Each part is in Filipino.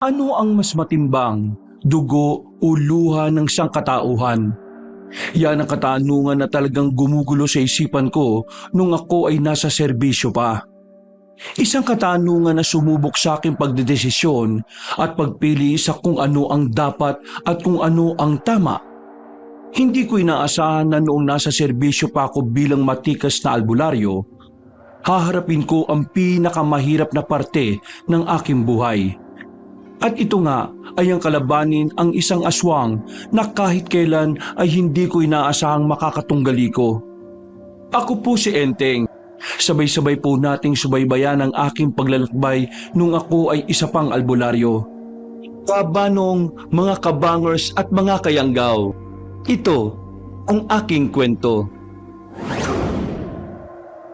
Ano ang mas matimbang, dugo o luha ng sangkatauhan? Yan ang katanungan na talagang gumugulo sa isipan ko nung ako ay nasa serbisyo pa. Isang katanungan na sumubok sa aking pagdedesisyon at pagpili sa kung ano ang dapat at kung ano ang tama. Hindi ko inaasahan na noong nasa serbisyo pa ako bilang matikas na albularyo, haharapin ko ang pinakamahirap na parte ng aking buhay. At ito nga ay ang kalabanin ang isang aswang na kahit kailan ay hindi ko inaasahang makakatunggali ko. Ako po si Enteng. Sabay-sabay po nating subaybayan ang aking paglalakbay nung ako ay isa pang albularyo. Kabanong, mga kabangers at mga kayanggaw. Ito ang aking kwento.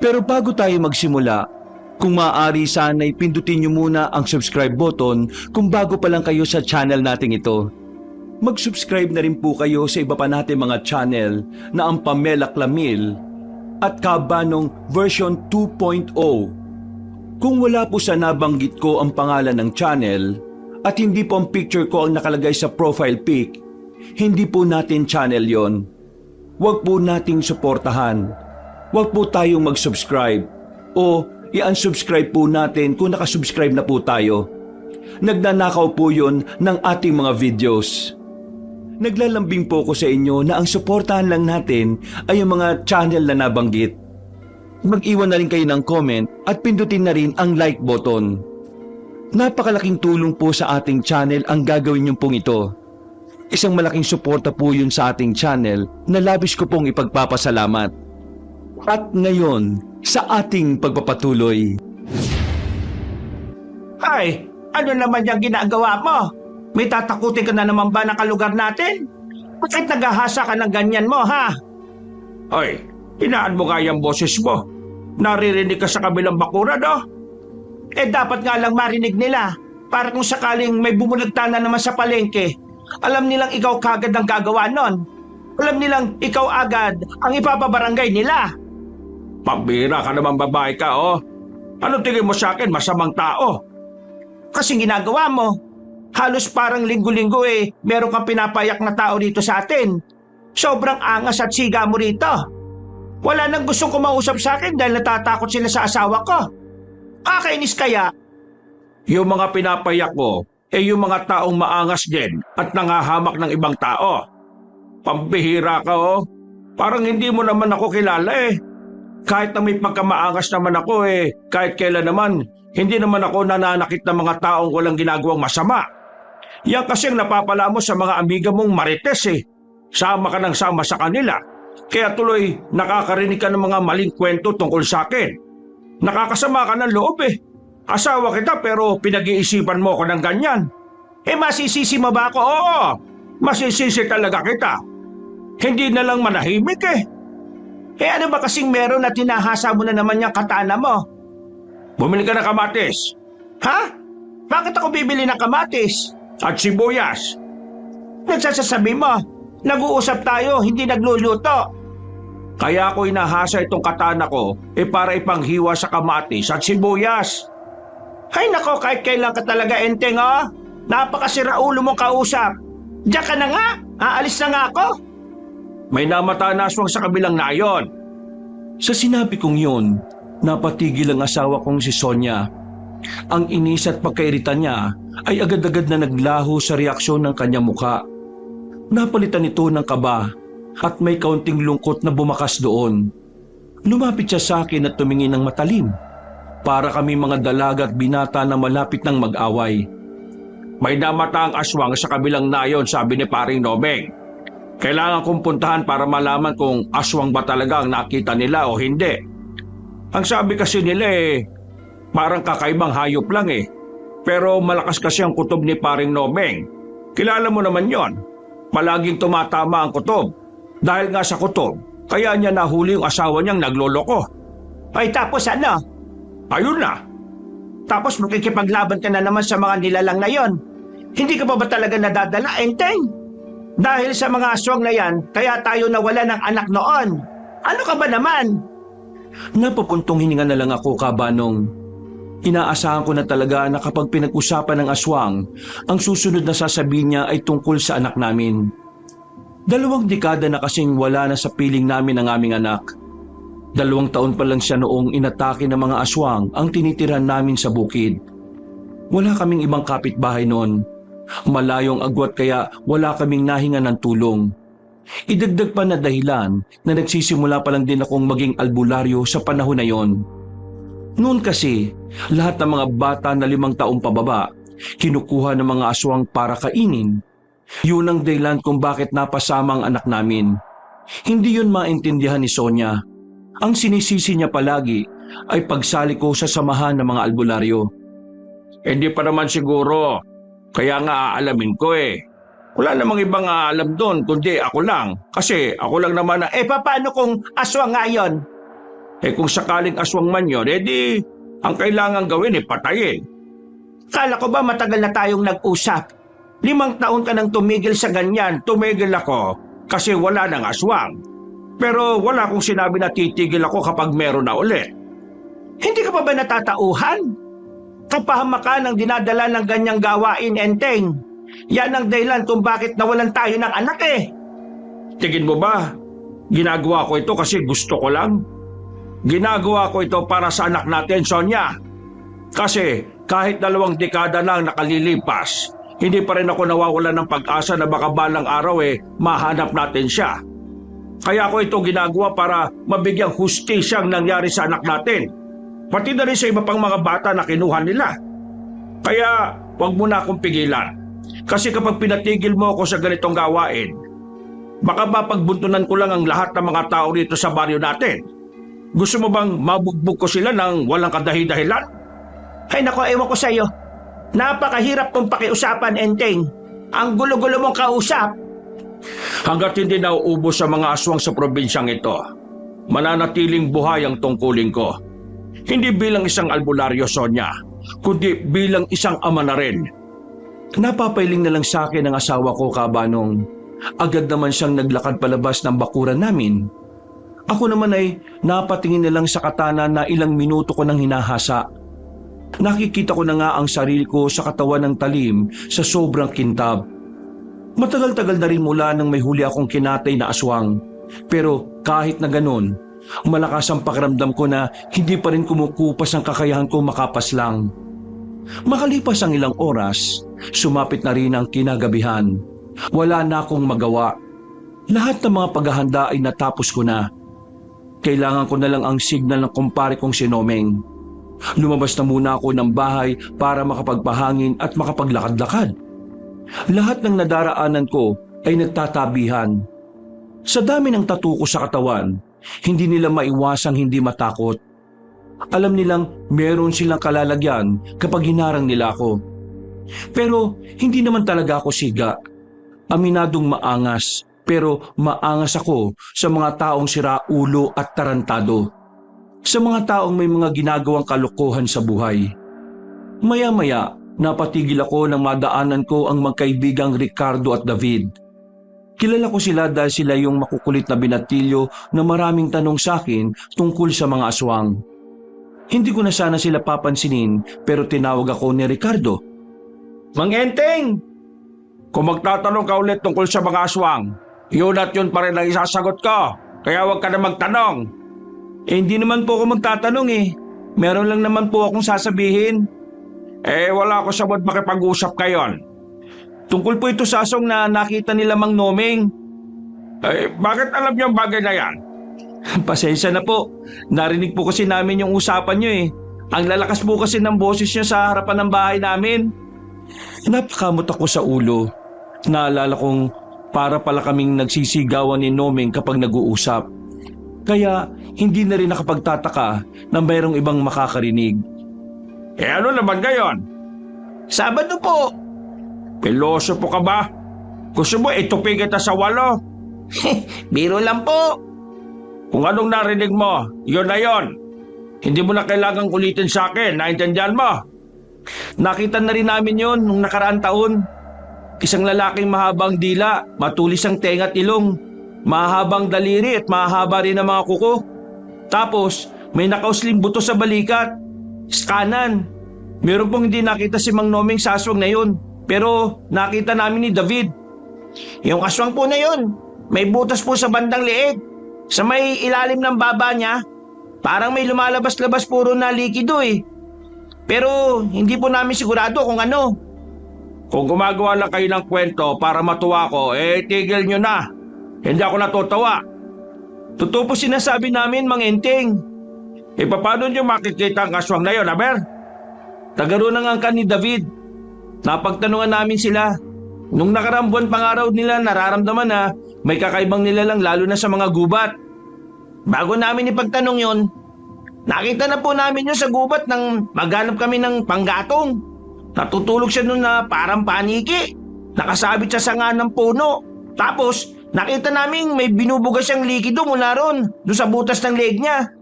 Pero bago tayo magsimula, kung maaari sana'y pindutin niyo muna ang subscribe button kung bago pa lang kayo sa channel nating ito. Mag-subscribe na rin po kayo sa iba pa nating mga channel na ang Pamela Clamil at Kabanong version 2.0. Kung wala po sa nabanggit ko ang pangalan ng channel at hindi po ang picture ko ang nakalagay sa profile pic, hindi po natin channel yon. Huwag po nating suportahan. Huwag po tayong mag-subscribe o i-unsubscribe po natin kung nakasubscribe na po tayo. Nagnanakaw po yun ng ating mga videos. Naglalambing po ko sa inyo na ang suportahan lang natin ay yung mga channel na nabanggit. Mag-iwan na rin kayo ng comment at pindutin na rin ang like button. Napakalaking tulong po sa ating channel ang gagawin nyo pong ito. Isang malaking suporta po yun sa ating channel na labis ko pong ipagpapasalamat. At ngayon, sa ating pagpapatuloy. Ay, ano naman yung ginagawa mo? May tatakutin ka na naman ba ng kalugar natin? Bakit naghahasa ka ng ganyan mo, ha? Ay, hinaan mo nga yung boses mo. Naririnig ka sa kabilang bakuran, no? Eh, dapat nga lang marinig nila. Para kung sakaling may bumulagta na naman sa palengke, alam nilang ikaw kagad ang gagawa nun. Alam nilang ikaw agad ang ipapabarangay nila. Pambira ka naman, babae ka, oh. Ano tingin mo sa akin, masamang tao? Kasi ginagawa mo. Halos parang linggo-linggo meron kang pinapayak na tao dito sa atin. Sobrang angas at siga mo rito. Wala nang gustong kumausap sa akin dahil natatakot sila sa asawa ko. Kakainis kaya? Yung mga pinapayak ko, yung mga taong maangas din at nangahamak ng ibang tao. Pambihira ka, oh. Parang hindi mo naman ako kilala, Kahit na may pagkamaangas naman ako kahit kailan naman, hindi naman ako nananakit ng mga taong walang ginagawang masama. Yan kasi ang napapala mo sa mga amiga mong marites Sama ka ng sama sa kanila. Kaya tuloy nakakarinig ka ng mga maling kwento tungkol sa akin. Nakakasama ka ng loob Asawa kita pero pinag-iisipan mo ko ng ganyan. Masisisi mo ba ako? Oo, masisisi talaga kita. Hindi na lang manahimik ano ba kasing meron na tinahasa mo na naman yung katana mo? Bumili ka ng kamatis. Ha? Bakit ako bibili ng kamatis? At sibuyas. Nagsasasabi mo, nag-uusap tayo, hindi nagluluto. Kaya ako inahasa itong katana ko para ipanghiwa sa kamatis at sibuyas. Ay nako, kahit kailan ka talaga, Enteng, Napakasira ulo mong kausap. Diyan ka na nga, aalis na nga ako. May namata na aswang sa kabilang nayon. Sa sinabi kong yun, napatigil ang asawa kong si Sonia. Ang inis at pagkairita niya ay agad-agad na naglaho sa reaksyon ng kanyang muka. Napalitan ito ng kaba at may kaunting lungkot na bumakas doon. Lumapit siya sa akin at tumingin ng matalim. Para kami mga dalaga at binata na malapit ng mag-away. May namata ang aswang sa kabilang nayon, sabi ni Paring Nobeng. Kailangan kong puntahan para malaman kung aswang ba talaga ang nakita nila o hindi. Ang sabi kasi nila parang kakaibang hayop lang Pero malakas kasi ang kutob ni Paring Nobeng. Kilala mo naman yon. Palaging tumatama ang kutob. Dahil nga sa kutob, kaya niya nahuli yung asawa niyang nagloloko. Ay tapos ano? Ayun na. Tapos makikipaglaban ka na naman sa mga nilalang na yon. Hindi ka ba talaga nadadala, Enteng? Dahil sa mga aswang na yan, kaya tayo nawala ng anak noon. Ano ka ba naman? Napapuntong hininga na lang ako, Kabanong. Inaasahan ko na talaga na kapag pinag-usapan ng aswang, ang susunod na sasabihin niya ay tungkol sa anak namin. 2 dekada na kasing wala na sa piling namin ang aming anak. 2 taon pa lang siya noong inatake ng mga aswang ang tinitirahan namin sa bukid. Wala kaming ibang kapitbahay noon. Malayong agwat kaya wala kaming nahinga ng tulong. Idagdag pa na dahilan na nagsisimula pa lang din akong maging albularyo sa panahon na yon. Noon kasi, lahat ng mga bata na 5 taong pababa, kinukuha ng mga aswang para kainin. Yun ang dahilan kung bakit napasama ang anak namin. Hindi yun maintindihan ni Sonia. Ang sinisisi niya palagi ay pagsali ko sa samahan ng mga albularyo. Hindi pa naman siguro. Kaya nga aalamin ko eh. Wala namang ibang aalam doon kundi ako lang. Kasi ako lang naman na, paano kung aswang nga yun? Kung sakaling aswang man yun, ang kailangan gawin patayin. Kala ko ba matagal na tayong nag-usap? 5 taon ka nang tumigil sa ganyan. Tumigil ako kasi wala nang aswang. Pero wala akong sinabi na titigil ako kapag meron na ulit. Hindi ka pa ba natatauhan? Kapahamakan ang dinadala ng ganyang gawain, Enteng. Yan ang dahilan kung bakit nawalan tayo ng anak eh. Tingin mo ba, ginagawa ko ito kasi gusto ko lang? Ginagawa ko ito para sa anak natin, Sonia. Kasi kahit 2 dekada lang nakalilipas, hindi pa rin ako nawawalan ng pag-asa na baka balang araw mahanap natin siya. Kaya ko ito ginagawa para mabigyang hustisyang nangyari sa anak natin. Pati na rin sa iba pang mga bata na kinuha nila. Kaya wag mo na akong pigilan. Kasi kapag pinatigil mo ako sa ganitong gawain, baka mapagbuntunan ko lang ang lahat ng mga tao dito sa baryo natin. Gusto mo bang mabugbog ko sila ng walang kadahi-dahilan? Ay nako, ewan ko sa'yo. Napakahirap kong pakiusapan, Enteng. Ang gulo-gulo mong kausap. Hanggat hindi nauubos sa mga aswang sa probinsyang ito, mananatiling buhay ang tungkulin ko. Hindi bilang isang albularyo, Sonia, kundi bilang isang ama na rin. Napapailing na lang sa akin ang asawa ko, Kabanong. Agad naman siyang naglakad palabas ng bakuran namin. Ako naman ay napatingin na lang sa katana na ilang minuto ko nang hinahasa. Nakikita ko na nga ang sarili ko sa katawan ng talim sa sobrang kintab. Matagal-tagal na rin mula nang may huli akong kinatay na aswang. Pero kahit na ganun, malakas ang pakiramdam ko na hindi pa rin kumukupas ang kakayahan ko makapaslang. Makalipas ang ilang oras, sumapit na rin ang kinagabihan. Wala na akong magawa. Lahat ng mga paghahanda ay natapos ko na. Kailangan ko na lang ang signal ng kumpare kong si Nomeng. Lumabas na muna ako ng bahay para makapagpahangin at makapaglakad-lakad. Lahat ng nadaraanan ko ay nagtatabihan. Sa dami ng tattoo ko sa katawan, hindi nila maiwasang hindi matakot. Alam nilang meron silang kalalagyan kapag hinarang nila ako. Pero hindi naman talaga ako siga. Aminadong maangas, pero maangas ako sa mga taong siraulo at tarantado. Sa mga taong may mga ginagawang kalokohan sa buhay. Maya-maya, napatigil ako nang madaanan ko ang magkaibigang Ricardo at David. Kilala ko sila dahil sila yung makukulit na binatilyo na maraming tanong sa akin tungkol sa mga aswang. Hindi ko na sana sila papansinin pero tinawag ako ni Ricardo. Mang Enteng! Kung magtatanong ka ulit tungkol sa mga aswang, yun at yun pa rin ang isasagot ko. Kaya huwag ka na magtanong. Hindi naman po ako magtatanong Meron lang naman po akong sasabihin. Wala ako sa mood makipag-usap kayon. Tungkol po ito sa aswang na nakita nila Mang Nomeng. Bakit alam niyo ang bagay na yan? Pasensya na po. Narinig po kasi namin yung usapan niyo Ang lalakas po kasi ng boses niyo sa harapan ng bahay namin. Napakamot ako sa ulo. Naalala kong para pala kaming nagsisigawan ni Nomeng kapag nag-uusap. Kaya hindi na rin nakapagtataka na mayroong ibang makakarinig. Ano naman gayon? Sabado po. Pilosopo ka ba? Gusto mo itupin kita sa 8? Biro lang po. Kung anong narinig mo, yun na yun. Hindi mo na kailangang ulitin sa akin, naintindihan mo? Nakita na rin namin yon nung nakaraang taon. Isang lalaking mahabang dila, matulis ang tenga at ilong, mahabang daliri at mahaba rin ang mga kuko. Tapos may nakausling buto sa balikat. Sa kanan. Meron pong hindi nakita si Mang Noming sa aswang na yun. Pero nakita namin ni David. Yung aswang po na yun, may butas po sa bandang liig. Sa may ilalim ng baba niya, parang may lumalabas-labas puro na likido eh. Pero hindi po namin sigurado kung ano. Kung gumagawa lang kayo ng kwento para matuwa ko, tigil nyo na. Hindi ako natutawa. Totoo po sinasabi namin, Mang Enteng. Paano nyo makikita ang aswang na yun, aber? Tagaro ng angkan ni David. Napagtanungan namin sila. Nung nakaraang buwan pangaraw nila, nararamdaman na may kakaibang nilalang lalo na sa mga gubat. Bago namin ipagtanong yon, nakita na po namin yun sa gubat nang maghanap kami ng panggatong. Natutulog siya nun na parang paniki. Nakasabit sa sanga ng puno. Tapos nakita namin may binubugas siyang likido mula ron, doon sa butas ng leg niya.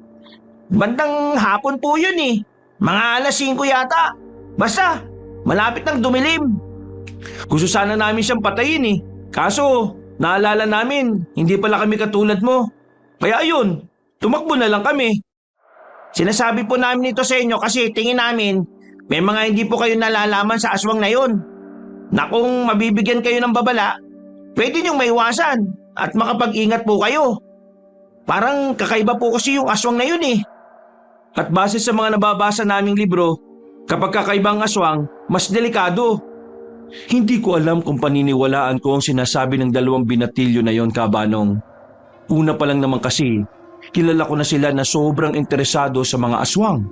Bandang hapon po yun eh. Mga alas 5 yata. Basta, malapit ng dumilim. Gusto sana namin siyang patayin eh. Kaso, naalala namin, hindi pala kami katulad mo. Kaya ayun, tumakbo na lang kami. Sinasabi po namin ito sa inyo kasi tingin namin, may mga hindi po kayo nalalaman sa aswang na yun. Na kung mabibigyan kayo ng babala, pwede niyong maiwasan at makapag-ingat po kayo. Parang kakaiba po kasi yung aswang na yun eh. At base sa mga nababasa naming libro, kapag kakaibang aswang, mas delikado. Hindi ko alam kung paniniwalaan ko ang sinasabi ng dalawang binatilyo na yon, Kabanong. Una pa lang naman kasi, kilala ko na sila na sobrang interesado sa mga aswang.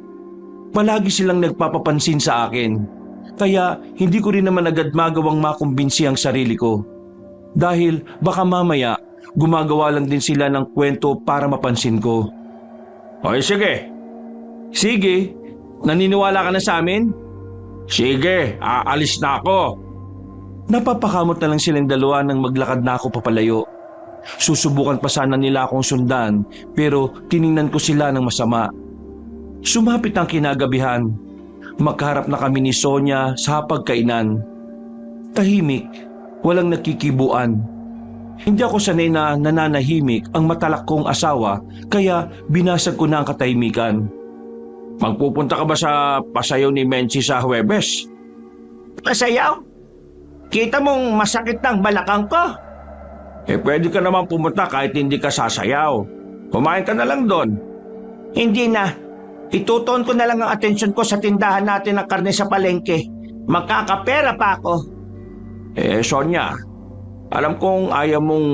Palagi silang nagpapapansin sa akin. Kaya hindi ko rin naman agad magawang makumbinsi ang sarili ko. Dahil baka mamaya, gumagawa lang din sila ng kwento para mapansin ko. Okay, sige. Sige, naniniwala ka na sa amin? Sige, aalis na ako. Napapakamot na lang silang dalawa nang maglakad na ako papalayo. Susubukan pa sana nila akong sundan pero tiningnan ko sila ng masama. Sumapit ang kinagabihan. Magkaharap na kami ni Sonia sa hapagkainan. Tahimik, walang nakikibuan. Hindi ako sanay na nananahimik ang matalak kong asawa kaya binasag ko na ang katahimikan. Magpupunta ka ba sa pasayaw ni Menchi sa Huwebes? Pasayaw? Kita mong masakit ng balakang ko? Pwede ka naman pumunta kahit hindi ka sasayaw. Kumain ka na lang doon. Hindi na. Itutuon ko na lang ang atensyon ko sa tindahan natin ng karne sa palengke. Magkakapera pa ako. Sonia, alam kong ayaw mong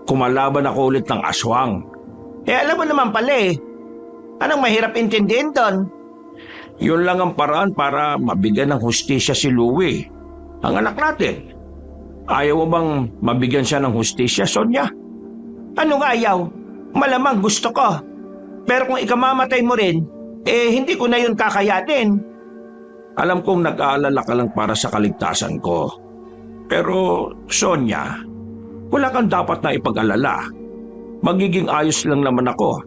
kumalaban ako ulit ng aswang. Alam mo naman pala eh. Anong mahirap intindihin doon? Yun lang ang paraan para mabigyan ng hustisya si Louie, ang anak natin. Ayaw mo bang mabigyan siya ng hustisya, Sonia? Ano nga ayaw? Malamang gusto ko. Pero kung ikamamatay mo rin, hindi ko na yun kakayanin. Alam kong nag-aalala ka lang para sa kaligtasan ko. Pero, Sonia, wala kang dapat na ipag-alala. Magiging ayos lang naman ako.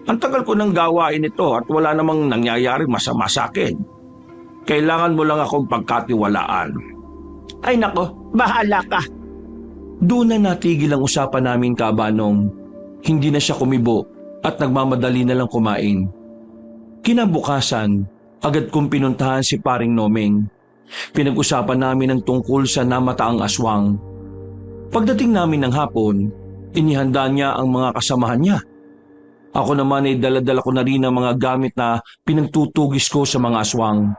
Ang tagal ko nang gawain ito at wala namang nangyayari masama sa akin. Kailangan mo lang akong pagkatiwalaan. Ay nako, bahala ka. Doon na natigil ang usapan namin, Kabanong. Hindi na siya kumibo at nagmamadali na lang kumain. Kinabukasan, agad kong pinuntahan si Paring Nomeng. Pinag-usapan namin ang tungkol sa namataang aswang. Pagdating namin ng hapon, inihanda niya ang mga kasamahan niya. Ako naman ay dala-dala ko na rin ang mga gamit na pinagtutugis ko sa mga aswang.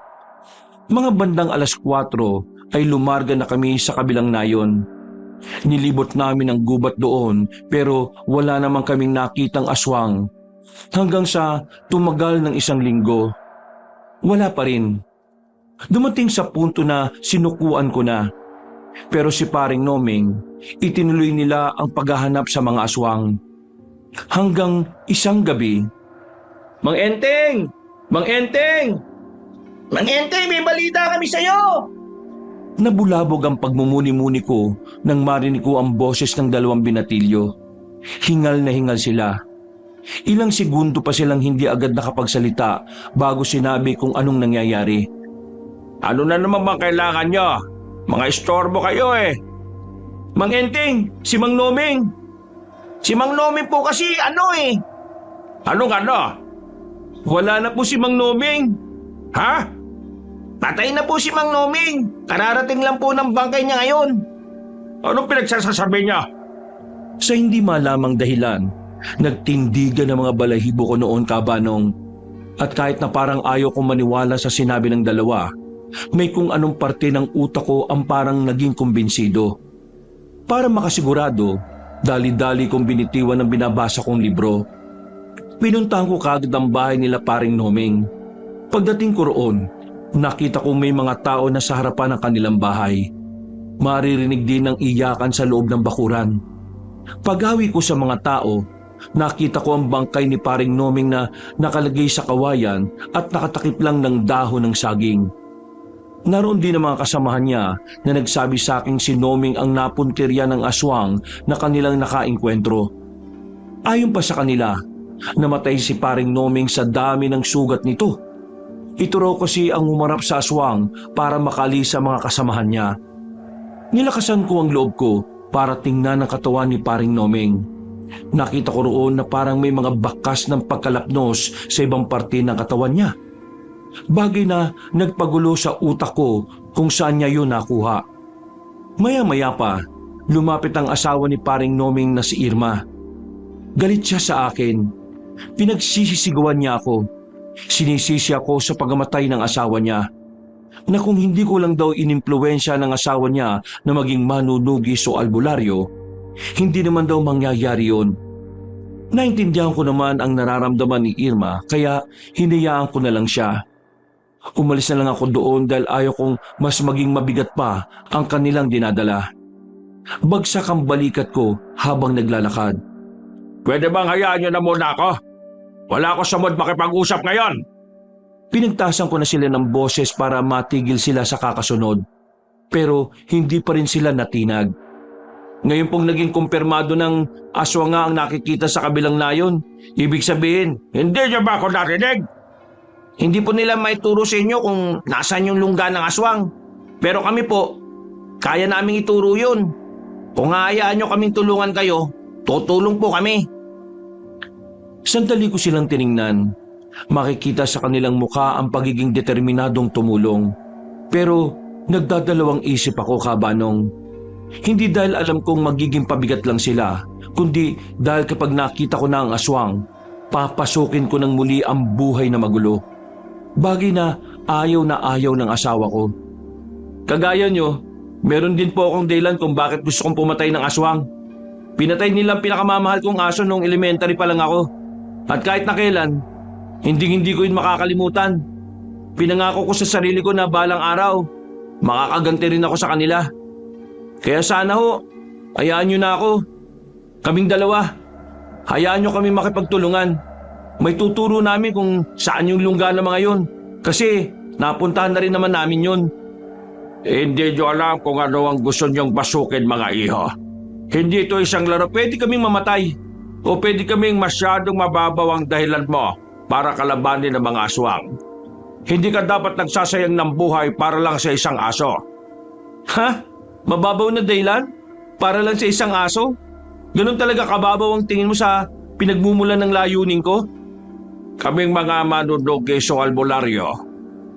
Mga bandang alas 4 ay lumarga na kami sa kabilang nayon. Nilibot namin ang gubat doon pero wala naman kaming nakitang aswang. Hanggang sa tumagal ng 1 linggo. Wala pa rin. Dumating sa punto na sinukuan ko na. Pero si Paring Nomeng, itinuloy nila ang paghahanap sa mga aswang. Hanggang isang gabi. Mang Enteng! Mang Enteng! Mang Enteng, may balita kami sa'yo! Nabulabog ang pagmumuni-muni ko nang marinig ko ang boses ng dalawang binatilyo. Hingal na hingal sila. Ilang segundo pa silang hindi agad nakapagsalita bago sinabi kung anong nangyayari. Ano na naman bang kailangan nyo? Mga istorbo kayo eh. Mang Enteng, si Mang Nomeng. Si Mang Nomeng po kasi ano eh. Anong ano? Wala na po si Mang Noming. Ha? Patay na po si Mang Noming. Kararating lang po ng bangkay niya ngayon. Anong pinagsasasabi niya? Sa hindi malamang dahilan, nagtindigan ang mga balahibo ko noon, Kabanong. At kahit na parang ayaw kong maniwala sa sinabi ng dalawa, may kung anong parte ng utak ko ang parang naging kumbinsido. Para makasigurado, dali-dali kong binitiwan ang binabasa kong libro. Pinuntahan ko kaagad ang bahay nila paring Noming. Pagdating ko roon, nakita kong may mga tao na sa harapan ng kanilang bahay. Maririnig din ang iyakan sa loob ng bakuran. Paghawi ko sa mga tao, nakita ko ang bangkay ni paring Noming na nakalagay sa kawayan at nakatakip lang ng dahon ng saging. Naroon din ang mga kasamahan niya na nagsabi sa aking si Noming ang napuntirya ng aswang na kanilang nakaengkwentro. Ayon pa sa kanila, namatay si paring Noming sa dami ng sugat nito. Ito raw kasi ang umarap sa aswang para makali sa mga kasamahan niya. Nilakasan ko ang loob ko para tingnan ang katawan ni paring Noming. Nakita ko roon na parang may mga bakas ng pagkalapnos sa ibang parte ng katawan niya. Bagay na nagpagulo sa utak ko kung saan niya yun nakuha. Maya-maya pa, lumapit ang asawa ni paring Noming na si Irma. Galit siya sa akin. Pinagsisisigawan niya ako. Sinisisi ako sa pagkamatay ng asawa niya. Na kung hindi ko lang daw inimpluwensya ng asawa niya na maging manunugis o albularyo, hindi naman daw mangyayari yun. Naintindihan ko naman ang nararamdaman ni Irma kaya hinayaan ko na lang siya. Umalis na lang ako doon dahil ayaw kong mas maging mabigat pa ang kanilang dinadala. Bagsak ang balikat ko habang naglalakad. Pwede bang hayaan niyo na muna ako? Wala ako sa mood makipag-usap ngayon. Pinagtasan ko na sila ng boses para matigil sila sa kakasunod. Pero hindi pa rin sila natinag. Ngayon pong naging kumpirmado ng aswang nga ang nakikita sa kabilang nayon, ibig sabihin, Hindi niyo ba ako narinig? Hindi po nila maituro sa inyo kung nasaan yung lungga ng aswang. Pero kami po, kaya naming ituro yun. Kung hayaan niyo kaming tulungan kayo, tutulong po kami. Sandali ko silang tiningnan. Makikita sa kanilang mukha ang pagiging determinadong tumulong. Pero nagdadalawang isip ako, Kabanong. Hindi dahil alam kong magiging pabigat lang sila, kundi dahil kapag nakita ko na ang aswang, papasukin ko ng muli ang buhay na magulo. Bagay na ayaw ng asawa ko. Kagaya nyo, meron din po akong dahilan kung bakit gusto kong pumatay ng aswang. Pinatay nilang pinakamamahal kong aso nung elementary pa lang ako. At kahit na kailan, hindi ko yun makakalimutan. Pinangako ko sa sarili ko na balang araw, makakaganti rin ako sa kanila. Kaya sana ho, hayaan nyo na ako. Kaming dalawa, hayaan nyo kami makipagtulungan. May tuturo namin kung saan yung lungga ng mga yun. Kasi napuntahan na rin naman namin yun. Hindi nyo alam kung ano ang gusto nyong basukin, mga iho. Hindi ito isang laro. Pwede kaming mamatay. O pwede kaming masyadong mababaw ang dahilan mo para kalabanin ng mga aswang. Hindi ka dapat nagsasayang ng buhay para lang sa isang aso. Ha? Mababaw na dahilan? Para lang sa isang aso? Ganun talaga kababaw ang tingin mo sa pinagmumulan ng layunin ko? Kaming mga manunugis o albularyo,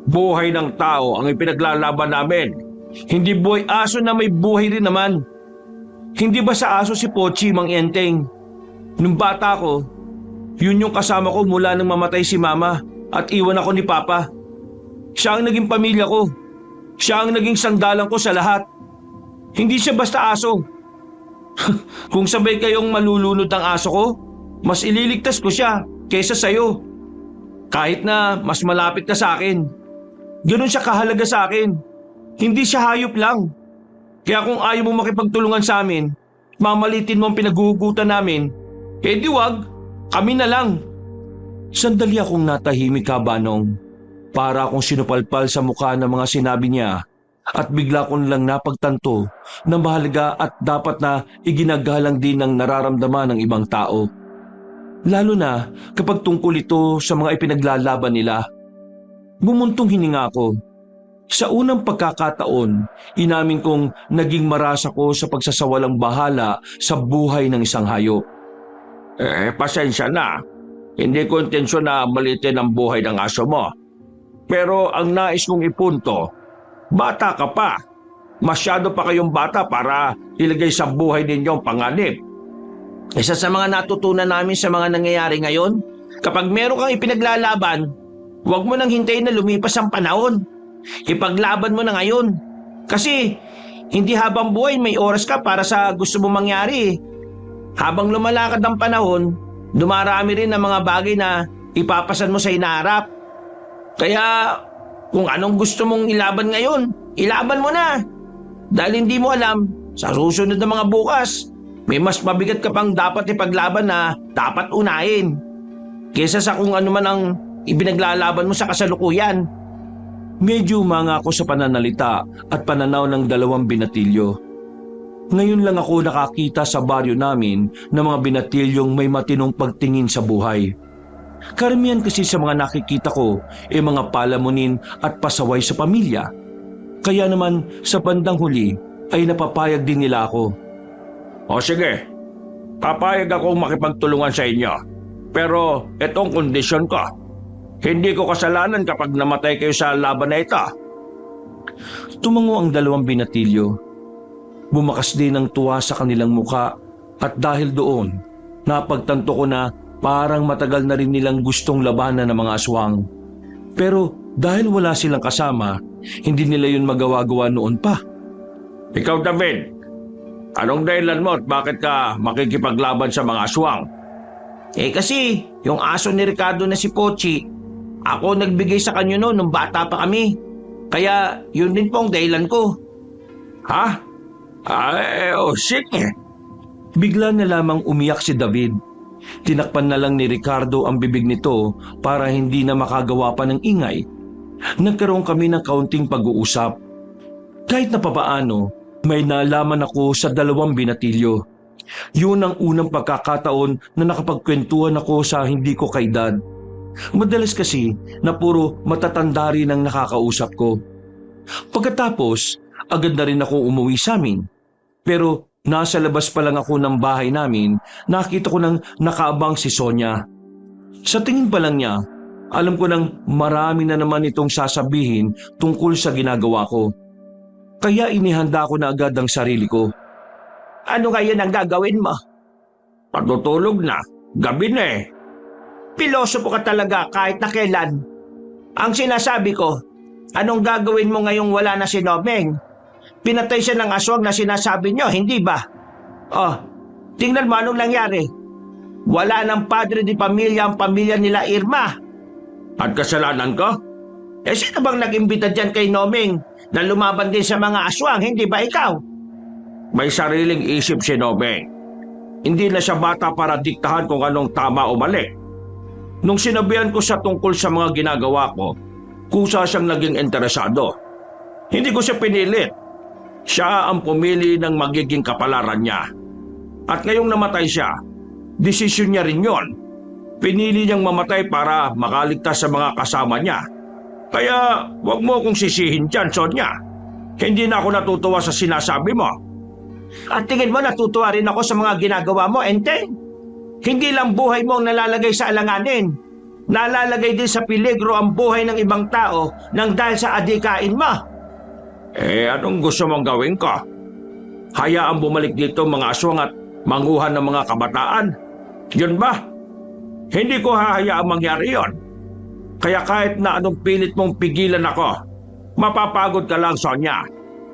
buhay ng tao ang ipinaglalaban namin. Hindi buhay aso na may buhay rin naman. Hindi ba sa aso si Pochi, Mang Enteng? Nung bata ko, yun yung kasama ko mula nang mamatay si Mama at iwan ako ni Papa. Siya ang naging pamilya ko. Siya ang naging sandalan ko sa lahat. Hindi siya basta aso. Kung sabay kayong malulunod ng aso ko, mas ililigtas ko siya kaysa sa'yo. Kahit na mas malapit ka sa akin. Ganun siya kahalaga sa akin. Hindi siya hayop lang. Kaya kung ayaw mo makipagtulungan sa amin, mamalitin mo ang pinaghuhugutan namin, eh di wag, kami na lang. Sandali akong natahimik, Kabanong. Para akong sinupalpal sa mukha ng mga sinabi niya at bigla ko lang napagtanto na mahalaga at dapat na iginagalang din ng nararamdaman ng ibang tao. Lalo na kapag tungkol ito sa mga ipinaglalaban nila. Bumuntong hininga ko. Sa unang pagkakataon, inamin kong naging marasa ko sa pagsasawalang bahala sa buhay ng isang hayop. Pasensya na. Hindi ko intensyon na malitin ang buhay ng aso mo. Pero ang nais kong ipunto, bata ka pa. Masyado pa kayong bata para ilagay sa buhay ninyong panganib. Isa sa mga natutunan namin sa mga nangyayari ngayon, kapag meron kang ipinaglalaban, huwag mo nang hintayin na lumipas ang panahon. Ipaglaban mo na ngayon. Kasi hindi habang buhay may oras ka para sa gusto mo mangyari. Habang lumalakad ang panahon, dumarami rin ang mga bagay na ipapasan mo sa hinaharap. Kaya kung anong gusto mong ilaban ngayon, ilaban mo na. Dahil hindi mo alam, sa susunod na mga bukas, may mas mabigat ka pang dapat ipaglaban na dapat unahin. Kesa sa kung ano man ang ipinaglalaban mo sa kasalukuyan. Medyo umanga ako sa pananalita at pananaw ng dalawang binatilyo. Ngayon lang ako nakakita sa baryo namin ng mga binatilyong may matinong pagtingin sa buhay. Karamihan kasi sa mga nakikita ko ay mga palamunin at pasaway sa pamilya. Kaya naman sa bandang huli ay napapayag din nila ako. O sige, papayag akong makipagtulungan sa inyo. Pero itong kondisyon ko, hindi ko kasalanan kapag namatay kayo sa laban na ito. Tumango ang dalawang binatilyo. Bumakas din ang tuwa sa kanilang muka at dahil doon, napagtanto ko na parang matagal na rin nilang gustong labanan ng mga aswang. Pero dahil wala silang kasama, hindi nila yun magawa-gawa noon pa. Ikaw, David, anong dahilan mo at bakit ka makikipaglaban sa mga aswang? Kasi yung aso ni Ricardo na si Pochi, ako nagbigay sa kanya noon nung bata pa kami. Kaya yun din po ang dahilan ko. Ha? Sige. Bigla na lamang umiyak si David. Tinakpan na lang ni Ricardo ang bibig nito para hindi na makagawa pa ng ingay. Nagkaroon kami ng kaunting pag-uusap. Kahit na papaano, may nalaman ako sa dalawang binatilyo. Yun ang unang pagkakataon na nakapagkwentuhan ako sa hindi ko kaedad. Madalas kasi na puro matatanda rin ang nakakausap ko. Pagkatapos, agad na rin ako umuwi sa amin. Pero nasa labas pa lang ako ng bahay namin, nakita ko nang nakaabang si Sonia. Sa tingin pa lang niya, alam ko nang marami na naman itong sasabihin tungkol sa ginagawa ko. Kaya inihanda ko na agad ang sarili ko. Ano ngayon ang gagawin mo? Pagtutulog na. Gabi na eh. Pilosopo ka talaga kahit na kailan. Ang sinasabi ko, anong gagawin mo ngayong wala na si Nomeng? Pinatay siya ng aswang na sinasabi nyo, hindi ba? Oh, tingnan mo anong nangyari. Wala ng padre di pamilya ang pamilya nila Irma. At kasalanan ko? Sino bang nag-imbita dyan kay Nomeng na lumaban din sa mga aswang, hindi ba ikaw? May sariling isip si Nomeng. Hindi na siya bata para diktahan kung anong tama o mali. Nung sinabihan ko siya tungkol sa mga ginagawa ko, kusa siyang naging interesado. Hindi ko siya pinilit. Siya ang pumili ng magiging kapalaran niya. At ngayong namatay siya, desisyon niya rin yon. Pinili niyang mamatay para makaligtas sa mga kasama niya. Kaya wag mo akong sisihin dyan, Sonia. Hindi na ako natutuwa sa sinasabi mo. At tingin mo natutuwa rin ako sa mga ginagawa mo, Enteng? Hindi lang buhay mo ang nalalagay sa alanganin. Nalalagay din sa peligro ang buhay ng ibang tao nang dahil sa adikain mo. Anong gusto mong gawin ko? Hayaang bumalik dito mga aswang at manguhan ng mga kabataan? Yun ba? Hindi ko hahayaang mangyari yon. Kaya kahit na anong pilit mong pigilan ako, mapapagod ka lang, Sonia.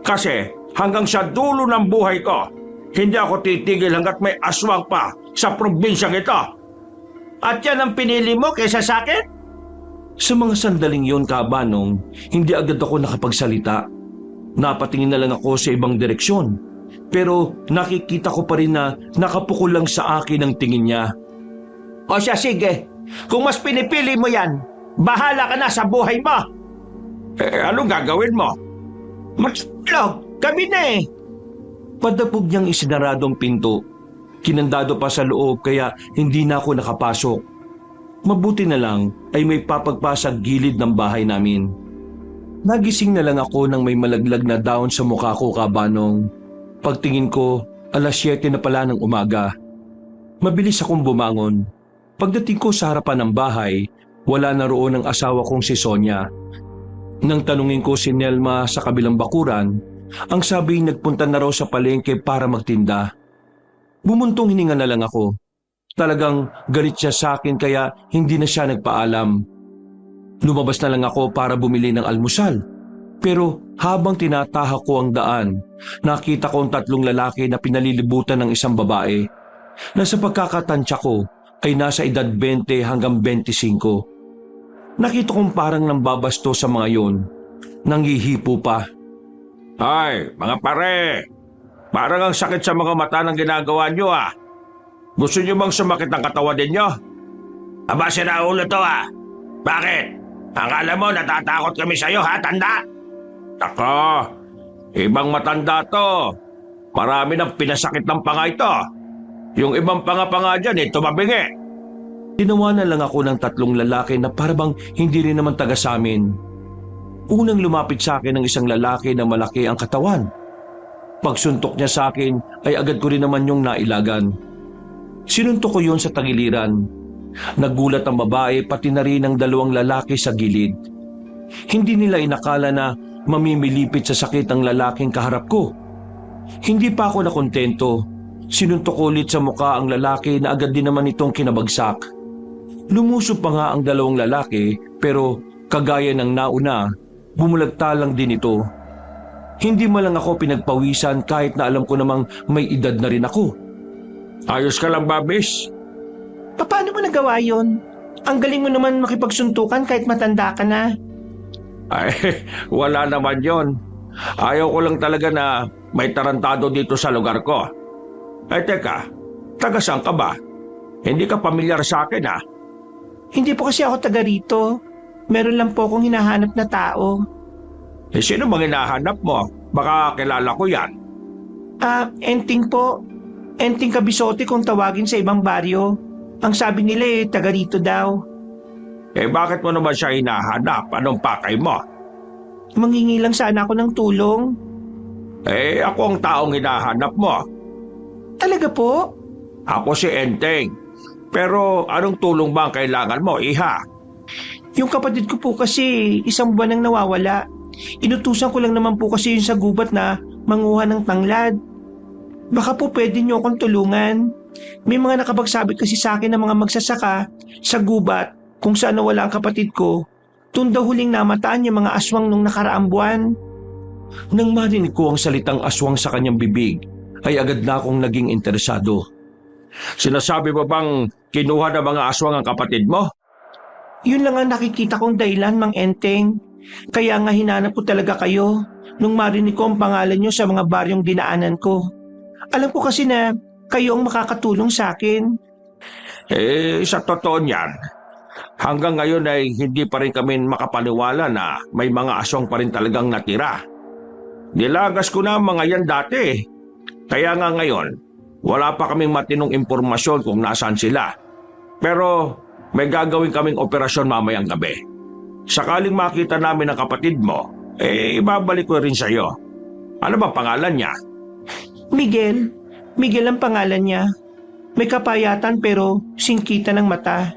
Kasi hanggang sa dulo ng buhay ko, hindi ako titigil hanggat may aswang pa sa probinsyang ito. At yan ang pinili mo kaysa sa akin? Sa mga sandaling yon, Kabanong, hindi agad ako nakapagsalita. Napatingin na lang ako sa ibang direksyon. Pero nakikita ko pa rin na nakapukol lang sa akin ang tingin niya. O siya, sige. Kung mas pinipili mo yan, bahala ka na sa buhay mo. Anong gagawin mo? Matulog, gabi na eh. Padapog niyang isinaradong pinto. Kinandado pa sa loob kaya hindi na ako nakapasok. Mabuti na lang ay may papagpa sa gilid ng bahay namin. Nagising na lang ako nang may malaglag na daon sa mukha ko, Kabanong. Pagtingin ko, 7:00 na pala ng umaga. Mabilis akong bumangon. Pagdating ko sa harapan ng bahay, wala na roon ang asawa kong si Sonia. Nang tanungin ko si Nelma sa kabilang bakuran, ang sabi nagpunta na raw sa palengke para magtinda. Bumuntong hininga na lang ako. Talagang galit siya sa akin kaya hindi na siya nagpaalam. Lumabas na lang ako para bumili ng almusal. Pero habang tinatahak ko ang daan, nakita ko ang 3 lalaki na pinalilibutan ng isang babae na sa pagkakatansya ko ay nasa edad 20 hanggang 25. Nakita kong parang nambabasto sa mga yon. Nanghihipo pa. Ay, mga pare, parang ang sakit sa mga mata ng ginagawa nyo ah. Gusto nyo bang sumakit ang katawan ninyo? Aba, sira ulo to ah. Bakit? Akala mo natatakot kami sa'yo ha, tanda? Ako, ibang matanda to. Marami nang pinasakit ng panga ito. Yung ibang panga-panga dyan tumabingi. Tinawanan lang ako ng 3 lalaki na parabang hindi rin naman taga sa amin. Unang lumapit sa akin ng isang lalaki na malaki ang katawan. Pagsuntok niya sa akin ay agad ko rin naman yung nailagan. Sinuntok ko yun sa tagiliran. Nagulat ang babae pati na rin ang 2 lalaki sa gilid. Hindi nila inakala na mamimilipit sa sakit ang lalaking kaharap ko. Hindi pa ako nakontento. Sinuntok ko ulit sa muka ang lalaki na agad din naman itong kinabagsak. Lumusob pa nga ang 2 lalaki pero kagaya ng nauna, bumulagta lang din ito. Hindi man lang ako pinagpawisan kahit na alam ko namang may edad na rin ako. Ayos ka lang, Babis? Paano mo nagawa yun? Ang galing mo naman makipagsuntukan kahit matanda ka na. Ay, wala naman yon. Ayaw ko lang talaga na may tarantado dito sa lugar ko. Ay, teka, taga saan ka ba? Hindi ka pamilyar sa akin ah. Hindi po kasi ako taga rito. Meron lang po akong hinahanap na tao. Sino bang hinahanap mo? Baka kilala ko yan. Enting po. Enting Kabisote kung tawagin sa ibang baryo. Ang sabi nila taga rito daw. Bakit mo naman siya hinahanap? Anong pakay mo? Mangingi lang sana ako ng tulong. Ako ang taong hinahanap mo. Talaga po? Ako si Enteng. Pero anong tulong ba ang kailangan mo, iha? Yung kapatid ko po kasi 1 buwan nang nawawala. Inutusan ko lang naman po kasi yun sa gubat na manguha ng tanglad. Baka po pwede niyo akong tulungan. May mga nakapagsabit kasi sa akin ng mga magsasaka sa gubat kung saan nawala ang kapatid ko. Doon daw huling namataan yung mga aswang nung nakaraang buwan. Nang marinig ko ang salitang aswang sa kanyang bibig, ay agad na akong naging interesado. Sinasabi mo bang kinuha ng mga aswang ang kapatid mo? Yun lang ang nakikita kong dahilan, Mang Enteng. Kaya nga hinanap ko talaga kayo nung marinig ko ang pangalan nyo sa mga baryong dinaanan ko. Alam ko kasi na kayo ang makakatulong sa akin. Sa totoo niyan, hanggang ngayon ay hindi pa rin kami makapaniwala na may mga aswang pa rin talagang natira. Nilagas ko na ang mga yan dati. Kaya nga ngayon, wala pa kaming matinong impormasyon kung nasaan sila. Pero may gagawin kaming operasyon mamayang gabi. Sakaling makita namin ang kapatid mo, ibabalik ko rin sa iyo. Ano ba pangalan niya? Miguel. Miguel ang pangalan niya. May kapayatan pero singkita ng mata.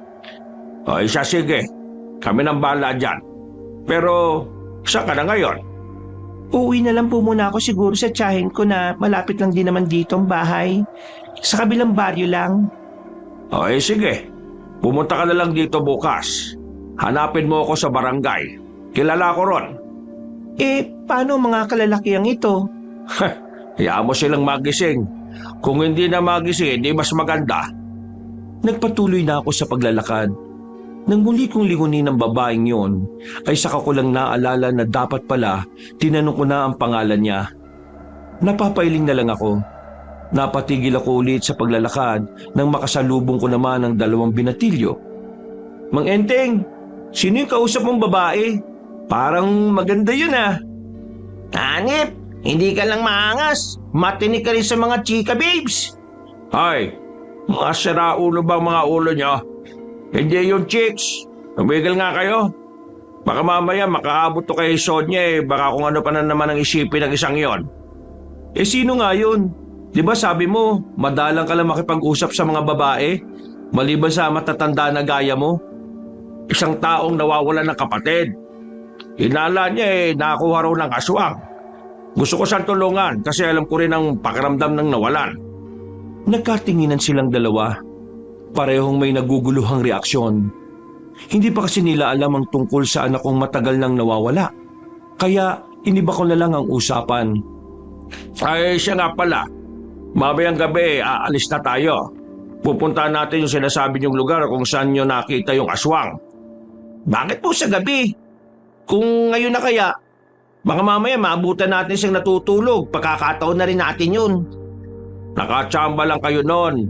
Siya sige. Kami nang bahala dyan. Pero saan ka na ngayon? Uuwi na lang po muna ako siguro sa tiyahin ko na malapit lang din naman dito ang bahay. Sa kabilang baryo lang. Sige. Pumunta ka na lang dito bukas. Hanapin mo ako sa barangay. Kilala ko ron. Paano mga kalalakiang ito? Hayaan mo silang magising. Kung hindi na magising, hindi mas maganda. Nagpatuloy na ako sa paglalakad. Nang muli kong lingunin ng babaeng yon, ay saka ko lang naalala na dapat pala tinanong ko na ang pangalan niya. Napapailing na lang ako. Napatigil ako ulit sa paglalakad nang makasalubong ko naman ang 2 binatilyo. Mang Enteng, sino yung kausap mong babae? Parang maganda yun ah. Hanip, hindi ka lang maangas. Matinig ka rin sa mga chika babes. Ay, mga siraulo bang mga ulo nyo? Hindi yung chicks. Tumigil nga kayo. Baka mamaya makaabot to kay Sonia baka kung ano pa na naman ang isipin ng isang yon. Sino nga yun? Di ba sabi mo, madalang ka lang makipag-usap sa mga babae? Maliban sa matatanda na gaya mo, isang taong nawawala ng kapatid. Hinala niya nakakuha raw ng aswang. Gusto ko siyang tulungan kasi alam ko rin ang pakiramdam ng nawalan. Nagkatinginan silang dalawa. Parehong may naguguluhang reaksyon. Hindi pa kasi nila alam ang tungkol sa anak kong matagal nang nawawala. Kaya iniba ko na lang ang usapan. Ay, siya nga pala. Mamayang gabi, aalis na tayo. Pupuntahan natin yung sinasabi niyong lugar kung saan niyo nakita yung aswang. Bakit po sa gabi? Kung ngayon na kaya, baka mamaya maabutan natin siyang natutulog. Pagkakataon na rin natin yun. Nakatsamba lang kayo noon,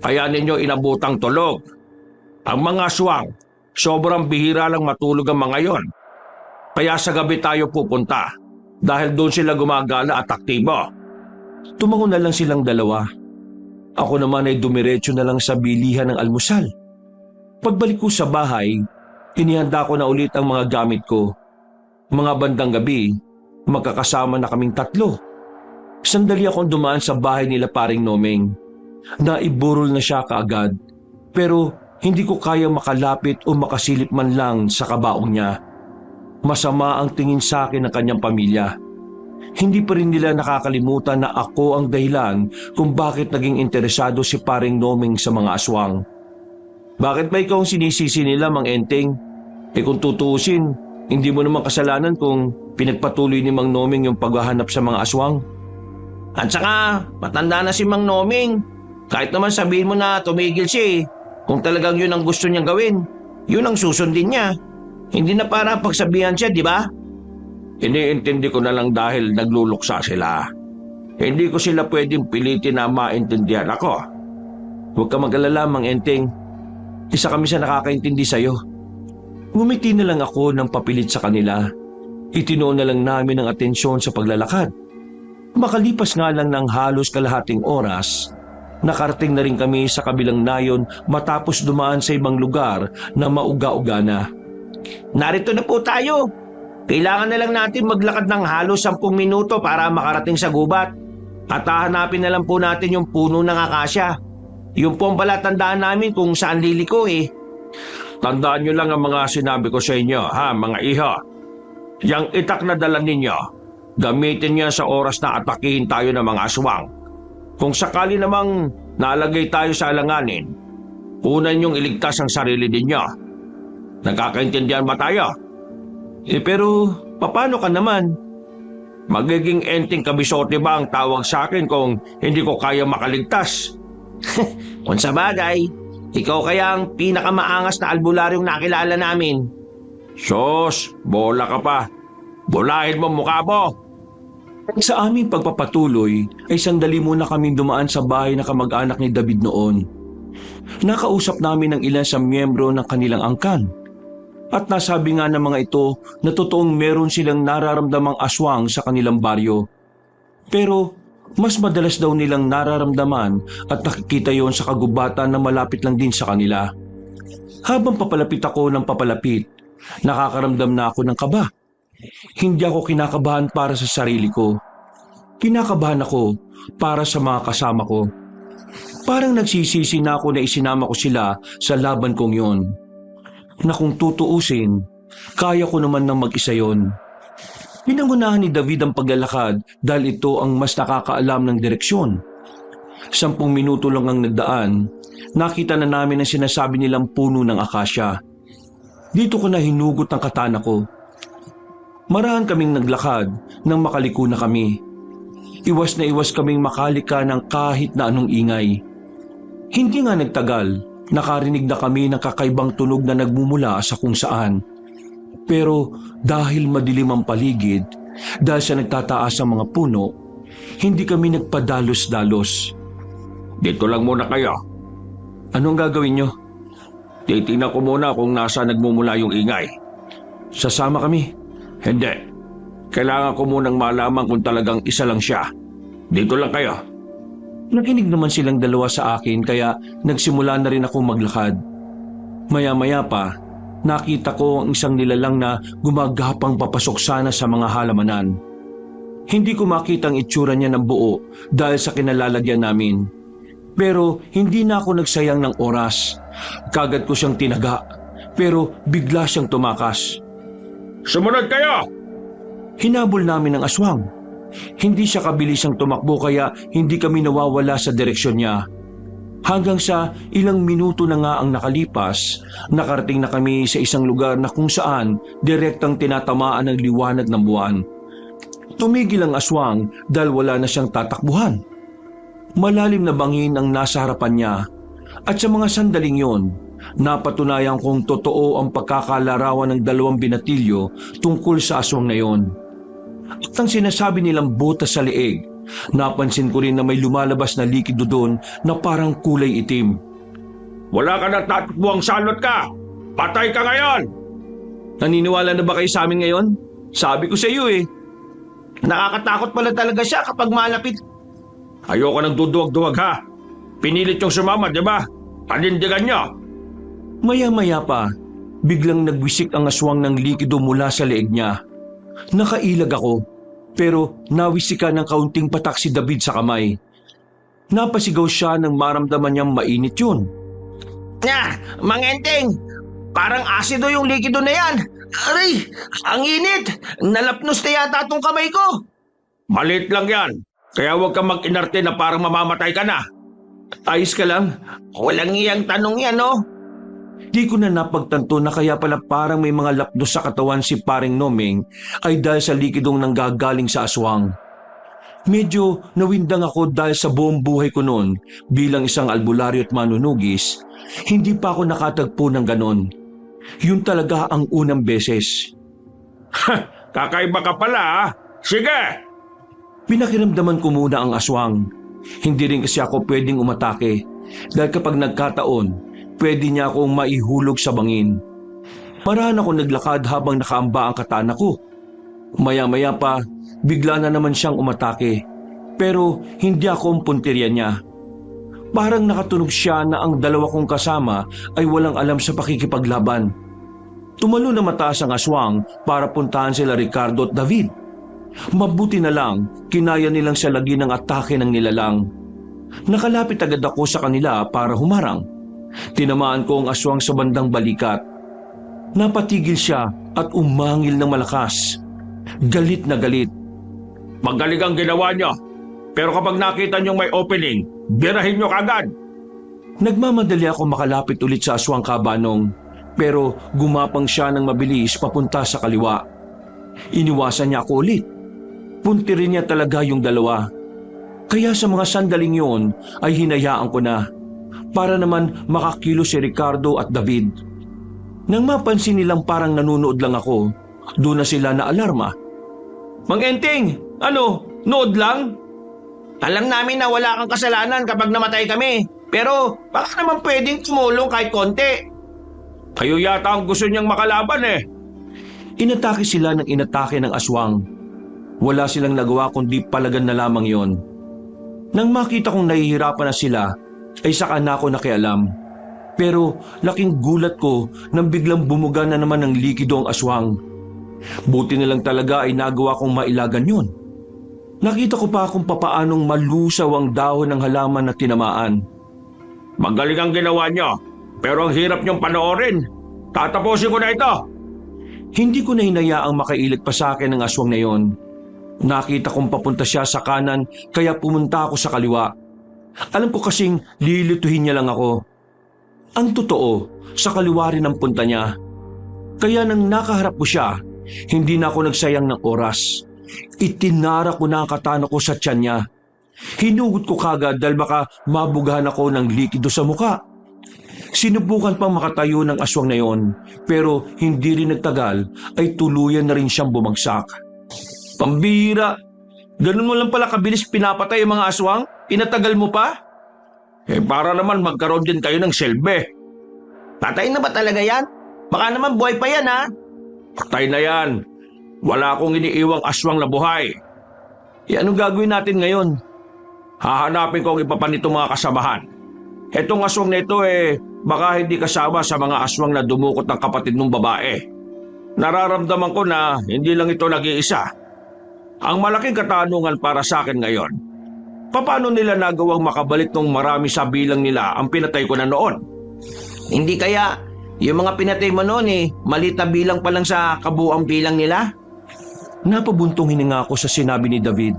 kaya ninyo inabutang tulog. Ang mga aswang, sobrang bihira lang matulog ang mga yon. Kaya sa gabi tayo pupunta, dahil doon sila gumagala at aktibo. Tumango na lang silang dalawa. Ako naman ay dumiretso na lang sa bilihan ng almusal. Pagbalik ko sa bahay, inihanda ko na ulit ang mga gamit ko. Mga bandang gabi, magkakasama na kaming tatlo. Sandali akong dumaan sa bahay nila paring Nomeng. Naiburol na siya kaagad, pero hindi ko kaya makalapit o makasilip man lang sa kabaong niya. Masama ang tingin sa akin ng kanyang pamilya. Hindi pa rin nila nakakalimutan na ako ang dahilan kung bakit naging interesado si paring Nomeng sa mga aswang. Bakit ba ikaw ang sinisisi nila, Mang Enteng? Kung tutuusin, hindi mo naman kasalanan kung pinagpatuloy ni Mang Nomeng yung paghahanap sa mga aswang. At saka, matanda na si Mang Nomeng. Kahit naman sabihin mo na tumigil siya kung talagang yun ang gusto niyang gawin, yun ang susundin niya. Hindi na para pagsabihan siya, di ba? Iniintindi ko na lang dahil nagluluksa sila. Hindi ko sila pwedeng pilitin na maintindihan ako. Huwag ka mag-alala, Mang Enteng. Isa kami sa nakakaintindi sa'yo. Ngumiti na lang ako ng papilit sa kanila. Itinoon na lang namin ang atensyon sa paglalakad. Makalipas nga lang ng halos kalahating oras, nakarating na rin kami sa kabilang nayon matapos dumaan sa ibang lugar na mauga-uga na. Narito na po tayo. Kailangan na lang natin maglakad ng halos 10 minuto para makarating sa gubat. At hahanapin na lang po natin yung puno ng akasya. Yung po ang palatandaan namin kung saan liliko Tandaan nyo lang ang mga sinabi ko sa inyo, ha, mga iho. Yang itak na dala ninyo, gamitin niya sa oras na atakihin tayo ng mga aswang. Kung sakali namang nalagay tayo sa alanganin, unan niyong iligtas ang sarili ninyo. Nagkakaintindihan ba tayo? Pero paano ka naman? Magiging enteng kabisote ba ang tawag sa akin kung hindi ko kaya makaligtas? Kung sa bagay, ikaw kaya ang pinakamaangas na albularyong nakilala namin. Sos, bola ka pa. Bulahin mo mukha mo. Sa aming pagpapatuloy ay sandali muna kaming dumaan sa bahay na kamag-anak ni David noon. Nakausap namin ang ilan sa miyembro ng kanilang angkan. At nasabi nga ng mga ito na totoong meron silang nararamdamang aswang sa kanilang baryo. Pero mas madalas daw nilang nararamdaman at nakikita yon sa kagubatan na malapit lang din sa kanila. Habang papalapit ako ng papalapit, nakakaramdam na ako ng kaba. Hindi ako kinakabahan para sa sarili ko. Kinakabahan ako para sa mga kasama ko. Parang nagsisisi na ako na isinama ko sila sa laban kong yon. Na kung tutuusin, kaya ko naman nang mag-isa yon. Pinangunahan ni David ang paglalakad dahil ito ang mas nakakaalam ng direksyon. 10 minuto lang ang nagdaan, nakita na namin ang sinasabi nilang puno ng akasya. Dito ko na hinugot ang katana ko. Marahan kaming naglakad nang makaliko na kami. Iwas na iwas kaming makalika ng kahit na anong ingay. Hindi nga nagtagal, nakarinig na kami ng kakaibang tunog na nagmumula sa kung saan. Pero dahil madilim ang paligid, dahil sa nagtataas ang mga puno, hindi kami nagpadalos-dalos. Dito lang muna kayo. Anong gagawin nyo? Titingnan ko muna kung nasa nagmumula yung ingay. Sasama kami. Hindi. Kailangan ko munang malaman kung talagang isa lang siya. Dito lang kayo. Nakinig naman silang dalawa sa akin kaya nagsimula na rin akong maglakad. Maya-maya pa, nakita ko ang isang nilalang na gumagapang papasok sana sa mga halamanan. Hindi ko makita ang itsura niya ng buo dahil sa kinalalagyan namin. Pero hindi na ako nagsayang ng oras. Kagad ko siyang tinaga, pero bigla siyang tumakas. Sumunod kayo! Hinabol namin ang aswang. Hindi siya kabilisang tumakbo kaya hindi kami nawawala sa direksyon niya. Hanggang sa ilang minuto na nga ang nakalipas, nakarating na kami sa isang lugar na kung saan direktang tinatamaan ng liwanag ng buwan. Tumigil ang aswang dahil wala na siyang tatakbuhan. Malalim na bangin ang nasa harapan niya at sa mga sandaling yon, napatunayan kong totoo ang pagkakalarawan ng dalawang binatilyo tungkol sa aswang na yon. At ang sinasabi nilang butas sa leeg, napansin ko rin na may lumalabas na likido doon na parang kulay itim. Wala ka na tatakbuhang salot ka! Patay ka ngayon! Naniniwala na ba kayo sa amin ngayon? Sabi ko sa iyo eh. Nakakatakot pala talaga siya kapag malapit. Ayoko nang duduwag-duwag ha! Pinilit yung sumama, di ba? Panindigan nyo! Maya-maya pa, biglang nagwisik ang aswang ng likido mula sa leeg niya. Nakailag ako, pero nawisikan ng kaunting patak si David sa kamay. Napasigaw siya nang maramdaman niyang mainit yun. Mang Enteng, parang asido yung likido na yan. Aray, ang init. Nalapnos na yata tong kamay ko. Malit lang yan. Kaya huwag kang mag-inarte na parang mamamatay ka na. Ayos ka lang? Walang iyang tanong yan, no? Di ko na napagtanto na kaya pala parang may mga lapdos sa katawan si paring Nomeng ay dahil sa likidong nanggagaling sa aswang. Medyo nawindang ako dahil sa buong buhay ko noon bilang isang albularyo at manunugis, hindi pa ako nakatagpo ng ganon. Yun talaga ang unang beses. Kakaiba ka pala ha? Sige! Pinakiramdaman ko muna ang aswang. Hindi rin kasi ako pwedeng umatake dahil kapag nagkataon, pwede niya akong maihulog sa bangin. Maraan ako naglakad habang nakaamba ang katana ko. Maya-maya pa, bigla na naman siyang umatake. Pero hindi ako ang punteriya niya. Parang nakatunog siya na ang dalawa kong kasama ay walang alam sa pakikipaglaban. Tumalo na mataas ang aswang para puntahan sila Ricardo at David. Mabuti na lang, kinaya nilang salagin ang atake ng nilalang. Nakalapit agad ako sa kanila para humarang. Tinamaan ko ang aswang sa bandang balikat. Napatigil siya at umangil ng malakas. Galit na galit. Magaling ang ginawa nyo. Pero kapag nakita nyong may opening, birahin nyo kagad. Nagmamadali ako makalapit ulit sa aswang kabanong, pero gumapang siya ng mabilis papunta sa kaliwa. Iniwasan niya ako ulit. Puntirin niya talaga yung dalawa. Kaya sa mga sandaling yon ay hinayaan ko na para naman makakilo si Ricardo at David. Nang mapansin nilang parang nanunood lang ako, doon na sila na alarma. Mang Enteng, ano, nood lang? Alam namin na wala kang kasalanan kapag namatay kami. Pero baka naman pwedeng tumulong kahit konti. Kayo yata ang gusto niyang makalaban eh. Inatake sila ng inatake ng aswang. Wala silang nagawa kundi palagan na lamang yon. Nang makita kong nahihirapan na sila, ay saka na ako nakialam. Pero laking gulat ko nang biglang bumuga na naman ng likido ang aswang. Buti na lang talaga ay nagawa kong mailagan yun. Nakita ko pa kung papaanong malusaw ang dahon ng halaman na tinamaan. Magaling ang ginawa nyo, pero ang hirap nyong panoorin. Tatapusin ko na ito. Hindi ko na hinayaang makailit pa sa akin ang aswang na yon. Nakita kong papunta siya sa kanan kaya pumunta ako sa kaliwa. Alam ko kasing lilituhin niya lang ako. Ang totoo, sa kaliwa rin ang punta niya. Kaya nang nakaharap ko siya, hindi na ako nagsayang ng oras. Itinara ko na ang katana ko sa tiyan niya. Hinugot ko kagad dahil baka mabugahan ako ng likido sa muka. Sinubukan pang makatayo ng aswang na yon, pero hindi rin nagtagal ay tuluyan na rin siyang bumagsak. Pambihira! Ganun mo lang pala kabilis pinapatay ang mga aswang? Pinatagal mo pa? Para naman magkaroon din kayo ng silbi. Patay na ba talaga yan? Baka naman buhay pa yan, ha? Patay na yan. Wala akong iniiwang aswang na buhay. Anong gagawin natin ngayon? Hahanapin ko ang iba pa nitong mga kasamahan. Etong aswang na ito baka hindi kasama sa mga aswang na dumukot ng kapatid ng babae. Nararamdaman ko na hindi lang ito nag-iisa. Ang malaking katanungan para sa akin ngayon, Paano nila nagawang makabalik ng marami sa bilang nila ang pinatay ko na noon? Hindi kaya yung mga pinatay mo noon maliit na bilang pa lang sa kabuang bilang nila? Napabuntong hininga ako sa sinabi ni David.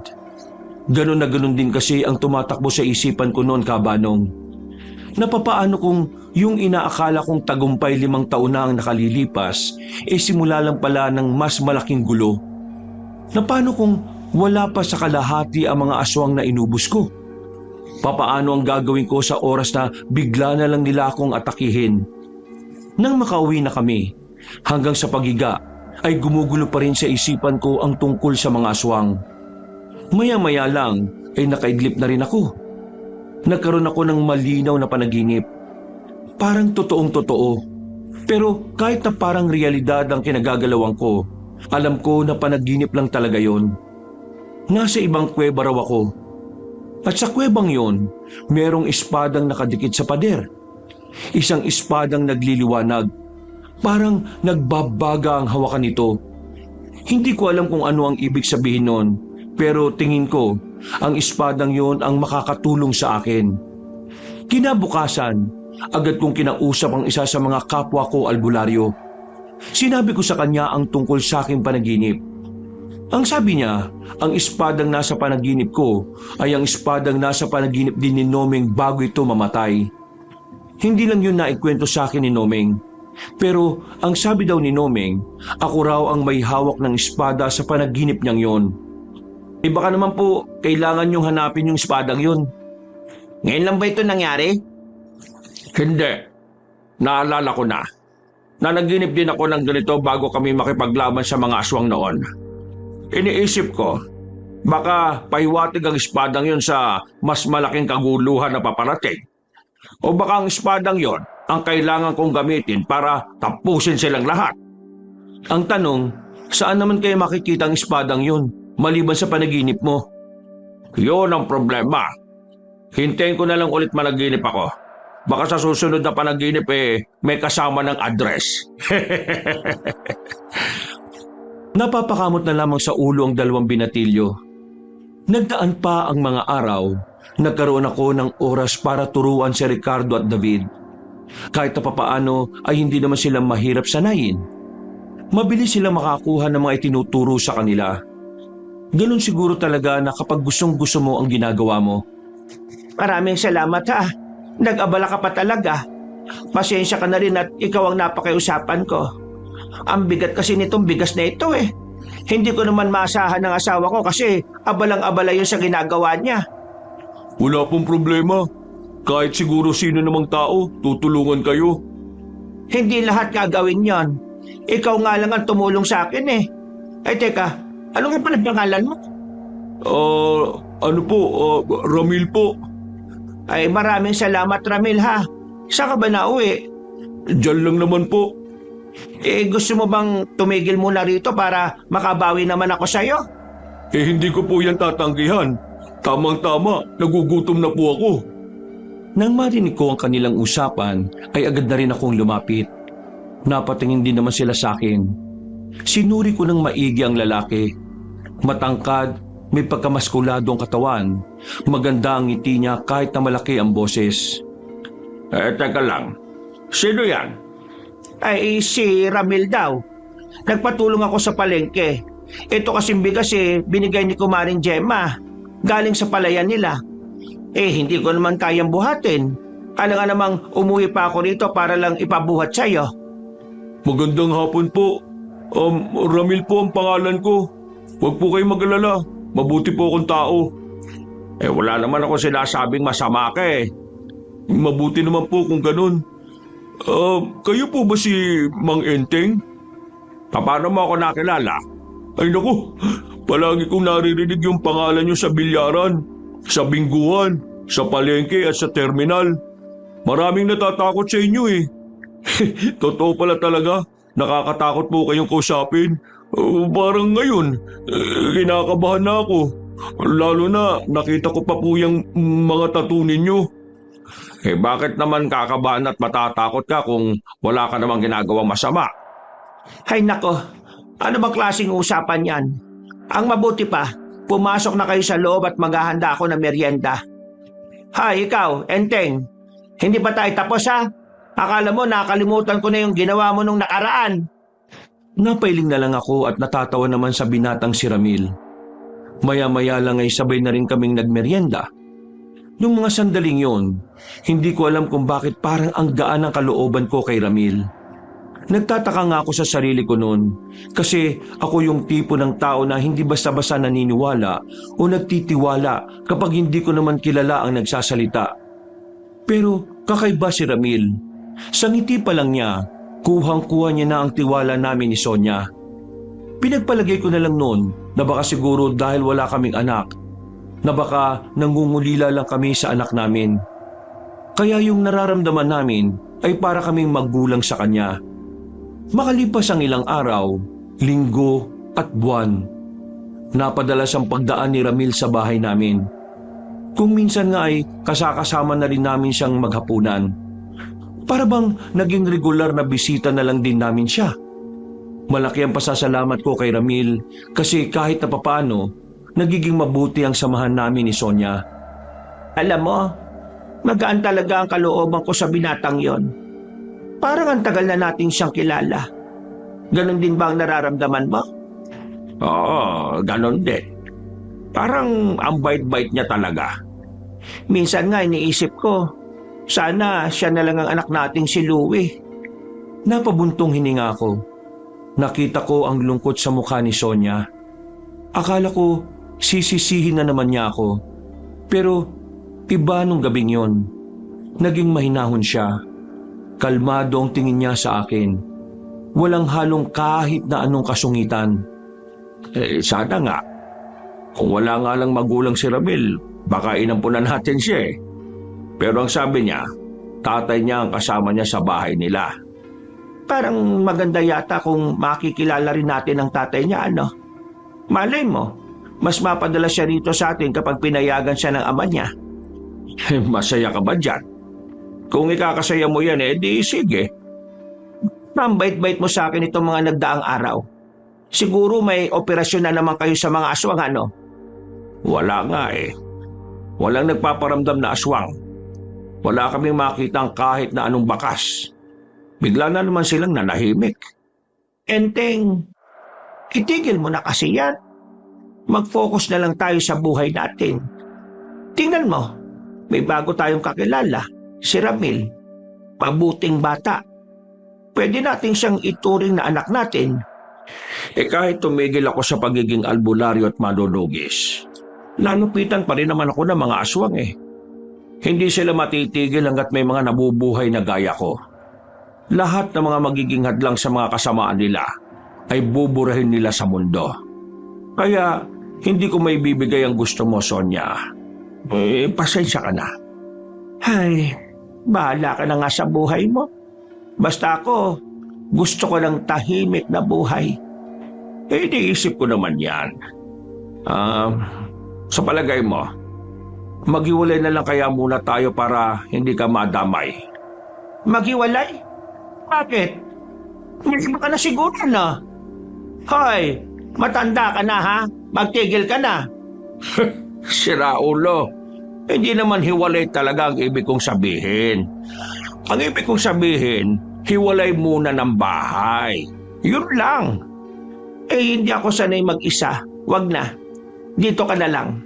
Ganon na ganon din kasi ang tumatakbo sa isipan ko noon, Kabanong. Napapaano kung yung inaakala kong tagumpay 5 taon na ang nakalilipas, simula lang pala ng mas malaking gulo? Na paano kung wala pa sa kalahati ang mga aswang na inubos ko? Papaano ang gagawin ko sa oras na bigla na lang nila akong atakihin? Nang makauwi na kami, hanggang sa pagiga, ay gumugulo pa rin sa isipan ko ang tungkol sa mga aswang. Maya-maya lang ay nakaidlip na rin ako. Nagkaroon ako ng malinaw na panaginip. Parang totoong totoo. Pero kahit na parang realidad ang kinagagalawan ko, alam ko na panaginip lang talaga yon. Nasa ibang kuweba raw ako. At sa kuwebang yon, merong espadang nakadikit sa pader. Isang espadang nagliliwanag. Parang nagbabaga ang hawakan nito. Hindi ko alam kung ano ang ibig sabihin nun, pero tingin ko, ang espadang yon ang makakatulong sa akin. Kinabukasan, agad kong kinausap ang isa sa mga kapwa ko albularyo. Sinabi ko sa kanya ang tungkol sa aking panaginip. Ang sabi niya, ang espadang nasa panaginip ko ay ang espadang nasa panaginip din ni Nomeng bago ito mamatay. Hindi lang yun naikwento sa akin ni Nomeng. Pero ang sabi daw ni Nomeng, ako raw ang may hawak ng espada sa panaginip niyang yon. Baka naman po, kailangan niyong hanapin yung espadang yun. Ngayon lang ba ito nangyari? Hindi. Naalala ko na. Nanaginip din ako ng ganito bago kami makipaglaban sa mga aswang noon. Iniisip ko, baka pahiwatig ang espadang yon sa mas malaking kaguluhan na paparating. O baka ang espadang yon ang kailangan kong gamitin para tapusin silang lahat. Ang tanong, saan naman kayo makikita ang espadang yun, maliban sa panaginip mo? Yun ang problema. Hintayin ko na lang ulit managinip ako. Baka sa susunod na panaginip may kasama ng address. Napapakamot na lamang sa ulo ang 2 binatilyo. Nagdaan pa ang mga araw, nagkaroon ako ng oras para turuan si Ricardo at David. Kahit na papaano ay hindi naman sila mahirap sanayin. Mabilis sila makakuha ng mga itinuturo sa kanila. Ganun siguro talaga na kapag gustong-gusto mo ang ginagawa mo. Maraming salamat ha. Nag-abala ka pa talaga. Pasensya ka na rin at ikaw ang napakiusapan ko. Ang bigat kasi nitong bigas na ito Hindi ko naman maasahan ng asawa ko kasi abalang-abala yun sa ginagawa niya. Wala pong problema. Kahit siguro sino namang tao, tutulungan kayo. Hindi lahat gagawin yon. Ikaw nga lang ang tumulong sa akin Ay teka, ano nga pala pangalan mo? Ramil po. Ay maraming salamat Ramil ha. Saan ka ba nauwi? Diyan lang naman po. Gusto mo bang tumigil muna rito para makabawi naman ako sa'yo? Hindi ko po yan tatanggihan. Tamang-tama, nagugutom na po ako. Nang marinig ko ang kanilang usapan, ay agad na rin akong lumapit. Napatingin din naman sila sa akin. Sinuri ko ng maigi ang lalaki. Matangkad, may pagkamaskuladong katawan. Maganda ang ngiti niya kahit na malaki ang boses. Teka lang. Sino yan? Ay si Ramil daw. Nagpatulong ako sa palengke. Ito kasing bigas binigay ni Kumaring Gemma. Galing sa palayan nila. Hindi ko naman kayang buhatin. Kala nga namang umuwi pa ako rito para lang ipabuhat sa'yo. Magandang hapon po. Ramil po ang pangalan ko. Huwag po kayong mag-alala. Mabuti po akong tao. Wala naman ako sinasabing masama ka Mabuti naman po kung ganun. Kayo po ba si Mang Enteng? Paano mo ako nakilala? Ay naku, palagi kong naririnig yung pangalan nyo sa bilyaran, sa bingguhan, sa palengke at sa terminal. Maraming natatakot sa inyo Totoo pala talaga, nakakatakot po kayong kausapin. Parang ngayon, kinakabahan na ako. Lalo na nakita ko pa po yung mga tattoo ninyo. Bakit naman kakabahan at matatakot ka kung wala ka namang ginagawang masama? Hay nako, ano bang klaseng usapan yan? Ang mabuti pa, pumasok na kayo sa loob at maghahanda ako ng merienda. Hay, ikaw, Enteng. Hindi pa tayo tapos ha? Akala mo nakalimutan ko na yung ginawa mo nung nakaraan. Napailing na lang ako at natatawa naman sa binatang si Ramil. Maya-maya lang ay sabay na rin kaming nagmeryenda. Noong mga sandaling yon, hindi ko alam kung bakit parang ang gaan ng kalooban ko kay Ramil. Nagtataka nga ako sa sarili ko noon kasi ako yung tipo ng tao na hindi basta-basta naniniwala o nagtitiwala kapag hindi ko naman kilala ang nagsasalita. Pero kakaiba si Ramil. Sa ngiti pa lang niya, kuhang-kuha niya na ang tiwala namin ni Sonia. Pinagpalagay ko na lang noon na baka siguro dahil wala kaming anak, na baka nangungulila lang kami sa anak namin. Kaya yung nararamdaman namin ay para kaming maggulang sa kanya. Makalipas ang ilang araw, linggo at buwan, napadalas ang pagdaan ni Ramil sa bahay namin. Kung minsan nga ay kasakasama na rin namin siyang maghapunan. Para bang naging regular na bisita na lang din namin siya. Malaki ang pasasalamat ko kay Ramil kasi kahit na papaano, nagiging mabuti ang samahan namin ni Sonia. Alam mo, magaan talaga ang kalooban ko sa binatang yon. Parang ang tagal na natin siyang kilala. Ganon din ba ang nararamdaman mo? Oo, ganon din. Parang ang bait-bait niya talaga. Minsan nga iniisip ko, sana siya na lang ang anak nating si Louie. Napabuntong hininga ako. Nakita ko ang lungkot sa mukha ni Sonia. Akala ko sisisihin na naman niya ako. Pero iba nung gabing yon. Naging mahinahon siya. Kalmado ang tingin niya sa akin. Walang halong kahit na anong kasungitan. Sana nga. Kung wala nga lang magulang si Ramil, baka inampunan natin siya eh. Pero ang sabi niya, tatay niya ang kasama niya sa bahay nila. Parang maganda yata kung makikilala rin natin ang tatay niya, ano? Malay mo, mas mapadala siya rito sa atin kapag pinayagan siya ng ama niya. Masaya ka ba dyan? Kung ikakasaya mo yan di sige. Mambait-bait mo sa akin itong mga nagdaang araw. Siguro may operasyon na naman kayo sa mga aswang, ano? Wala nga eh. Walang nagpaparamdam na aswang. Wala kaming makitang kahit na anong bakas. Bigla na naman silang nanahimik. Enteng, itigil mo na kasi yan. Mag-focus na lang tayo sa buhay natin. Tingnan mo, may bago tayong kakilala. Si Ramil, mabuting bata. Pwede natin siyang ituring na anak natin. Kahit tumigil ako sa pagiging albularyo at madudugis, lalupitan pa rin naman ako ng mga aswang eh. Hindi sila matitigil hanggat may mga nabubuhay na gaya ko. Lahat ng mga magiging hadlang sa mga kasamaan nila ay buburahin nila sa mundo. Kaya hindi ko may bibigay ang gusto mo, Sonia. Pasensya ka na. Ay, bahala ka na nga sa buhay mo. Basta ako, gusto ko ng tahimik na buhay. Iniisip ko naman yan. Sa palagay mo, maghiwalay na lang kaya muna tayo para hindi ka madamay. Maghiwalay? Bakit? Hindi ka na siguro na. Hoy, matanda ka na ha? Magtigil ka na. Sira ulo. Hindi naman hiwalay talaga ang ibig kong sabihin. Ang ibig kong sabihin, hiwalay muna ng bahay. Yun lang. Hindi ako sanay mag-isa. Wag na. Dito ka na lang.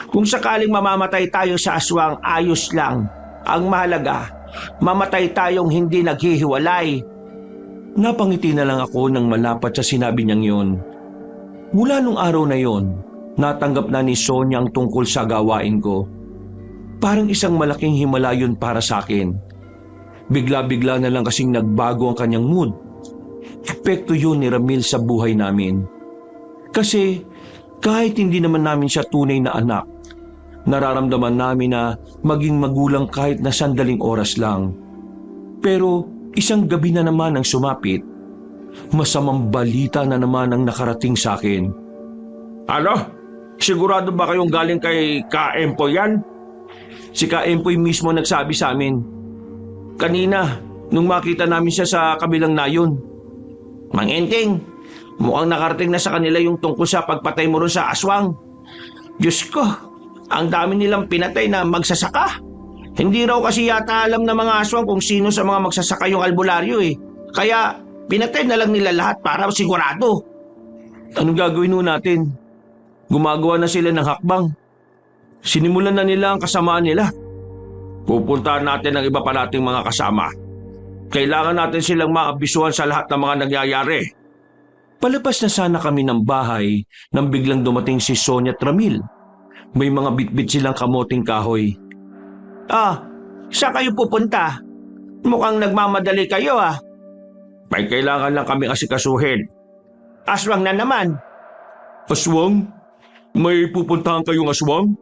Kung sakaling mamamatay tayo sa aswang, ayos lang. Ang mahalaga, mamatay tayong hindi naghihiwalay. Napangiti na lang ako nang malapat sa sinabi niyang yon. Mula nung araw na yon, natanggap na ni Sonia ang tungkol sa gawain ko. Parang isang malaking himala yun para sa akin. Bigla-bigla na lang kasing nagbago ang kanyang mood. Epekto yun ni Ramil sa buhay namin. Kasi kahit hindi naman namin siya tunay na anak, nararamdaman namin na maging magulang kahit na sandaling oras lang. Pero isang gabi na naman ang sumapit, masamang balita na naman ang nakarating sa akin. Ano? Sigurado ba kayong galing kay Ka-Empo yan? Si Ka-Empoy mismo nagsabi sa amin. Kanina, nung makita namin siya sa kabilang nayon. Mang Enteng, mukhang nakarating na sa kanila yung tungkol sa pagpatay mo ron sa aswang. Diyos ko, ang dami nilang pinatay na magsasaka. Hindi raw kasi yata alam ng mga aswang kung sino sa mga magsasaka yung albularyo eh. Kaya pinatay na lang nila lahat para sigurado. Anong gagawin nun natin? Gumagawa na sila ng hakbang. Sinimulan na nila ang kasamaan nila. Pupuntahan natin ang iba pa nating mga kasama. Kailangan natin silang maabisuhan sa lahat ng mga nangyayari. Palabas na sana kami ng bahay nang biglang dumating si Sonia at Ramil. May mga bitbit silang kamoting kahoy. Saan kayo pupunta? Mukhang nagmamadali kayo ah. May kailangan lang kami asikasuhin. Aswang na naman. Aswang? May pupuntahan kayong aswang?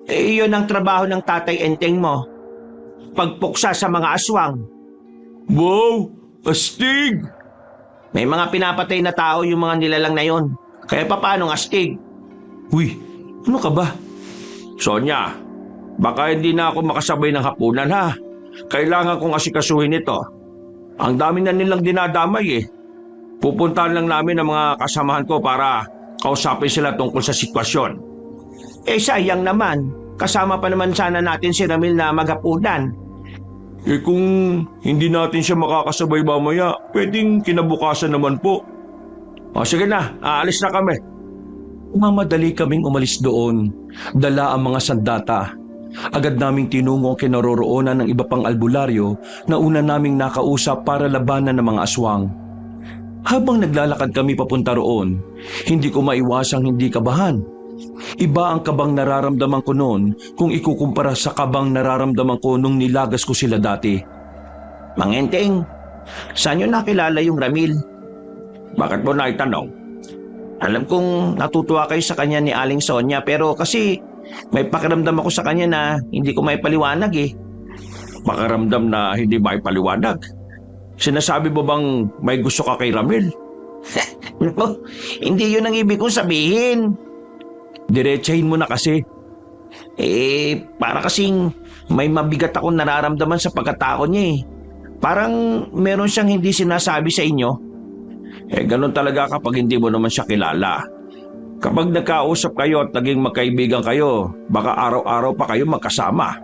Iyon ang trabaho ng Tatay Enteng mo. Pagpuksa sa mga aswang. Wow! Astig! May mga pinapatay na tao yung mga nilalang na yon. Kaya paano astig? Uy, ano ka ba? Sonia, baka hindi na ako makasabay ng hapunan ha. Kailangan kong asikasuhin ito. Ang dami na nilang dinadamay eh. Pupuntahan lang namin ang mga kasamahan ko para kausapin sila tungkol sa sitwasyon. Sayang naman. Kasama pa naman sana natin si Ramil na maghapunan. Kung hindi natin siya makakasabay mamaya, pwedeng kinabukasan naman po. Sige na, aalis na kami. Mamadali kaming umalis doon. Dala ang mga sandata. Agad naming tinungo ang kinaroroonan ng iba pang albularyo na una naming nakausap para labanan ng mga aswang. Habang naglalakad kami papunta roon, hindi ko maiwasang hindi kabahan. Iba ang kabang nararamdaman ko noon kung ikukumpara sa kabang nararamdaman ko nung nilagas ko sila dati. Mang Enteng, saan nyo nakilala yung Ramil? Bakit mo naitanong? Alam kong natutuwa kayo sa kanya ni Aling Sonia pero kasi may pakiramdam ako sa kanya na hindi ko may paliwanag eh. Pakiramdam na hindi may paliwanag? Sinasabi mo bang may gusto ka kay Ramil? No, hindi yun ang ibig kong sabihin. Diretsahin mo na kasi. Para kasing may mabigat akong nararamdaman sa pagkatao niya eh. Parang meron siyang hindi sinasabi sa inyo. Ganun talaga kapag hindi mo naman siya kilala. Kapag nagkausap kayo at naging magkaibigan kayo, baka araw-araw pa kayo magkasama.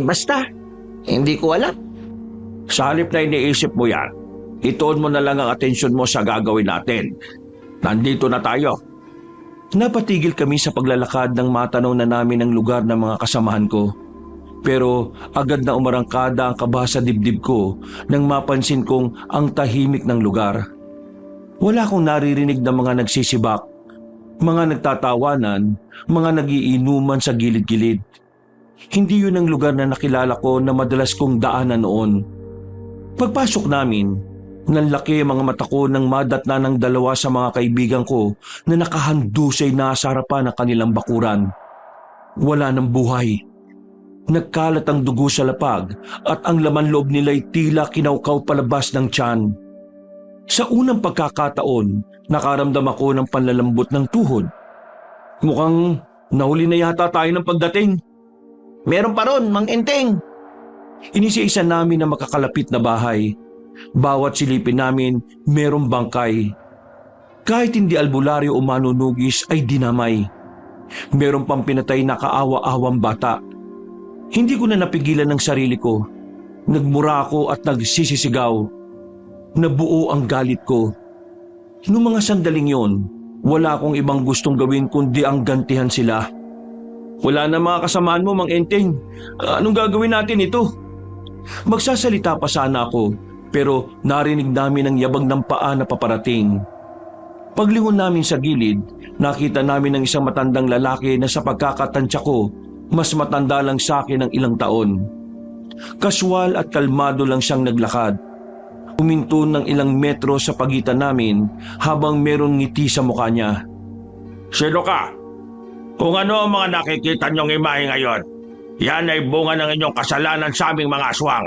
Basta. Hindi ko alam. Sa halip na iniisip mo yan, ituon mo na lang ang atensyon mo sa gagawin natin. Nandito na tayo. Napatigil kami sa paglalakad nang matanaw na namin ang lugar ng mga kasamahan ko. Pero agad na umarangkada ang kaba sa dibdib ko nang mapansin kong ang tahimik ng lugar. Wala akong naririnig na mga nagsisibak, mga nagtatawanan, mga nagiinuman sa gilid-gilid. Hindi yun ang lugar na nakilala ko na madalas kong daanan noon. Pagpasok namin, nanlaki ang mga mata ko nang madatna ng dalawa sa mga kaibigan ko na nakahandusay na sa harapan ng kanilang bakuran. Wala ng buhay. Nagkalat ang dugo sa lapag at ang laman loob nila'y tila kinaukaw palabas ng tiyan. Sa unang pagkakataon, nakaramdam ako ng panlalambot ng tuhod. Mukhang nahuli na yata tayo ng pagdating. Meron pa ron, Mang Enteng. Inisiisa namin na makakalapit na bahay. Bawat silipin namin, merong bangkay. Kahit hindi albularyo o manunugis ay dinamay. Meron pang pinatay na kaawa-awang bata. Hindi ko na napigilan ng sarili ko. Nagmura ako at nagsisisigaw. Nabuo ang galit ko. Noong mga sandaling yon, wala akong ibang gustong gawin kundi ang gantihan sila. Wala na mga kasamaan mo, Mang Enteng. Anong gagawin natin ito? Magsasalita pa sana ako, pero narinig namin ang yabag ng paa na paparating. Paglingon namin sa gilid, nakita namin ang isang matandang lalaki na sa pagkakatansya ko, mas matanda lang sa akin ng ilang taon. Kaswal at kalmado lang siyang naglakad. Huminto ng ilang metro sa pagitan namin habang merong ngiti sa mukha niya. Sino ka? Kung ano ang mga nakikita niyong imahe ngayon, yan ay bunga ng inyong kasalanan sa aming mga aswang.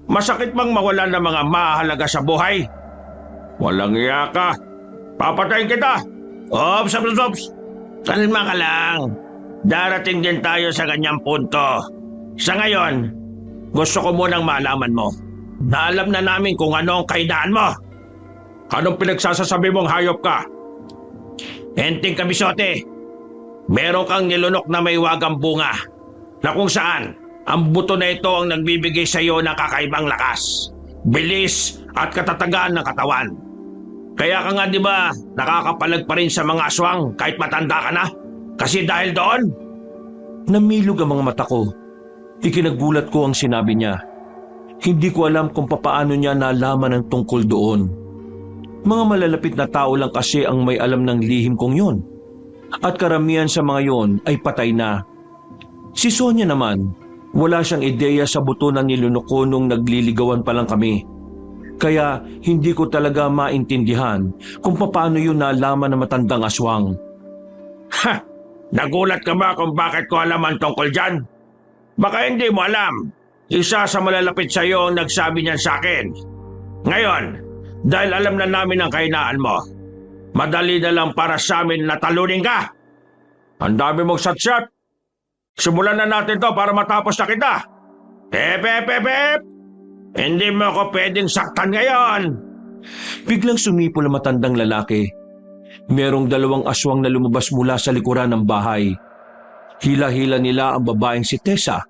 Masakit bang mawala ng mga mahalaga sa buhay? Walang iya ka. Papatayin kita. Ops. Kalma ka lang. Darating din tayo sa ganyang punto. Sa ngayon, gusto ko munang malaman mo na alam na namin kung ano ang kahinaan mo. Anong pinagsasasabi mong hayop ka? Enteng Kabisote, meron kang nilunok na may wagang bunga na kung saan ang buto na ito ang nagbibigay sa iyo ng kakaibang lakas, bilis at katatagan ng katawan. Kaya ka nga di ba nakakapalag pa rin sa mga aswang kahit matanda ka na? Kasi dahil doon? Namilog ang mga mata ko. Ikinagulat ko ang sinabi niya. Hindi ko alam kung papaano niya nalaman ang tungkol doon. Mga malalapit na tao lang kasi ang may alam ng lihim kong yon. At karamihan sa mga yon ay patay na. Si Sonia naman, wala siyang ideya sa buto na nilunok ko nung nagliligawan pa lang kami. Kaya hindi ko talaga maintindihan kung papaano yun nalaman ng matandang aswang. Ha! Nagulat ka ba kung bakit ko alam ang tungkol dyan? Baka hindi mo alam. Isa sa malalapit sa iyo ang nagsabi niyan sa akin. Ngayon, dahil alam na namin ang kahinaan mo, madali na lang para sa amin na talunin ka. Ang dami mong satsat. Simulan na natin to para matapos na kita. Pep! Hindi mo ako pwedeng saktan ngayon. Biglang sumipol ang matandang lalaki. Merong 2 aswang na lumabas mula sa likuran ng bahay. Hila-hila nila ang babaeng si Tessa,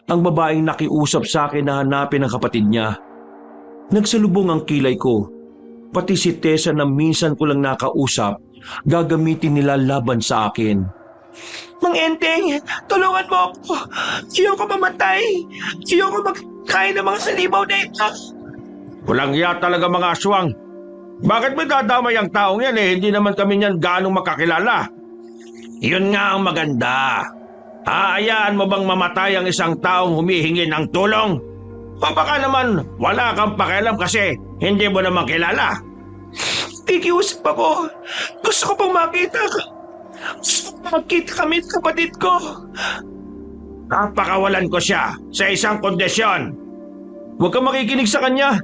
ang babaeng nakiusap sa akin na hanapin ang kapatid niya. Nagsalubong ang kilay ko. Pati si Tessa na minsan ko lang nakausap, gagamitin nila laban sa akin. Mang Enteng, tulungan mo ako. Ayoko mamatay. Ayoko magkain ng mga salibaw na ito. Walang iya talaga mga aswang. Bakit may dadamay ang taong yan hindi naman kami niyan ganong makakilala. Yun nga ang maganda. Aayaan mo bang mamatay ang isang taong humihingi ng tulong? O baka naman wala kang pakialam kasi hindi mo naman kilala. Pikiusap ako. Gusto ko pang makita ka. Gusto ko magkita kami at kapatid ko. Papakawalan ko siya sa isang kondisyon. Huwag kang makikinig sa kanya.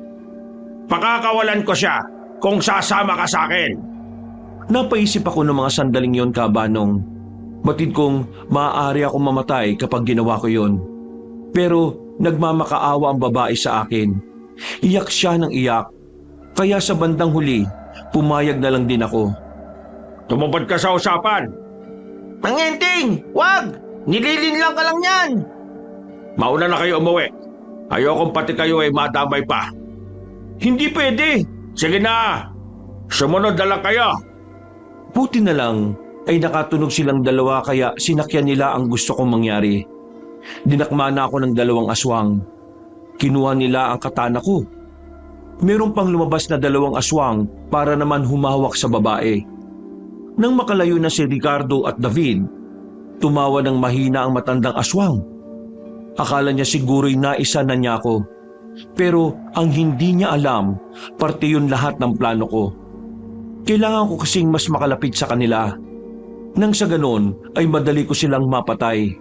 Pakakawalan ko siya kung sasama ka sa akin. Napaisip ako ng mga sandaling yon, Kabanong. Batid kong maaari akong mamatay kapag ginawa ko yon. Pero nagmamakaawa ang babae sa akin. Iyak siya ng iyak. Kaya sa bandang huli, pumayag na lang din ako. Tumupad ka sa usapan. Mang Enteng, wag! Nililin lang ka lang yan. Mauna na kayo umuwi. Ayokong pati kayo ay madamay pa. Hindi pwede! Sige na! Sumunod na lang kayo! Buti na lang ay nakatunog silang 2 kaya sinakyan nila ang gusto kong mangyari. Dinakma na ako ng 2 aswang. Kinuha nila ang katana ko. Meron pang lumabas na 2 aswang para naman humawak sa babae. Nang makalayo na si Ricardo at David, tumawa ng mahina ang matandang aswang. Akala niya siguro'y naisa na niya ako. Pero ang hindi niya alam, parte yun lahat ng plano ko. Kailangan ko kasing mas makalapit sa kanila. Nang sa ganon ay madali ko silang mapatay.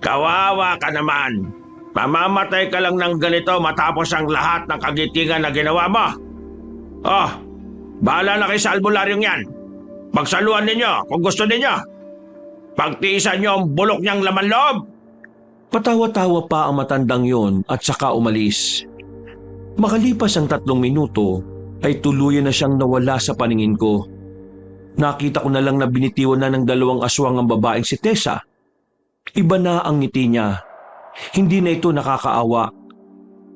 Kawawa ka naman. Mamamatay ka lang ng ganito matapos ang lahat ng kagitingan na ginawa mo. Oh, bahala na kayo sa albularyong yan. Pagsaluhan ninyo kung gusto ninyo. Pagtiisan nyo ang bulok niyang laman loob. Patawa-tawa pa ang matandang yon at saka umalis. Makalipas ang 3 minuto ay tuluyan na siyang nawala sa paningin ko. Nakita ko na lang na binitiwan na ng 2 aswang ang babaeng si Tessa. Iba na ang ngiti niya. Hindi na ito nakakaawa.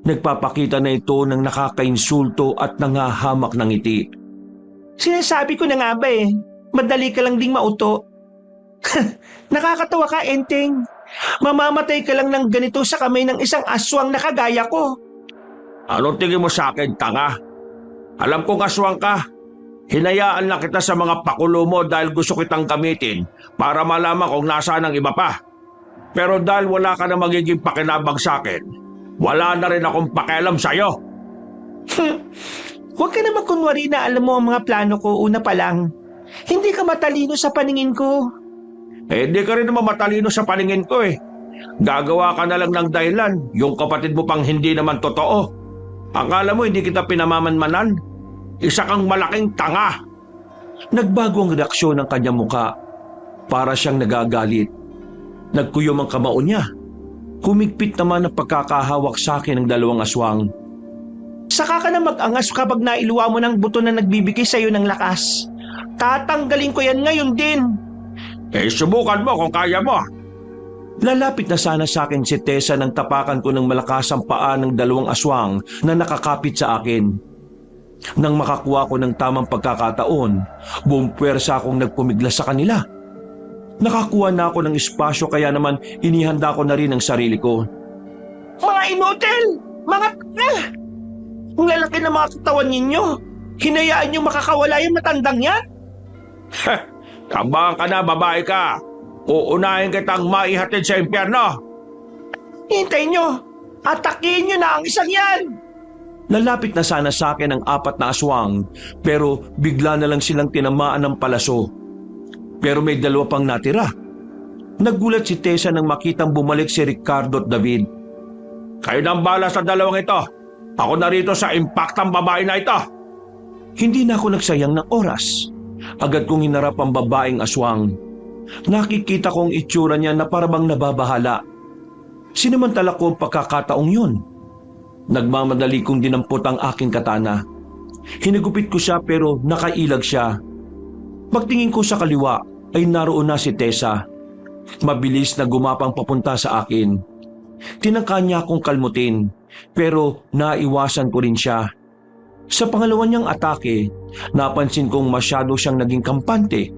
Nagpapakita na ito ng nakakainsulto at nangahamak ng ngiti. Sinasabi ko na nga ba madali ka lang ding mauto. Nakakatawa ka, Enteng. Mamamatay ka lang ng ganito sa kamay ng isang aswang na kagaya ko. Anong tingin mo sa akin, tanga? Alam kong aswang ka. Hinayaan lang kita sa mga pakulo mo dahil gusto kitang gamitin para malaman kung nasaan ang iba pa. Pero dahil wala ka na magiging pakinabang sa akin, wala na rin akong pakialam sa'yo. Huwag ka na magkunwari na alam mo ang mga plano ko una pa lang. Hindi ka matalino sa paningin ko. Hindi ka rin naman matalino sa paningin ko Gagawa ka na lang ng dahilan, yung kapatid mo pang hindi naman totoo. Akala mo hindi kita pinamamanmanan? Isa kang malaking tanga. Nagbago ang reaksyon ng kanyang muka. Para siyang nagagalit. Nagkuyom ang kamao niya. Humigpit naman ang pagkakahawak sa akin ng 2 aswang. Saka ka na mag-angas kapag nailuwa mo ng buto na nagbibigay sa'yo ng lakas. Tatanggalin ko yan ngayon din. Subukan mo kung kaya mo. Lalapit na sana sa akin si Tessa nang tapakan ko ng malakas ang paa ng dalawang aswang na nakakapit sa akin. Nang makakuha ko ng tamang pagkakataon, buong puwersa akong nagpumiglas sa kanila. Nakakuha na ako ng espasyo kaya naman inihanda ko na rin ang sarili ko. Mga inutil! Mga tanga! Ang lalaki ng mga katawan ninyo. Hinayaan nyo makakawala yung matandang yan? Kabang ka na, babae ka. Uunahin kitang maihatid sa impyerno. Hintayin nyo! Atakihin nyo na ang isang yan! Lalapit na sana sa akin ang 4 na aswang pero bigla na lang silang tinamaan ng palaso. Pero may 2 pang natira. Nagulat si Tessa nang makitang bumalik si Ricardo at David. Kayo nang bala sa 2 ito. Ako narito sa impaktang babae na ito. Hindi na ako nagsayang ng oras. Agad kong hinarap ang babaeng aswang. Nakikita kong itsura niya na parabang nababahala. Sinamantala ko ang pagkakataong yun. Nagmamadali kong dinampot ang aking katana. Hinagupit ko siya pero nakailag siya. Pagtingin ko sa kaliwa ay naroon na si Tessa. Mabilis na gumapang papunta sa akin. Tinangka niya akong kalmutin pero naiwasan ko rin siya. Sa pangalawa niyang atake, napansin kong masyado siyang naging kampante.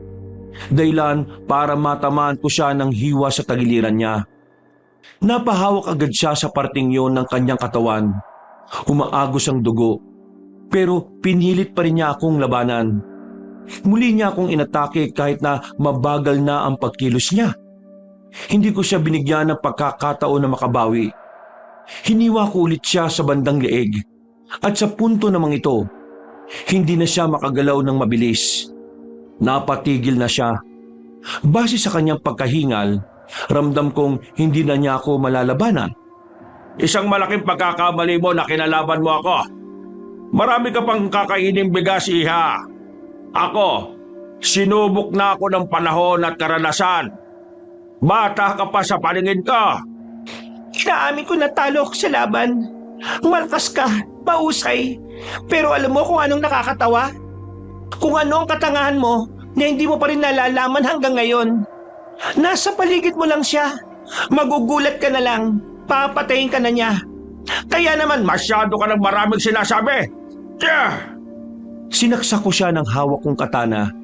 Dahilan para matamaan ko siya ng hiwa sa tagiliran niya. Napahawak agad siya sa parting yon ng kanyang katawan. Umaagos ang dugo. Pero pinilit pa rin niya akong labanan. Muli niya akong inatake kahit na mabagal na ang pagkilos niya. Hindi ko siya binigyan ng pagkakataon na makabawi. Hiniwa ko ulit siya sa bandang leeg. At sa punto namang ito, hindi na siya makagalaw ng mabilis. Napatigil na siya. Base sa kanyang pagkahingal, ramdam kong hindi na niya ako malalabanan. Isang malaking pagkakamali mo na kinalaban mo ako. Marami ka pang kakainin bigas, iha. Ako, sinubok na ako ng panahon at karanasan. Bata ka pa sa paningin ko. Inaamin ko na talo ako sa laban. Malakas ka, pausay. Pero alam mo kung anong nakakatawa? Kung ano ang katangahan mo na hindi mo pa rin nalalaman hanggang ngayon. Nasa paligid mo lang siya. Magugulat ka na lang. Papatayin ka na niya. Kaya naman Masyado ka ng maraming sinasabi. Tiyah! Sinaksak ko siya ng hawak kong katana.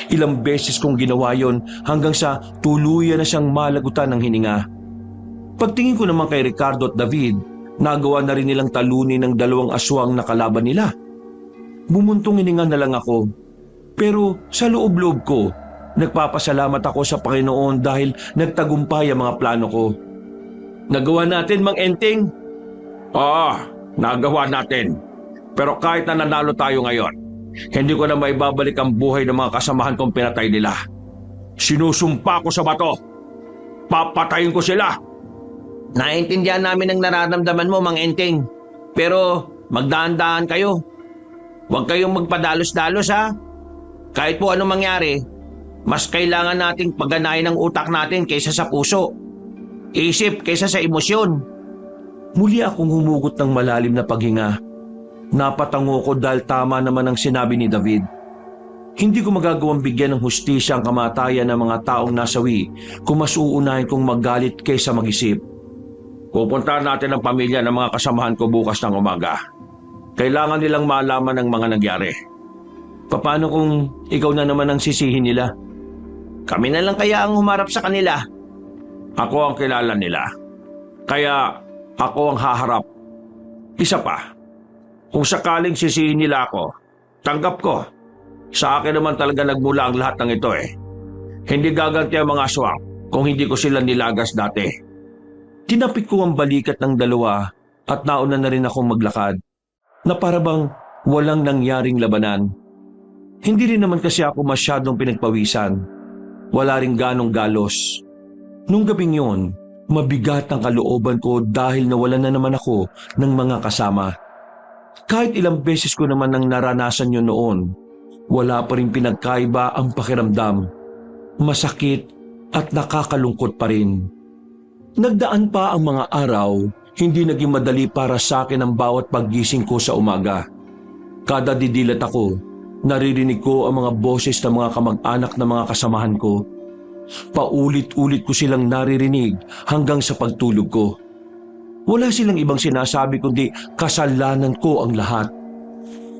Ilang beses kong ginawa yon hanggang sa tuluyan na siyang malagutan ng hininga. Pagtingin ko naman kay Ricardo at David, nagawa na rin nilang talunin ng 2 aswang na kalaban nila. Bumuntong hininga na lang ako. Pero sa loob-loob ko, nagpapasalamat ako sa Panginoon dahil nagtagumpay ang mga plano ko. Nagawa natin, Mang Enteng? Oo, nagawa natin. Pero kahit na nanalo tayo ngayon, hindi ko na maibabalik ang buhay ng mga kasamahan kong pinatay nila. Sinusumpa ko sa bato. Papatayin ko sila. Naintindihan namin ang nararamdaman mo, Mang Enteng. Pero magdaan-daan kayo. Huwag kayong magpadalos-dalos, ha? Kahit po anong mangyari, mas kailangan nating pagganahin ang utak natin kaysa sa puso. Isip kaysa sa emosyon. Muli akong humugot ng malalim na paghinga. Napatango ko dahil tama naman ang sinabi ni David. Hindi ko magagawang bigyan ng hustisya ang kamatayan ng mga taong nasawi kung mas uunahin kong magalit kaysa mag-isip. Pupuntahan natin ang pamilya ng mga kasamahan ko bukas ng umaga. Kailangan nilang malaman ang mga nangyari. Paano kung ikaw na naman ang sisihin nila? Kami na lang kaya ang humarap sa kanila. Ako ang kilala nila. Kaya ako ang haharap. Isa pa, kung sakaling sisihin nila ako, tanggap ko. Sa akin naman talaga nagmula ang lahat ng ito eh. Hindi gaganti ang mga aswang kung hindi ko sila nilagas dati. Tinapik ko ang balikat ng 2 at nauna na rin akong maglakad na parabang walang nangyaring labanan. Hindi rin naman kasi ako masyadong pinagpawisan. Wala ring ganong galos. Nung gabing yon, mabigat ang kalooban ko dahil nawalan na naman ako ng mga kasama. Kahit ilang beses ko naman nang naranasan yun noon, wala pa rin pinagkaiba ang pakiramdam. Masakit at nakakalungkot pa rin. Nagdaan pa ang mga araw, Hindi naging madali para sa akin ang bawat paggising ko sa umaga. Kada didilat ako, naririnig ko ang mga boses ng mga kamag-anak na mga kasamahan ko. Paulit-ulit ko silang naririnig hanggang sa pagtulog ko. Wala silang ibang sinasabi kundi kasalanan ko ang lahat.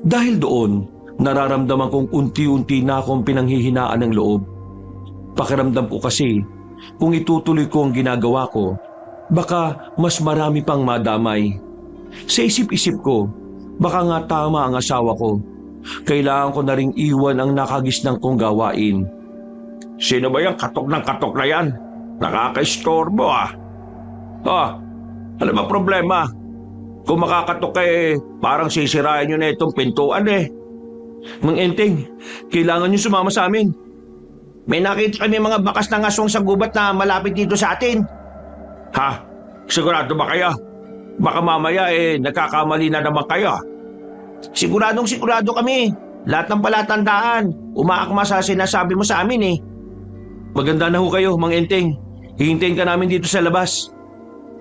Dahil doon, nararamdaman kong unti-unti na akong pinanghihinaan ng loob. Pakiramdam ko kasi, kung itutuloy ko ang ginagawa ko, baka mas marami pang madamay. Sa isip-isip ko, baka nga tama ang asawa ko. Kailangan ko na ring iwan ang nakagisnang kong gawain. Sino ba yung katok ng katok na yan? Nakaka-istorbo ah. Ano ba problema? Kung makakatok parang sisirain nyo na itong pintuan eh. Mang Enteng, kailangan nyo sumama sa amin. May nakita kami mga bakas ng aswang sa gubat na malapit dito sa atin. Ha? Sigurado ba kayo? Baka mamaya nagkakamali na naman kayo. Siguradong sigurado kami. Lahat ng palatandaan, umaakma sa sinasabi mo sa amin eh. Maganda na ho kayo, Mang Enteng. Hihintayin ka namin dito sa labas.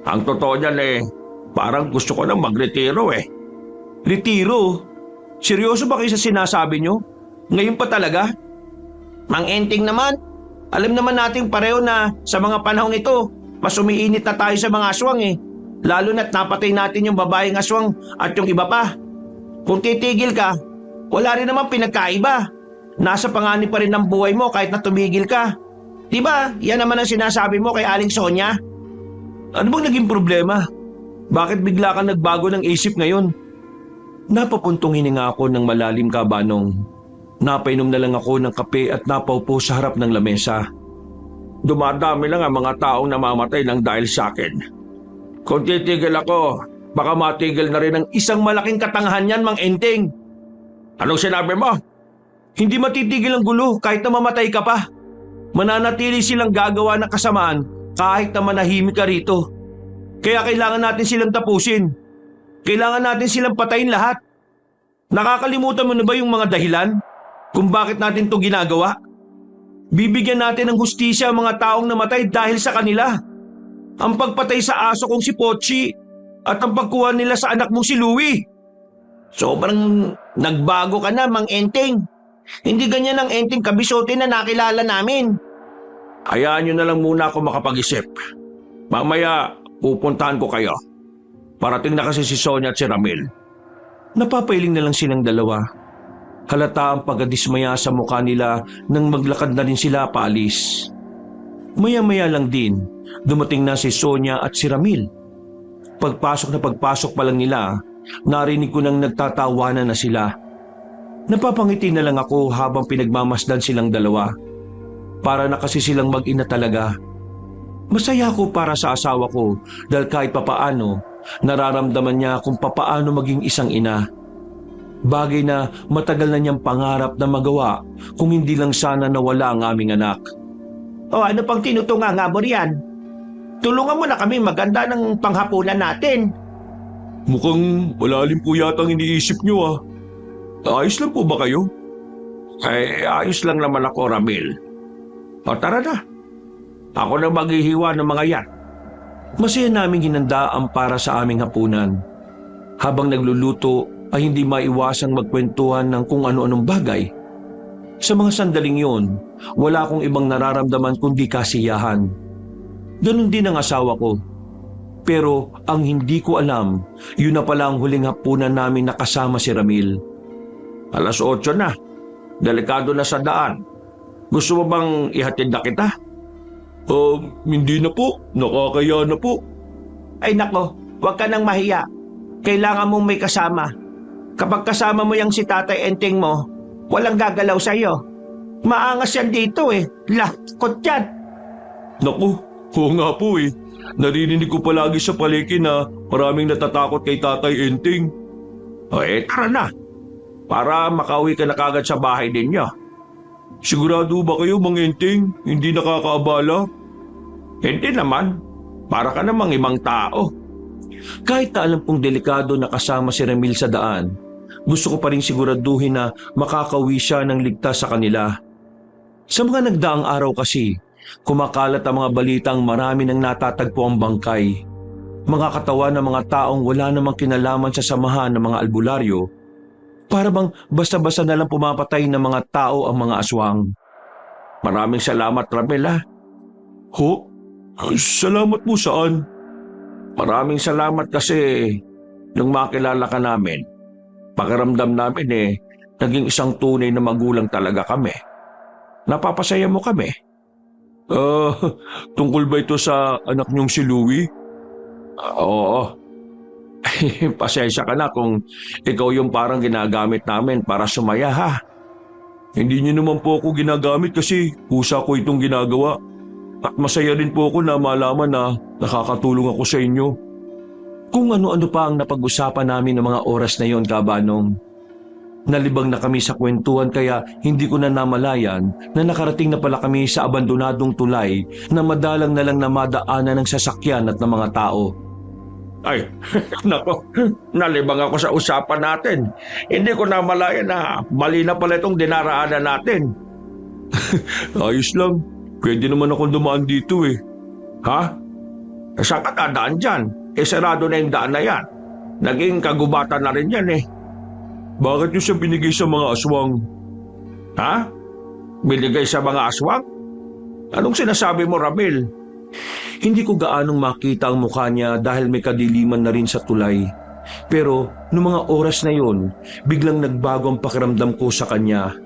Ang totoo niyan parang gusto ko nang magretiro eh. Retiro? Seryoso ba kayo sa sinasabi nyo? Ngayon pa talaga? Mang Enteng naman, alam naman nating pareho na sa mga panahong ito, mas umiinit na tayo sa mga aswang eh. Lalo na't napatay natin yung babaeng aswang at yung iba pa. Kung titigil ka, wala rin naman pinagkaiba. Nasa panganib pa rin ang buhay mo kahit na tumigil ka. Diba, yan naman ang sinasabi mo kay Aling Sonia? Ano bang naging problema? Bakit bigla kang nagbago ng isip ngayon? Napapuntong hininga ako ng malalim kabanong. Napainom na lang ako ng kape at napaupo sa harap ng lamesa. Dumadami lang ang mga taong namamatay ng dahil sa akin. Kung titigil ako, baka matigil na rin ang isang malaking katangahan yan, Mang Enteng. Anong sinabi mo? Hindi matitigil ang gulo kahit na mamatay ka pa. Mananatili silang gagawa ng kasamaan kahit na manahimik ka rito. Kaya kailangan natin silang tapusin. Kailangan natin silang patayin lahat. Nakakalimutan mo na ba yung mga dahilan kung bakit natin to ginagawa? Bibigyan natin ng hustisya ang mga taong namatay dahil sa kanila. Ang pagpatay sa aso kong si Pochi at ang pagkuha nila sa anak mong si Louie. Sobrang nagbago ka na, Mang Enteng. Hindi ganyan ang Enteng Kabisote na nakilala namin. Hayaan nyo na lang muna ako makapag-isip. Mamaya pupuntahan ko kayo. Parating na kasi si Sonia at si Ramil. Napapailing na lang silang dalawa. Halata ang pagkadismaya sa mukha nila nang maglakad na rin sila paalis. Maya-maya lang din, dumating na si Sonia at si Ramil. Pagpasok pa lang nila, narinig ko nang nagtatawanan na sila. Napapangiti na lang ako habang pinagmamasdan silang dalawa. Para na kasi silang mag-ina talaga. Masaya ako para sa asawa ko dahil kahit papaano, nararamdaman niya kung papaano maging isang ina. Bagay na matagal na niyang pangarap na magawa kung hindi lang sana nawala ang aming anak. O ano pang tinutunga nga mo riyan? Tulungan mo na kami maganda ng panghapunan natin. Mukhang malalim po yata ang iniisip niyo ah. Ayos lang po ba kayo? Ayos lang naman ako, Ramil. O tara na. Ako na maghihiwa ng mga yan. Masaya naming hinandaan para sa aming hapunan. Habang nagluluto ay hindi maiwasang magkwentuhan ng kung ano-anong bagay. Sa mga sandaling yon, wala akong ibang nararamdaman kundi kasiyahan. Ganun din ang asawa ko. Pero ang hindi ko alam, yun na pala ang huling hapunan namin nakasama si Ramil. Alas 8 na. Delikado na sa daan. Gusto mo bang ihatid na kita? Hindi na po. Nakakaya na po. Ay nako, huwag ka nang mahiya. Kailangan mong may kasama. Kapag kasama mo yung si Tatay Enteng mo, walang gagalaw sa iyo. Maangas yan dito eh. Lakot yan. Naku, oo nga po eh. Narinig ko palagi sa palengke na maraming natatakot kay Tatay Enteng. Tara na. Para makauwi ka na kagad sa bahay ninyo. Sigurado ba kayo, Mang Enteng? Hindi nakakaabala? Hindi naman. Para ka namang ibang tao. Kahit na alam kong delikado na kasama si Ramil sa daan, gusto ko pa rin siguraduhin na makakauwi siya ng ligtas sa kanila. Sa mga nagdaang araw kasi, kumakalat ang mga balitang marami nang natatagpo ang bangkay. mga katawan ng mga taong wala namang kinalaman sa samahan ng mga albularyo, para bang basta-basta na lang pumapatay ng mga tao ang mga aswang. Maraming salamat, Ramil, ha? Ho? Salamat po saan? Maraming salamat kasi nung makilala ka namin, pakiramdam namin naging isang tunay na magulang talaga kami. Napapasaya mo kami. Tungkol ba ito sa anak niyong si Louie? Oo. Pasensya ka na kung ikaw yung parang ginagamit namin para sumaya, ha? Hindi niyo naman po ako ginagamit kasi kusa ko itong ginagawa. At masaya rin po ako na malaman na nakakatulong ako sa inyo. Kung ano-ano pa ang napag-usapan namin ng mga oras na yon, Kabanong. Nalibang na kami sa kwentuhan kaya hindi ko na namalayan na nakarating na pala kami sa abandonadong tulay na madalang na lang na madaanan ng sasakyan at ng mga tao. Ay, nako, nalibang ako sa usapan natin. Hindi ko namalayan na mali na pala itong dinaraanan natin. Ayos lang. Pwede naman akong dumaan dito eh. Ha? Saan ka dadaan dyan? Sarado na yung daan na yan. Naging kagubatan na rin yan eh. Bakit niyo siya binigay sa mga aswang? Ha? Binigay sa mga aswang? Anong sinasabi mo, Ramil? Hindi ko gaanong makita ang mukha niya dahil may kadiliman na rin sa tulay. Pero noong mga oras na yon, biglang nagbago ang pakiramdam ko sa kanya.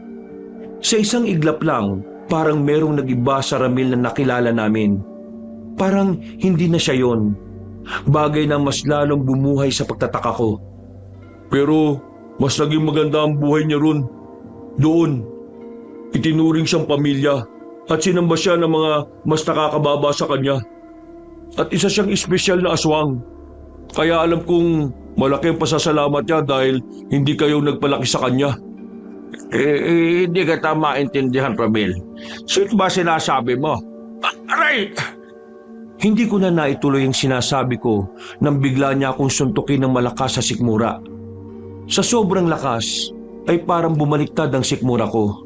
Sa isang iglap lang, parang merong nag-iba sa Ramil na nakilala namin. Parang hindi na siya yon. Bagay na mas lalong bumuhay sa pagtataka ko. Pero mas naging maganda ang buhay niya ron. Doon, itinuring siyang pamilya at sinamba siya ng mga mas nakakababa sa kanya. At isa siyang espesyal na aswang. Kaya alam kong malaki ang pasasalamat niya dahil hindi kayo nagpalaki sa kanya. Hindi ka maintindihan, Ramil. Sino ba sinasabi mo? Aray! Hindi ko na naituloy ang sinasabi ko nang bigla niya akong suntukin ng malakas sa sikmura. Sa sobrang lakas ay parang bumaliktad ang sikmura ko.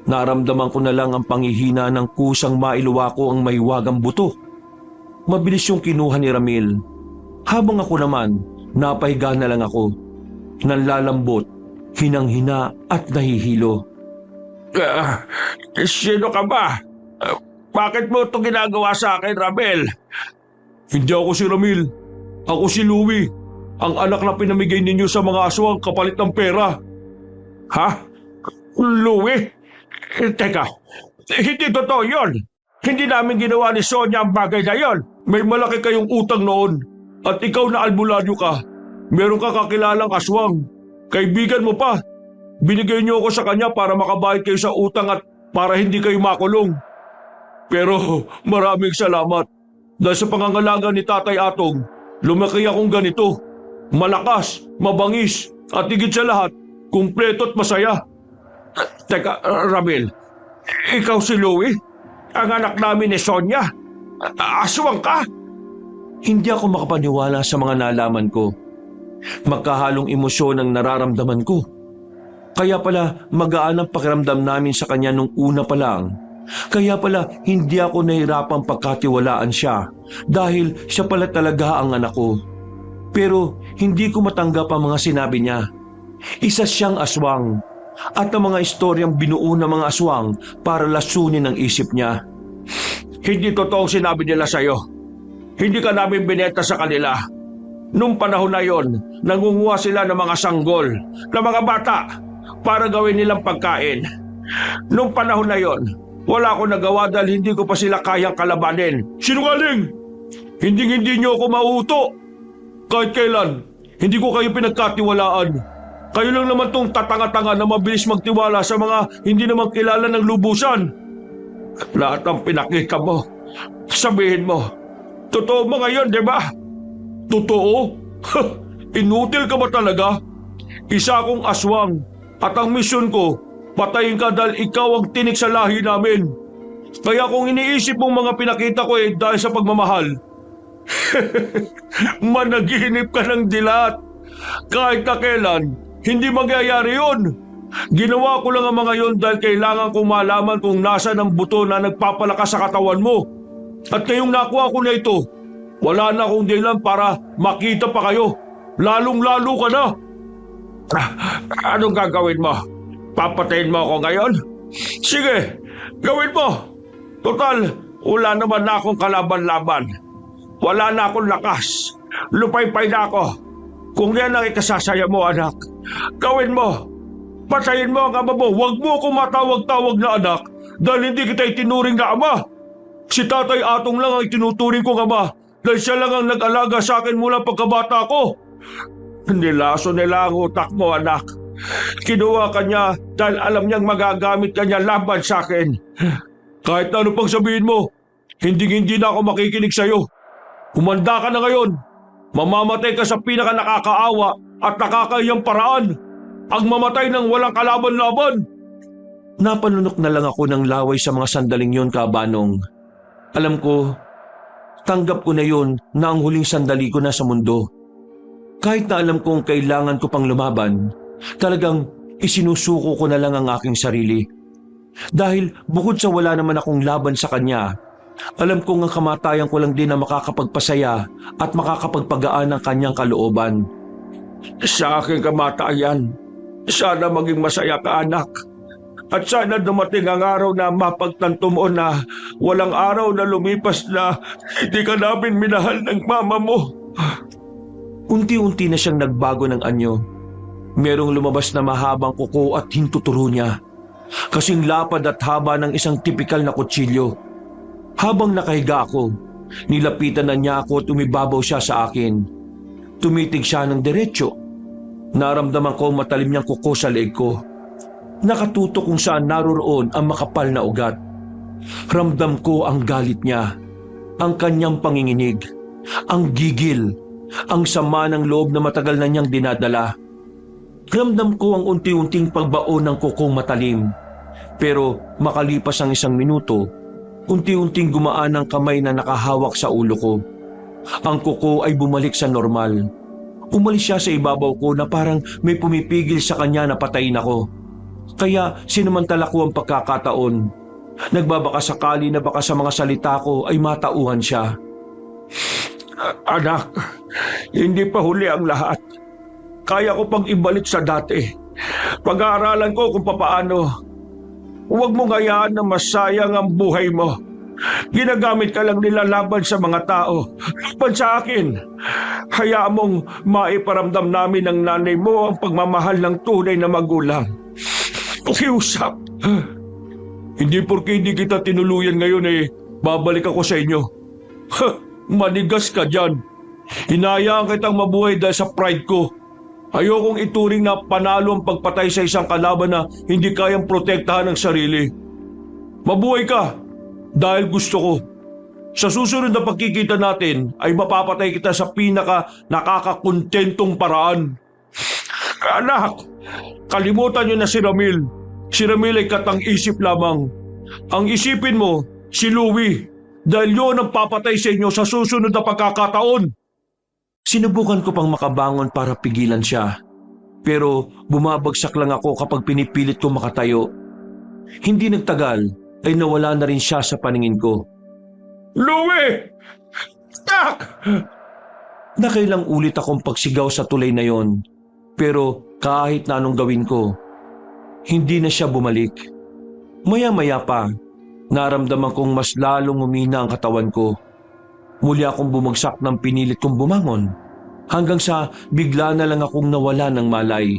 Naramdaman ko na lang ang panghihina ng kusang mailuwa ko ang mahiwagang buto. Mabilis yung kinuha ni Ramil. Habang ako naman, napahiga na lang ako. Nanlalambot, hinang-hina at nahihilo. Sino ka ba? Bakit mo ito ginagawa sa akin, Ramil? Hindi ako si Ramil. Ako si Louie, ang anak na pinamigay ninyo sa mga aswang kapalit ng pera. Ha? Louie? Teka, hindi totoo yun. Hindi namin ginawa ni Sonia ang bagay na yon. May malaki kayong utang noon at ikaw na albularyo ka. Meron ka kakilalang aswang. Kaibigan mo pa. Binigay niyo ako sa kanya para makabayad kayo sa utang at para hindi kayo makulong. Pero maraming salamat. Dahil sa pangangalaga ni Tatay Atong, lumaki akong ganito. Malakas, mabangis, at higit sa lahat, kumpleto at masaya. Teka, Ramil, ikaw si Louie? Ang anak namin ni Sonia? Aswang ka? Hindi ako makapaniwala sa mga nalaman ko. Magkahalong emosyon ang nararamdaman ko. Kaya pala magaan ang pakiramdam namin sa kanya nung una pa lang. Kaya pala hindi ako nahirapang pagkatiwalaan siya dahil siya pala talaga ang anak ko. Pero hindi ko matanggap ang mga sinabi niya. Isa siyang aswang at ang mga istoryang binuo ng mga aswang para lasunin ang isip niya. Hindi totoong sinabi nila sa'yo. Hindi ka namin binenta sa kanila. Nung panahon na yon, nangunguha sila ng mga sanggol, ng mga bata, para gawin nilang pagkain. Nung panahon na yon, wala akong nagawa dahil hindi ko pa sila kayang kalabanin. Sinungaling! Hindi niyo ako mauuto. Kahit kailan, hindi ko kayo pinagkatiwalaan. Kayo lang naman tong tatanga-tanga na mabilis magtiwala sa mga hindi naman kilala ng lubusan. Lahat ng pinakita mo, sabihin mo, totoo mo ngayon, di ba? Totoo? Inutil ka ba talaga? Isa akong aswang at ang misyon ko, patayin ka dahil ikaw ang tinik sa lahi namin. Kaya kung iniisip mong mga pinakita ko dahil sa pagmamahal, managinip ka ng dilat. Kahit na kailan, hindi mangyayari yun. Ginawa ko lang ang mga yon dahil kailangan kong malaman kung nasa ng buto na nagpapalakas sa katawan mo. At ngayong nakuha ko na ito, Wala na akong dahilan para makita pa kayo. Lalong-lalo ka na. Anong gagawin mo? Papatayin mo ako ngayon? Sige, gawin mo. Total, wala naman na akong kalaban-laban. Wala na akong lakas. Lupay-pay na ako. Kung yan ang ikasasaya mo, anak, gawin mo. Patayin mo ang ama mo. Huwag mo akong matawag-tawag na anak dahil hindi kita itinuring na ama. Si Tatay Atong lang ang itinuturing kong ama dahil siya lang ang nag-alaga sa akin mula pagkabata ko. Nilaso nila ang utak mo, anak. Kinuha ka niya dahil alam niyang magagamit ka niya laban sa akin. Kahit ano pang sabihin mo, hindi na ako makikinig sa'yo. Humanda ka na ngayon. Mamamatay ka sa pinaka nakakaawa at nakakahiyang paraan. Ang mamatay ng walang kalaban-laban. Napanunok na lang ako ng laway sa mga sandaling yon, Kabanong. Alam ko, tanggap ko na yon na ang huling sandali ko na sa mundo. Kahit na alam kong kailangan ko pang lumaban, talagang isinusuko ko na lang ang aking sarili. Dahil bukod sa wala naman akong laban sa kanya, alam kong ang kamatayan ko lang din na makakapagpasaya at makakapagpagaan ng kanyang kalooban. Sa aking kamatayan, sana maging masaya ka, anak. At sana dumating ang araw na mapagtanto mo na walang araw na lumipas na hindi ka namin minahal ng mama mo. Unti-unti na siyang nagbago ng anyo. Merong lumabas na mahabang kuko at hintuturo niya. Kasing lapad at haba ng isang tipikal na kutsilyo. Habang nakahiga ako, nilapitan na niya ako at umibabaw siya sa akin. Tumitig siya ng diretsyo. Naramdaman ko matalim niyang kuko sa leeg ko. Nakatutok kung saan naroroon ang makapal na ugat. Ramdam ko ang galit niya, ang kanyang panginginig, ang gigil, ang sama ng loob na matagal na niyang dinadala. Ramdam ko ang unti-unting pagbaon ng kukong matalim. Pero makalipas ang 1 minuto, unti-unting gumaan ang kamay na nakahawak sa ulo ko. Ang kuko ay bumalik sa normal. Umalis siya sa ibabaw ko na parang may pumipigil sa kanya na patayin ako. Kaya sinamantala ko ang pagkakataon. Nagbabaka sakali na baka sa mga salita ko ay matauhan siya. Anak, hindi pa huli ang lahat. Kaya ko pang ibalik sa dati. Pag-aaralan ko kung papaano. Huwag mong hayaan na masayang ang buhay mo. Ginagamit ka lang nila laban sa mga tao. Laban sa akin. Hayaan mong maiparamdam namin ng nanay mo ang pagmamahal ng tunay na magulang. Pakiusap. Hindi porke hindi kita tinuluyan ngayon babalik ako sa inyo. Manigas ka dyan. Hinayaan kitang mabuhay dahil sa pride ko. Ayokong ituring na panalo ang pagpatay sa isang kalaban na hindi kayang protektahan ng sarili. Mabuhay ka dahil gusto ko. Sa susunod na pagkikita natin ay mapapatay kita sa pinaka nakakakontentong paraan. Anak, kalimutan niyo na si Ramil. Si Ramil ay katang-isip lamang. Ang isipin mo, si Louie, dahil yun ang papatay sa inyo sa susunod na pagkakataon. Sinubukan ko pang makabangon para pigilan siya. Pero bumabagsak lang ako kapag pinipilit ko makatayo. Hindi nagtagal ay nawala na rin siya sa paningin ko. Louie! Tak! Nakailang ulit akong pagsigaw sa tulay na yon. Pero kahit na anong gawin ko, hindi na siya bumalik. Maya-maya pa, naramdaman kong mas lalong umina ang katawan ko. Muli akong bumagsak ng pinilit kong bumangon, hanggang sa bigla na lang akong nawala ng malay.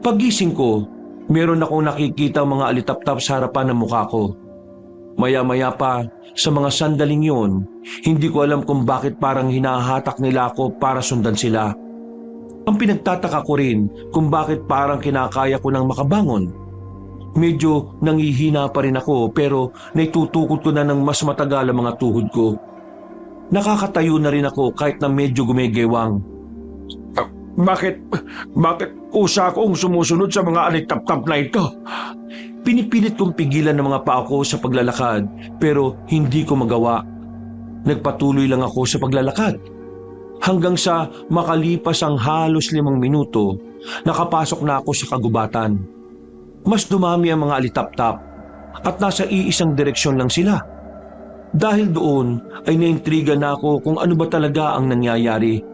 Pagising ko, meron akong nakikita mga alitaptap sa harapan ng mukha ko. Maya-maya pa, sa mga sandaling yon, hindi ko alam kung bakit parang hinahatak nila ako para sundan sila. Ang pinagtataka ko rin kung bakit parang kinakaya ko nang makabangon. Medyo nangihina pa rin ako pero naitutukod ko na ng mas matagal ang mga tuhod ko. Nakakatayo na rin ako kahit na medyo gumegewang. Bakit usa akong sumusunod sa mga alitaptap na ito? Pinipilit kong pigilan ng mga paa ko sa paglalakad pero hindi ko magawa. Nagpatuloy lang ako sa paglalakad. Hanggang sa makalipas ang halos 5 minuto, nakapasok na ako sa kagubatan. Mas dumami ang mga alitaptap at nasa iisang direksyon lang sila. Dahil doon ay naintriga na ako kung ano ba talaga ang nangyayari.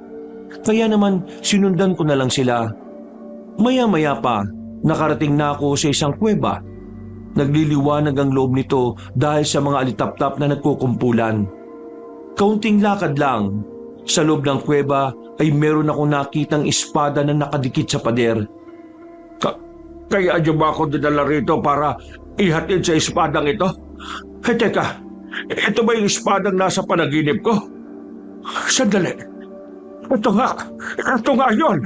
Kaya naman sinundan ko na lang sila. Maya-maya pa, nakarating na ako sa isang kuweba. Nagliliwanag ang loob nito dahil sa mga alitaptap na nagkukumpulan. Kaunting lakad lang, sa loob ng kuweba ay meron akong nakitang espada na nakadikit sa pader. Kaya niyo ba ako dinala rito para ihatid sa espadang ito? Teka, ito ba yung espadang nasa panaginip ko? Sandali. Ito nga yun.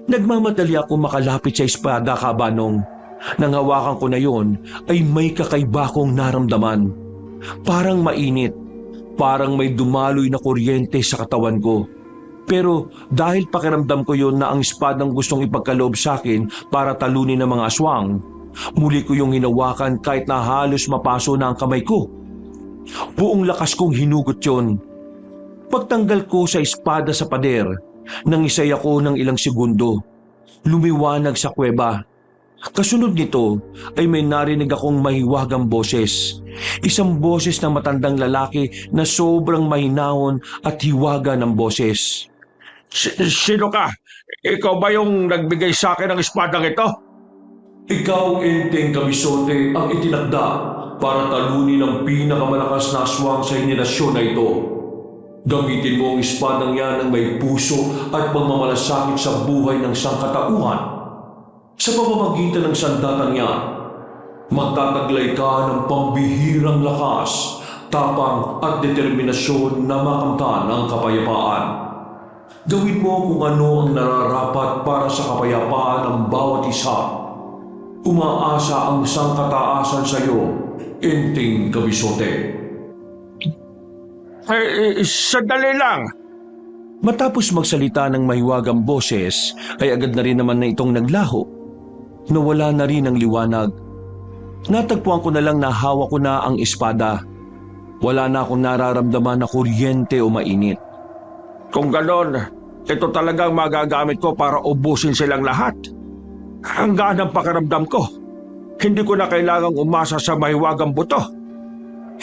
Nagmamadali ako makalapit sa espada, Kabanong. Nang hawakan ko na yon ay may kakaiba kong naramdaman. Parang mainit, parang may dumaloy na kuryente sa katawan ko. Pero dahil pakiramdam ko yon na ang espadang gustong ipagkaloob sa akin para talunin ng mga aswang, muli ko yung hinawakan kahit na halos mapaso na ang kamay ko. Buong lakas kong hinugot yon. Pagtanggal ko sa espada sa pader, nangisay ako ng ilang segundo. Lumiwanag sa kuweba. Kasunod nito ay may narinig akong mahiwagang boses. Isang boses ng matandang lalaki na sobrang mahinahon at hiwaga ng boses. Sino ka? Ikaw ba yung nagbigay sa akin ng espadang ito? Ikaw, Enteng Kabisote, ang itinakda para talunin ang pinakamalakas na aswang sa henerasyon na ito. Gamitin mo ang espadang yan ng may puso at pagmamalasakit sa buhay ng sangkatauhan. Sa pamamagitan ng sandatang yan, magtataglay ka ng pambihirang lakas, tapang at determinasyon na makamtan ang kapayapaan. Gawin mo kung ano ang nararapat para sa kapayapaan ng bawat isa. Umaasa ang sangkataasan sa iyo, Enteng Kabisote. Sandali lang. Matapos magsalita ng mahiwagang boses, ay agad na rin naman na itong naglaho. Nawala na rin ang liwanag. Natagpuan ko na lang na hawak ko na ang espada. Wala na akong nararamdaman na kuryente o mainit. Kung ganon, ito talagang magagamit ko para ubusin silang lahat. Ang gaan ang pakiramdam ko. Hindi ko na kailangang umasa sa mahiwagang buto.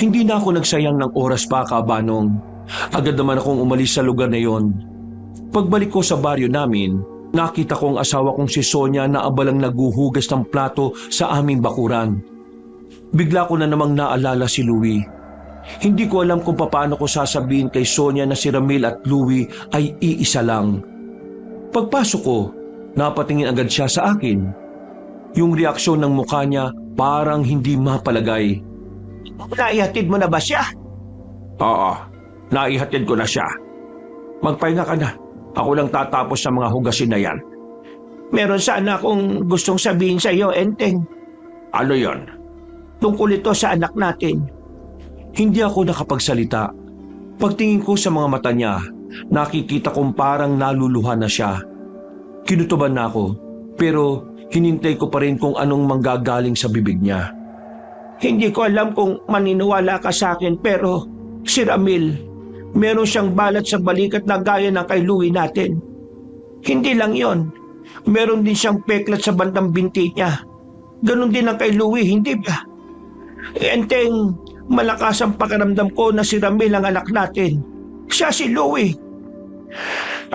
Hindi na ako nagsayang ng oras pa, Kabanong. Agad naman akong umalis sa lugar na yon. Pagbalik ko sa baryo namin, nakita ko ang asawa kong si Sonia na abalang naguhugas ng plato sa aming bakuran. Bigla ko na namang naalala si Louie. Hindi ko alam kung paano ko sasabihin kay Sonia na si Ramil at Louie ay iisa lang. Pagpasok ko, napatingin agad siya sa akin. Yung reaksyon ng mukha niya parang hindi mapalagay. Naihatid mo na ba siya? Oo, naihatid ko na siya. Magpahinga ka na. Ako lang tatapos sa mga hugasin na yan. Meron sana akong gustong sabihin sa iyo, Enteng. Ano yon? Tungkol ito sa anak natin. Hindi ako nakapagsalita. Pagtingin ko sa mga mata niya, nakikita kong parang naluluha na siya. Kinutuban na ako, pero hinintay ko pa rin kung anong manggagaling sa bibig niya. Hindi ko alam kung maniniwala ka sa akin, pero si Ramil, meron siyang balat sa balikat na gaya ng kay Louie natin. Hindi lang yon, meron din siyang peklat sa bandang binti niya. Ganon din ang kay Louie, hindi ba? Enteng, malakas ang pakiramdam ko na si Ramil ang anak natin. Siya si Louie.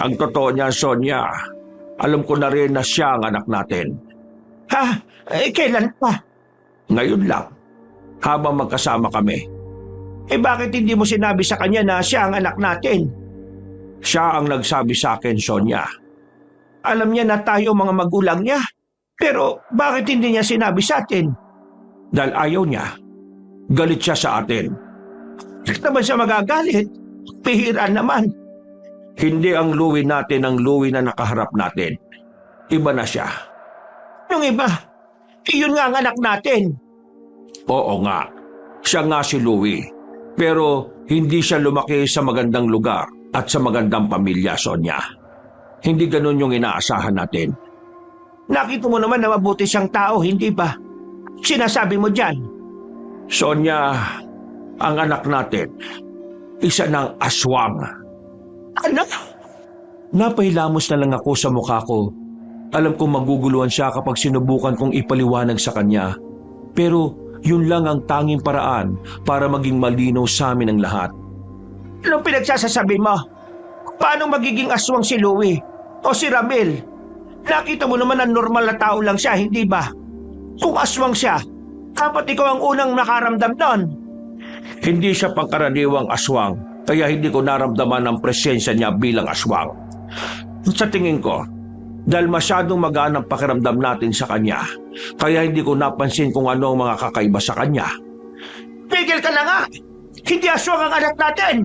Ang totoo niya, Sonia, alam ko na rin na siya ang anak natin. Ha? Kailan pa? Ngayon lang, habang magkasama kami. Bakit hindi mo sinabi sa kanya na siya ang anak natin? Siya ang nagsabi sa akin, Sonia. Alam niya na tayo mga magulang niya. Pero bakit hindi niya sinabi sa atin? Dahil ayaw niya. Galit siya sa atin. Bakit naman siya magagalit? Pihira naman. Hindi ang Louie natin ang Louie na nakaharap natin. Iba na siya. Yung iba, iyon nga ang anak natin. Oo nga, siya nga si Louie. Pero hindi siya lumaki sa magandang lugar at sa magandang pamilya, Sonia. Hindi ganun yung inaasahan natin. Nakita mo naman na mabuti siyang tao, hindi ba? Sinasabi mo dyan. Sonia, ang anak natin, isa ng aswang. Anak? Napahilamos na lang ako sa mukha ko. Alam kong maguguluhan siya kapag sinubukan kong ipaliwanag sa kanya. Pero Yun lang ang tanging paraan para maging malinaw sa amin ang lahat. Anong pinagsasasabi mo? Paano magiging aswang si Louie? O si Ramil? Nakita mo naman na normal na tao lang siya, hindi ba? Kung aswang siya, dapat ikaw ang unang makaramdam doon. Hindi siya pangkaraniwang aswang, kaya hindi ko naramdaman ang presensya niya bilang aswang. Sa tingin ko, dahil masyadong magaan ang pakiramdam natin sa kanya, kaya hindi ko napansin kung ano ang mga kakaiba sa kanya. Pigil ka na nga! Hindi aswang ang anak natin!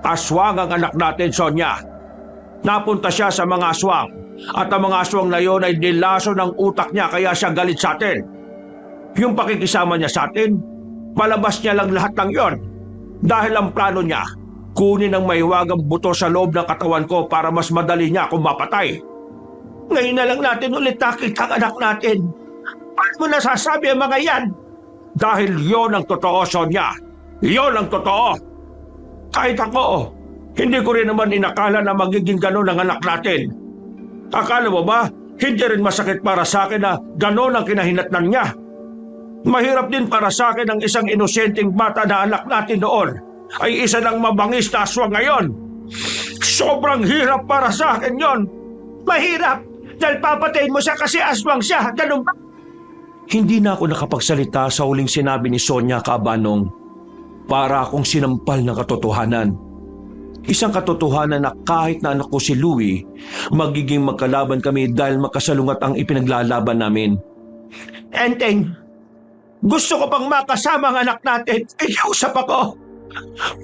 Aswang ang anak natin, Sonia. Napunta siya sa mga aswang, at ang mga aswang na yon ay nilaso ng utak niya kaya siya galit sa atin. Yung pakikisama niya sa atin, palabas niya lang lahat ng yon. Dahil ang plano niya, kunin ang mahiwagang buto sa loob ng katawan ko para mas madali niya akong mapatay. Ngayon na lang natin ulit nakita ang anak natin. Paano mo nasasabi ang mga yan? Dahil yon ang totoo, Sonia. Yon ang totoo. Kahit ako, hindi ko rin naman inakala na magiging ganon ang anak natin. Akala mo ba, hindi rin masakit para sa akin na ganon ang kinahinatnan niya? Mahirap din para sa akin ang isang inosenteng bata na anak natin noon ay isa ng mabangis na aswang ngayon. Sobrang hirap para sa akin yon. Mahirap dahil papatayin mo siya kasi aswang siya. Ganun ba? Hindi na ako nakapagsalita sa huling sinabi ni Sonia Cabanong. Para akong sinampal ng katotohanan. Isang katotohanan na kahit na anak ko si Louie, magiging magkalaban kami dahil makasalungat ang ipinaglalaban namin. Enteng, gusto ko pang makasama ang anak natin. Ikiusap ako.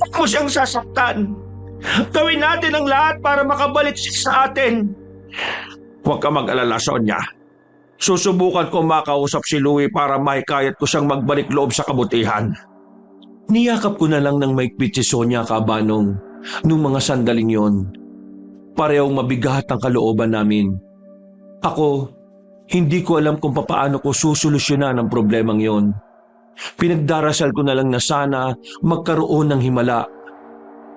Huwag mo siyang sasaktan. Gawin natin ang lahat para makabalik siya sa atin. Huwag ka mag-alala, Sonia. Susubukan ko makausap si Louie para maikayat ko siyang magbalik loob sa kabutihan. Niyakap ko na lang ng maigpit si Sonia Cabanong nung mga sandaling yon. Parehong mabigat ang kalooban namin. Ako, hindi ko alam kung papaano ko susolusyonan ang problemang yon. Pinagdarasal ko na lang na sana magkaroon ng himala.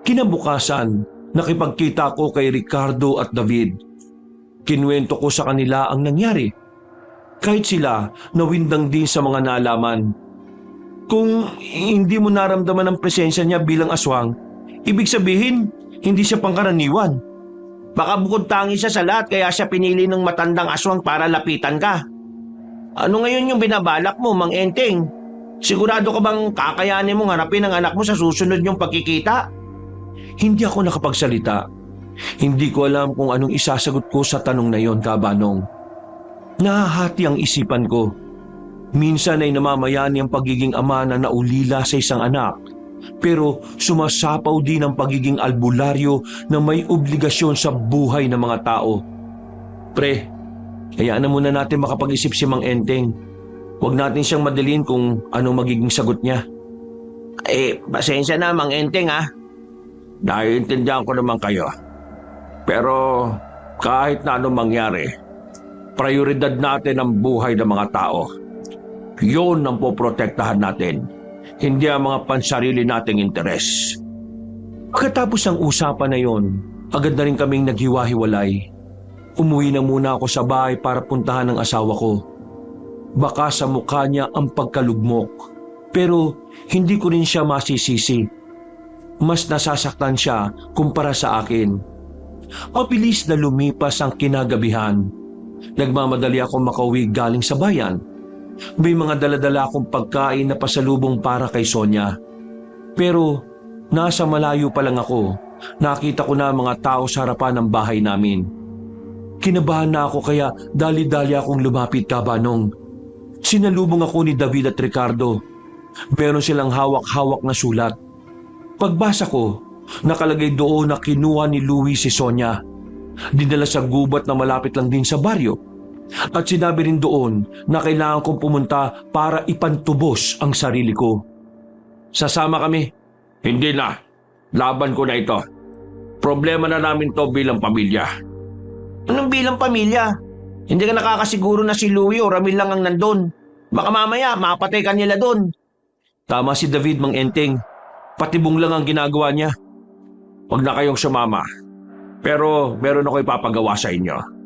Kinabukasan, nakipagkita ko kay Ricardo at David. Kinuwento ko sa kanila ang nangyari. Kahit sila, nawindang din sa mga nalaman. Kung hindi mo naramdaman ang presensya niya bilang aswang, ibig sabihin, hindi siya pangkaraniwan. Baka bukod tangi siya sa lahat kaya siya pinili ng matandang aswang para lapitan ka. Ano ngayon yung binabalak mo, Mang Enteng? Sigurado ka bang kakayanin mong harapin ang anak mo sa susunod niyong pagkikita? Hindi ako nakapagsalita. Hindi ko alam kung anong isasagot ko sa tanong na yon, Cabanong. Nahahati ang isipan ko. Minsan ay namamayani ang pagiging ama na naulila sa isang anak, pero sumasapaw din ang pagiging albularyo na may obligasyon sa buhay ng mga tao. Pre, hayaan na muna natin makapag-isip si Mang Enteng. Huwag natin siyang madalin kung anong magiging sagot niya. Pasensya na, Mang Enteng ha. Naiintindihan ko naman kayo. Pero kahit na anong mangyari, prioridad natin ang buhay ng mga tao. Yun ang poprotektahan natin, hindi ang mga pansarili nating interes. Pagkatapos ng usapan na yon, agad na rin kaming naghiwa-hiwalay. Umuwi na muna ako sa bahay para puntahan ang asawa ko. Baka sa mukha niya ang pagkalugmok, pero hindi ko rin siya masisisi. Mas nasasaktan siya kumpara sa akin. Mabilis na lumipas ang kinagabihan. Nagmamadali ako makauwi galing sa bayan. May mga daladala akong pagkain na pasalubong para kay Sonia. Pero nasa malayo pa lang ako, nakita ko na mga tao sa harapan ng bahay namin. Kinabahan na ako kaya dali-dali akong lumapit, Cabanong. Sinalubong ako ni David at Ricardo. Meron silang hawak-hawak na sulat. Pagbasa ko, nakalagay doon na kinuha ni Louie si Sonia. Dinala sa gubat na malapit lang din sa baryo. At sinabi rin doon na kailangan kong pumunta para ipantubos ang sarili ko. Sasama kami. Hindi na. Laban ko na ito. Problema na namin to bilang pamilya. Anong bilang pamilya? Hindi ka nakakasiguro na si Louie o Ramil lang ang nandun. Baka mamaya mapatay ka nila doon. Tama si David, Mang Enteng. Patibong lang ang ginagawa niya. Huwag na kayong sumama. Pero meron ako ipapagawa sa inyo.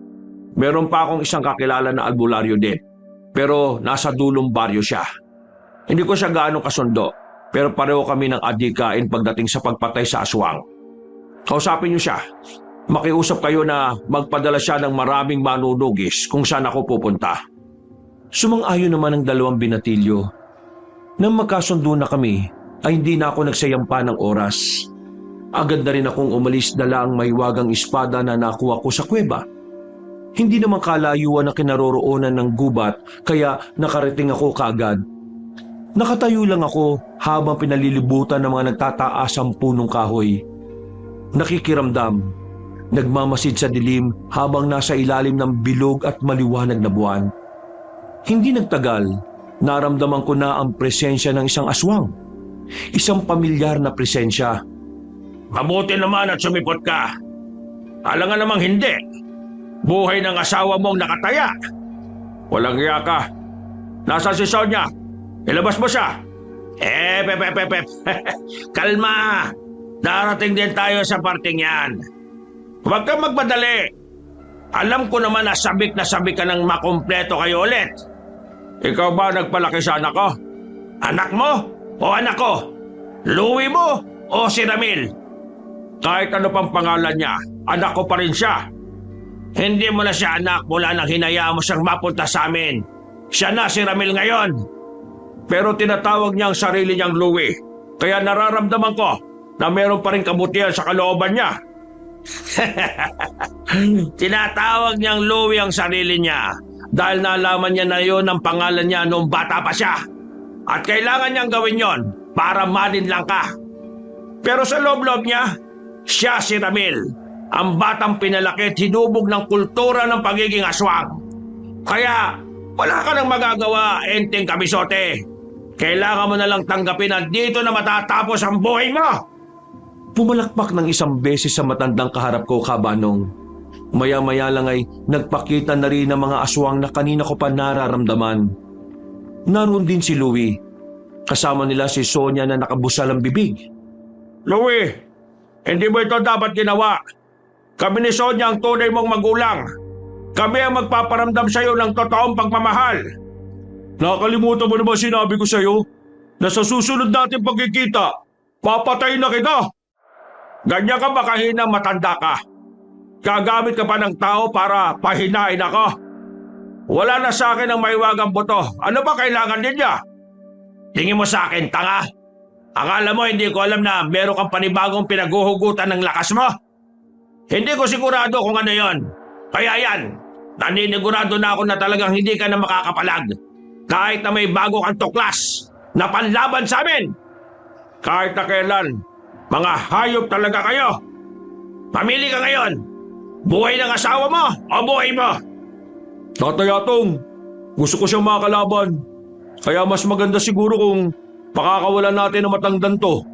Meron pa akong isang kakilala na albularyo din. Pero nasa dulong baryo siya. Hindi ko siya gaano kasundo, pero pareho kami ng adikain pagdating sa pagpatay sa aswang. Kausapin niyo siya. Makiusap kayo na magpadala siya ng maraming manunugis kung saan ako pupunta. Sumang-ayon naman ang dalawang binatilyo. Nang magkasundo na kami, ay hindi na ako nagsayang pa ng oras. Agad na rin akong umalis dala ang mahiwagang espada na nakuha ko sa kuweba. Hindi naman kalayuan ang kinaroroonan ng gubat kaya nakarating ako kaagad. Nakatayo lang ako habang pinalilibutan ng mga nagtataasang punong kahoy. Nakikiramdam, nagmamasid sa dilim habang nasa ilalim ng bilog at maliwanag na buwan. Hindi nagtagal, naramdaman ko na ang presensya ng isang aswang. Isang pamilyar na presensya. Mabuti naman at sumipot ka. Alangan namang hindi. Buhay ng asawa mong nakataya. Walang iya ka. Nasaan si Sonia? Ilabas mo siya. Pep. Kalma. Darating din tayo sa parting yan. Huwag kang magmadali. Alam ko naman na sabik ka ng makumpleto kayo ulit. Ikaw ba nagpalaki sa anak ko? Anak mo o anak ko? Louie mo o si Ramil? Kahit ano pang pangalan niya, anak ko pa rin siya. Hindi mo na siya anak mula nang hinayaan mo siyang mapunta sa amin. Siya na si Ramil ngayon. Pero tinatawag niya ang sarili niyang Louie. Kaya nararamdaman ko na meron pa rin kabutihan sa kalooban niya. Tinatawag niyang Louie ang sarili niya dahil nalaman niya na yon ang pangalan niya noong bata pa siya. At kailangan niyang gawin yon para malinlang ka. Pero sa loob-loob niya, siya si Ramil, ang batang pinalaki at hinubog ng kultura ng pagiging aswang. Kaya wala ka nang magagawa, Enteng Kabisote. Kailangan mo na lang tanggapin na dito na matatapos ang buhay mo. Pumalakpak ng isang beses sa matandang kaharap ko, Kabanong. Maya-maya lang ay nagpakita na rin ng mga aswang na kanina ko pa nararamdaman. Naroon din si Louie. Kasama nila si Sonia na nakabusal ang bibig. Louie, hindi mo ito dapat ginawa. Kami ni Sonia ang tunay mong magulang. Kami ang magpaparamdam sa iyo ng totoong pagmamahal. Nakalimutan mo naman sinabi ko sa iyo na sa susunod natin pagkikita, papatayin na kita. Ganyan ka ba kahina matanda ka? Gagamit ka pa ng tao para pahinain ako? Wala na sa akin ang maiwagang buto. Ano ba kailangan niya? Tingin mo sa akin, tanga? Akala mo hindi ko alam na meron kang panibagong pinaguhugutan ng lakas mo? Hindi ko sigurado kung ano yon. Kaya yan, naninigurado na ako na talagang hindi ka na makakapalag. Kahit na may bago kang tuklas na panlaban sa amin. Kahit na kailan, mga hayop talaga kayo. Mamili ka ngayon. Buhay ng asawa mo o buhay mo? Tatay Atong, gusto ko siyang makalaban. Kaya mas maganda siguro kung pakakawalan natin ang matandang to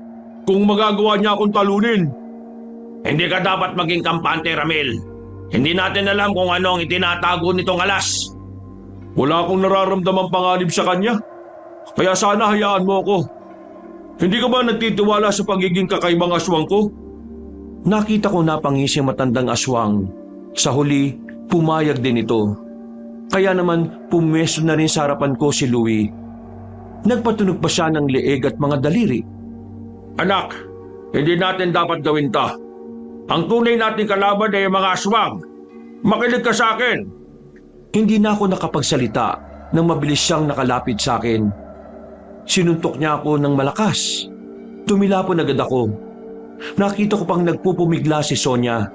kung magagawa niya akong talunin. Hindi ka dapat maging kampante, Ramil. Hindi natin alam kung ano ang itinatago nitong alas. Wala akong nararamdamang panganib sa kanya. Kaya sana hayaan mo ako. Hindi ka ba nagtitiwala sa pagiging kakaibang aswang ko? Nakita ko napangisi ang matandang aswang. Sa huli, pumayag din ito. Kaya naman pumesto na rin sa harapan ko si Louie. Nagpatunog pa siya ng leeg at mga daliri. Anak, hindi natin dapat gawin to. Ang tunay nating kalaban ay mga aswang. Makinig ka sa akin. Hindi na ako nakapagsalita nang mabilis siyang nakalapit sa akin. Sinuntok niya ako ng malakas. Tumilapon agad ako. Nakita ko pang nagpupumigla si Sonia.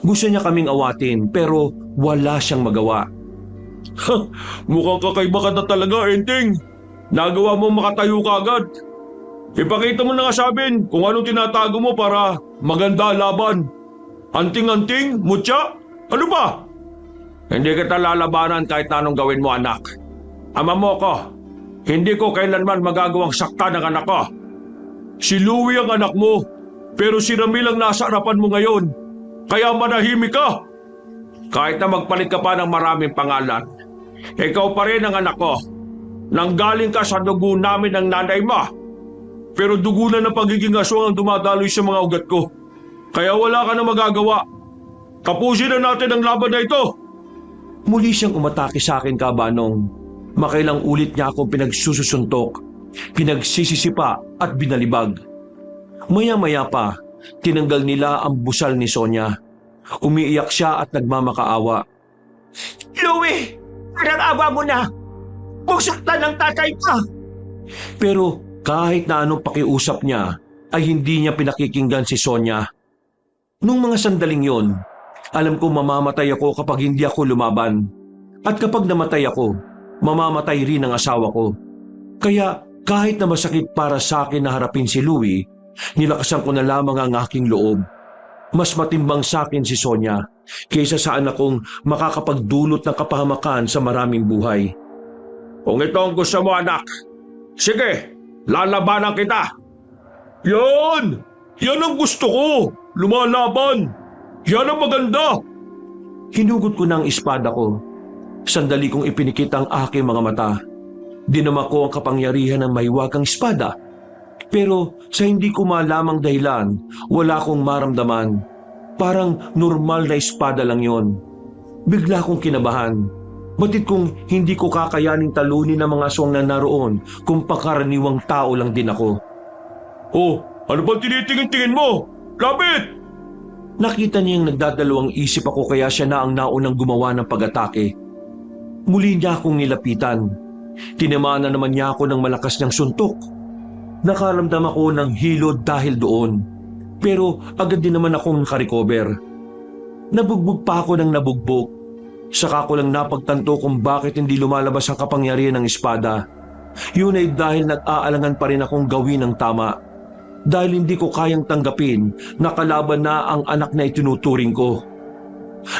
Gusto niya kaming awatin pero wala siyang magawa. Mukhang kakaiba ka na talaga, Enteng. Nagawa mo makatayo ka agad. Ipakita mo na nga sa amin kung anong tinatago mo para maganda laban. Anting-anting? Mutya? Ano ba? Hindi kita lalabanan kahit anong gawin mo, anak. Ama mo ko. Hindi ko kailanman magagawang sakta ng anak ko. Si Louie ang anak mo, pero si Ramil ang nasa harapan mo ngayon. Kaya manahimik ka. Kahit na magpalit ka pa ng maraming pangalan, ikaw pa rin ang anak ko. Nanggaling ka sa dugo namin ng nanay mo. Pero dugo na ng pagiging aswang ang dumadaloy sa mga ugat ko. Kaya wala ka na magagawa. Tapusin na natin ang laban na ito. Muli siyang umatake sa akin, Kabanong. Makailang ulit niya akong pinagsususuntok. Pinagsisisipa at binalibag. Maya-maya pa, tinanggal nila ang busal ni Sonia. Umiiyak siya at nagmamakaawa. Louie, pinag-awa mo na. Huwag saktan ng tatay ka. Pero kahit na anong pakiusap niya, ay hindi niya pinakikinggan si Sonia. Nung mga sandaling yon, alam ko mamamatay ako kapag hindi ako lumaban. At kapag namatay ako, mamamatay rin ang asawa ko. Kaya kahit na masakit para sa akin na harapin si Louie, nilakasan ko na lamang ang aking loob. Mas matimbang sa akin si Sonia kaysa sa anak kong makakapagdulot ng kapahamakan sa maraming buhay. Kung ito ang gusto mo, anak, sige, lalabanan kita. Yan! Yan ang gusto ko! Lumalaban! Yan ang maganda! Hinugot ko na ang espada ko. Sandali kong ipinikit ang aking mga mata. Dinama ko ang kapangyarihan ng mahiwagang espada. Pero sa hindi ko malamang dahilan, wala akong maramdaman. Parang normal na espada lang yon. Bigla akong kinabahan. Batid kong hindi ko kakayaning talunin ang mga aswang na naroon kung pangkaraniwang tao lang din ako. Oh, ano bang tinitingin-tingin mo? Lapit! Nakita niyang nagdadalawang isip ako kaya siya na ang naunang gumawa ng pag-atake. Muli niya akong nilapitan. Tinamaan na naman niya ako ng malakas niyang suntok. Nakaramdam ako ng hilod dahil doon. Pero agad din naman akong nakarecover. Nabugbog pa ako ng nabugbog. Saka ko lang napagtanto kung bakit hindi lumalabas ang kapangyarihan ng espada. Yun ay dahil nag-aalangan pa rin akong gawin ang tama. Dahil hindi ko kayang tanggapin na kalaban na ang anak na itinuturing ko.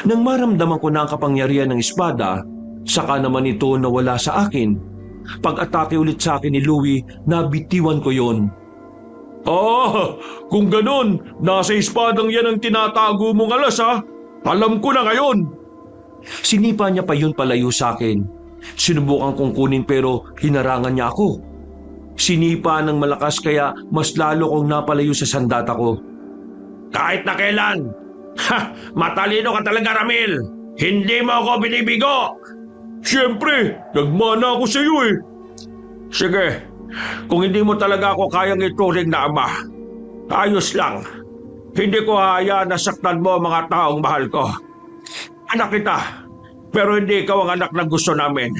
Nang maramdaman ko na ang kapangyarihan ng espada, saka naman ito nawala sa akin. Pag-atake ulit sa akin ni Louie, nabitiwan ko yon. Kung ganun, nasa espadang yan ang tinatago mong alas ha? Alam ko na ngayon. Sinipa niya pa yun palayo sa akin. Sinubukan kong kunin pero hinarangan niya ako. Sinipa ng malakas kaya mas lalo kong napalayo sa sandata ko. Kahit na kailan. Matalino ka talaga, Ramil. Hindi mo ako binibigo. Siyempre, nagmana ako sa iyo eh. Sige, kung hindi mo talaga ako kayang ituring na ama, ayos lang. Hindi ko hahayaan na saktan mo ang mga taong mahal ko. Anak kita, pero hindi ikaw ang anak na gusto namin.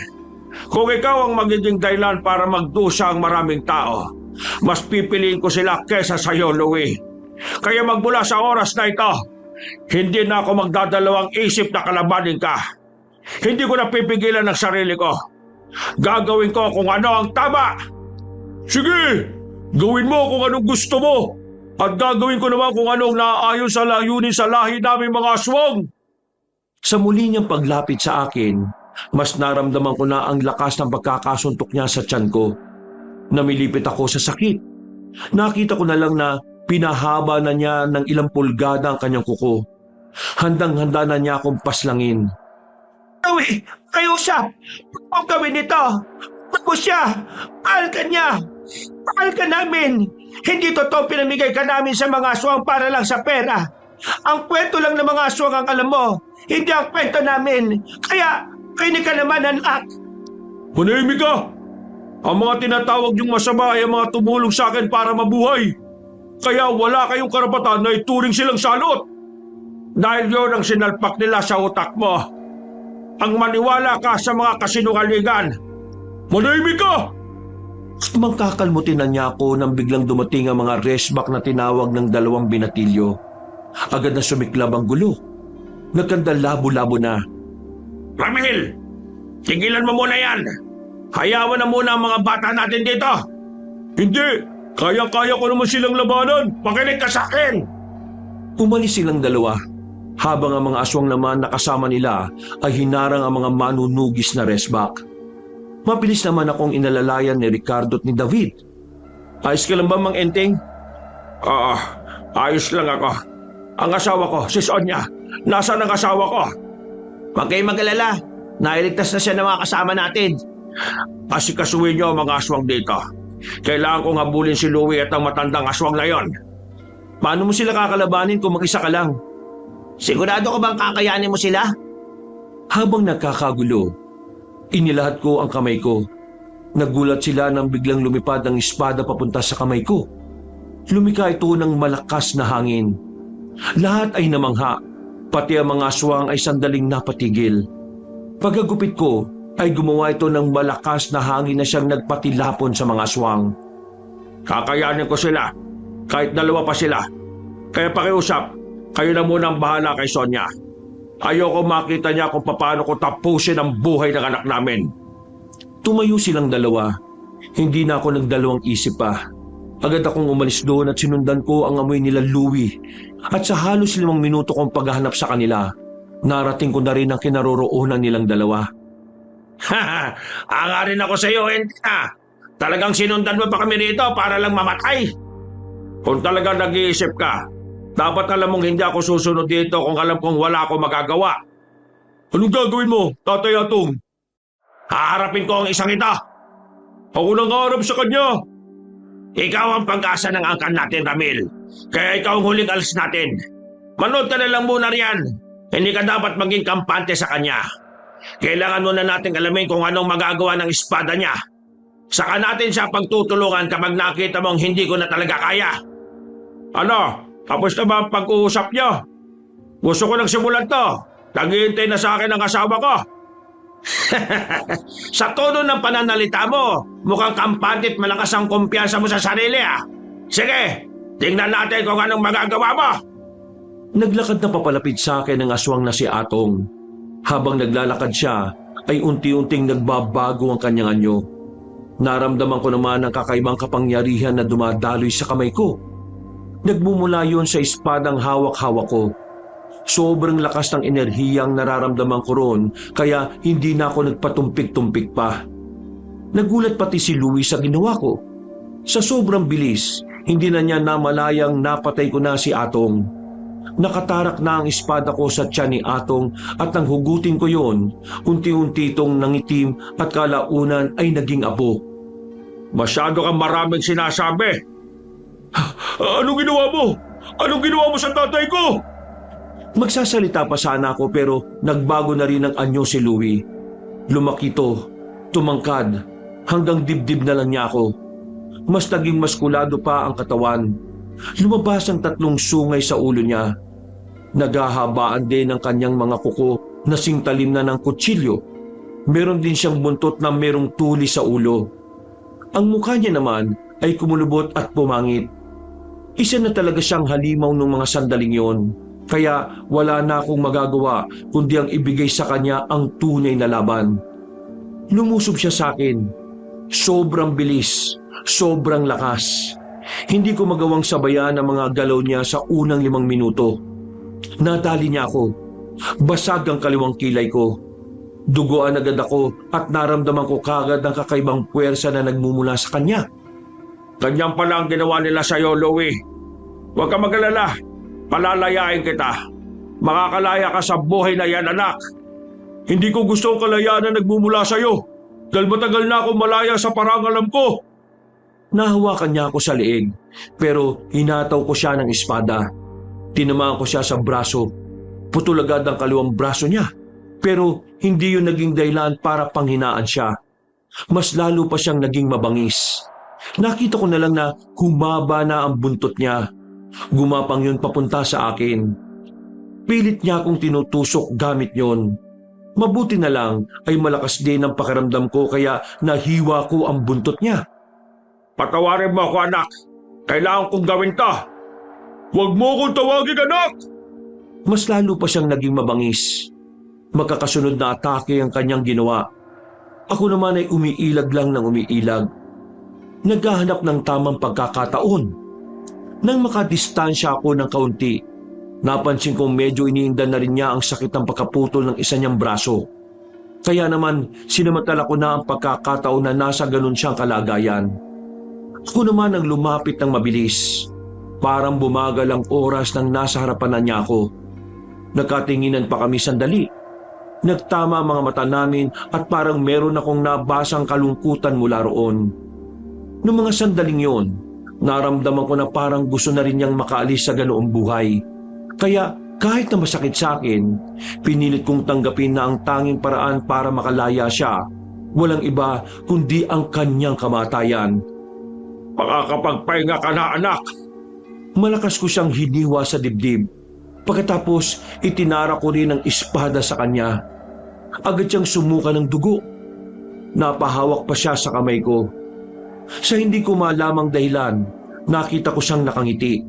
Kung ikaw ang magiging dahilan para magdusa ang maraming tao, mas pipiliin ko sila kesa sa iyo, Louie. Kaya magmula sa oras na ito, hindi na ako magdadalawang isip na kalabanin ka. Hindi ko na pipigilan ang sarili ko. Gagawin ko kung ano ang tama. Sige, gawin mo kung anong gusto mo. At gagawin ko naman kung anong naaayon sa layunin sa lahi namin mga aswang. Sa muli niyang paglapit sa akin, mas naramdaman ko na ang lakas ng pagkakasuntok niya sa tiyan ko. Namilipit ako sa sakit. Nakita ko na lang na pinahaba na niya ng ilang pulgada ang kanyang kuko. Handang-handa na niya akong paslangin. Louie, kayo usap. Huwag gawin ito. Huwag mo siya. Mahal ka niya. Mahal ka namin. Hindi totoo pinamigay ka namin sa mga aswang para lang sa pera. Ang kwento lang ng mga aswang ang alam mo. Hindi ang kwento namin. Kaya, kinig ka naman, anak. Manahimik ka! Ang mga tinatawag niyong masama ay ang mga tumulong sa akin para mabuhay. Kaya wala kayong karapatan na ituring silang salot. Dahil yun ang sinalpak nila sa utak mo. Ang maniwala ka sa mga kasinungalingan. Manahimik ka! Mangkakalmutin na niya ako nang biglang dumating ang mga resback na tinawag ng 2 binatilyo. Agad na sumiklab ang gulo. Nagkanda labo-labo na. Ramil, tigilan mo muna yan. Hayawan na muna ang mga bata natin dito. Hindi! Kaya-kaya ko naman silang labanan! Makinig ka sa akin. Umalis silang dalawa. Habang ang mga aswang naman na kasama nila ay hinarang ang mga manunugis na resback. Mabilis naman akong inalalayan ni Ricardo at ni David. Ayos ka lang ba, Mang Enteng? Oo, ayos lang ako. Ang asawa ko, si Sonia. Nasaan ang asawa ko? Huwag kayong mag-alala. Nailigtas na siya ng mga kasama natin. Asikasuhin niyo ang mga aswang dito. Kailangan kong habulin si Louie at ang matandang aswang na yon. Paano mo sila kakalabanin kung mag-isa ka lang? Sigurado ka bang kakayanin mo sila? Habang nagkakagulo, inilahat ko ang kamay ko. Nagulat sila nang biglang lumipad ang espada papunta sa kamay ko. Lumika ito ng malakas na hangin. Lahat ay namangha, pati ang mga aswang ay sandaling napatigil. Pagkagupit ko ay gumawa ito ng malakas na hangin na siyang nagpatilapon sa mga aswang. Kakayanin ko sila, kahit dalawa pa sila. Kaya pakiusap, kayo na muna ang bahala kay Sonia. Ayoko makita niya kung paano ko tapusin ang buhay ng anak namin. Tumayo silang dalawa. Hindi na ako nagdalawang isip pa. Agad akong umalis doon at sinundan ko ang amoy nila Louie. At sa halos 5 minuto kong paghahanap sa kanila, narating ko na rin ang kinaroroonan nilang dalawa. Haha, anga rin ako sa iyo, hindi na. Talagang sinundan mo pa kami rito para lang mamatay. Kung talagang nag-iisip ka, dapat alam mong hindi ako susunod dito kung alam kong wala akong magagawa. Anong gagawin mo, Tatay Atong? Haharapin ko ang isang ito. Ako nang harap sa kanya. Ikaw ang pag-asa ng angkan natin, Ramil. Kaya ikaw ang huling alis natin. Manood ka na lang muna riyan. Hindi ka dapat maging kampante sa kanya. Kailangan muna nating alamin kung anong magagawa ng espada niya. Saka natin siya pagtutulungan kapag nakita mong hindi ko na talaga kaya. Ano? Tapos na ba ang pag-uusap niyo? Gusto ko nang simulan to. Naghihintay na sa akin ang asawa ko. Sa tono ng pananalita mo, mukhang kampante at malakas ang kumpiyansa mo sa sarili ah. Sige, tingnan natin kung anong magagawa mo. Naglakad na papalapit sa akin ang aswang na si Atong. Habang naglalakad siya, ay unti-unting nagbabago ang kanyang anyo. Naramdaman ko naman ang kakaibang kapangyarihan na dumadaloy sa kamay ko. Nagmumula yun sa espadang hawak-hawak ko. Sobrang lakas ng enerhiyang nararamdaman ko roon, kaya hindi na ako nagpatumpik-tumpik pa. Nagulat pati si Louie sa ginawa ko. Sa sobrang bilis, hindi na niya namalayang napatay ko na si Atong. Nakatarak na ang espada ko sa tiyan ni Atong at nang hugutin ko yon, unti-unti itong nangitim at kalaunan ay naging abo. Masyado kang maraming sinasabi. Anong ginawa mo? Anong ginawa mo sa tatay ko? Magsasalita pa sana ako pero nagbago na rin ang anyo si Louie. Lumaki to, tumangkad, hanggang dibdib na lang niya ako. Mas naging maskulado pa ang katawan. Lumabas ang 3 sungay sa ulo niya. Naghahabaan din ang kanyang mga kuko na singtalim na ng kutsilyo. Meron din siyang buntot na merong tuli sa ulo. Ang mukha niya naman ay kumulubot at pumangit. Isa na talaga siyang halimaw ng mga sandaling yon. Kaya wala na akong magagawa kundi ang ibigay sa kanya ang tunay na laban. Lumusob siya sa akin. Sobrang bilis, sobrang lakas. Hindi ko magawang sabayan ang mga galaw niya sa unang 5 minuto. Nadali niya ako. Basag ang kaliwang kilay ko. Duguan agad ako at naramdaman ko kagad ang kakaibang puwersa na nagmumula sa kanya. Ganyan pala ang ginawa nila sa'yo, Louie. Huwag ka mag-alala. Palalayain kita. Makakalaya ka sa buhay na yan, anak. Hindi ko gusto ang kalayaan na nagmumula sa'yo. Dahil matagal na akong malaya sa parangalam ko. Nahawakan niya ako sa leeg, pero hinataw ko siya ng espada. Tinamaan ko siya sa braso. Putol agad ang kaliwang braso niya. Pero hindi yun naging dahilan para panghinaan siya. Mas lalo pa siyang naging mabangis. Nakita ko na lang na humaba na ang buntot niya. Gumapang yun papunta sa akin. Pilit niya akong tinutusok gamit yon. Mabuti na lang ay malakas din ang pakiramdam ko kaya nahiwa ko ang buntot niya. Patawarin mo ako, anak. Kailangan kong gawin to. Huwag mo akong tawagin, anak! Mas lalo pa siyang naging mabangis. Magkakasunod na atake ang kanyang ginawa. Ako naman ay umiilag lang ng umiilag. Naghahanap ng tamang pagkakataon. Nang makadistansya ako ng kaunti, napansin kong medyo iniindan na rin niya ang sakit ng pagkaputol ng isa niyang braso. Kaya naman, sinamantala ko na ang pagkakataon na nasa ganun siyang kalagayan. Ako naman ang lumapit ng mabilis. Parang bumagal ang oras nang nasa harapan na niya ako. Nagkatinginan pa kami sandali. Nagtama ang mga mata namin at parang meron akong nabasang kalungkutan mula roon. Noong mga sandaling yon, naramdaman ko na parang gusto na rin niyang makaalis sa ganoong buhay. Kaya kahit na masakit sa akin, pinilit kong tanggapin na ang tanging paraan para makalaya siya Walang iba kundi ang kanyang kamatayan. Makakapagpahinga ka na, anak. Malakas ko siyang hiniwa sa dibdib. Pagkatapos, itinara ko rin ang espada sa kanya. Agad siyang sumuka ng dugo. Napahawak pa siya sa kamay ko. Sa hindi ko malamang dahilan, nakita ko siyang nakangiti.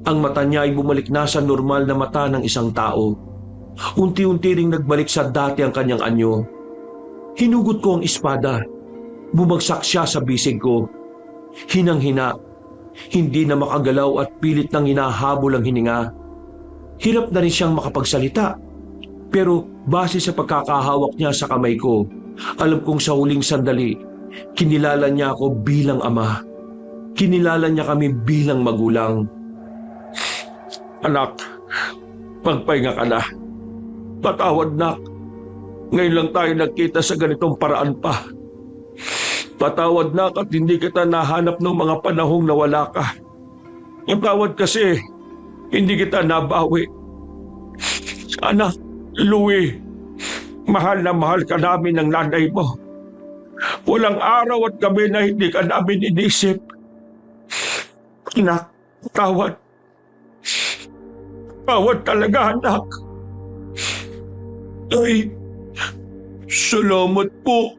Ang mata niya ay bumalik na sa normal na mata ng isang tao. Unti-unti ring nagbalik sa dati ang kanyang anyo. Hinugot ko ang espada. Bumagsak siya sa bisig ko. Hinang-hina. Hindi na makagalaw at pilit nang hinahabol ang hininga. Hirap na rin siyang makapagsalita. Pero base sa pagkakahawak niya sa kamay ko, alam kong sa huling sandali, kinilala niya ako bilang ama. Kinilala niya kami bilang magulang. Anak, magpahinga ka na. Patawad, nak. Ngayon lang tayo nagkita sa ganitong paraan pa. Patawad, nak, at hindi kita nahanap ng mga panahong nawala ka. Patawad kasi hindi kita nabawi. Anak, Louie, mahal na mahal ka namin ng nanay mo. Walang araw at gabi na hindi ka namin inisip. Anak, tawad. Tawad talaga, anak. Ay, salamat po.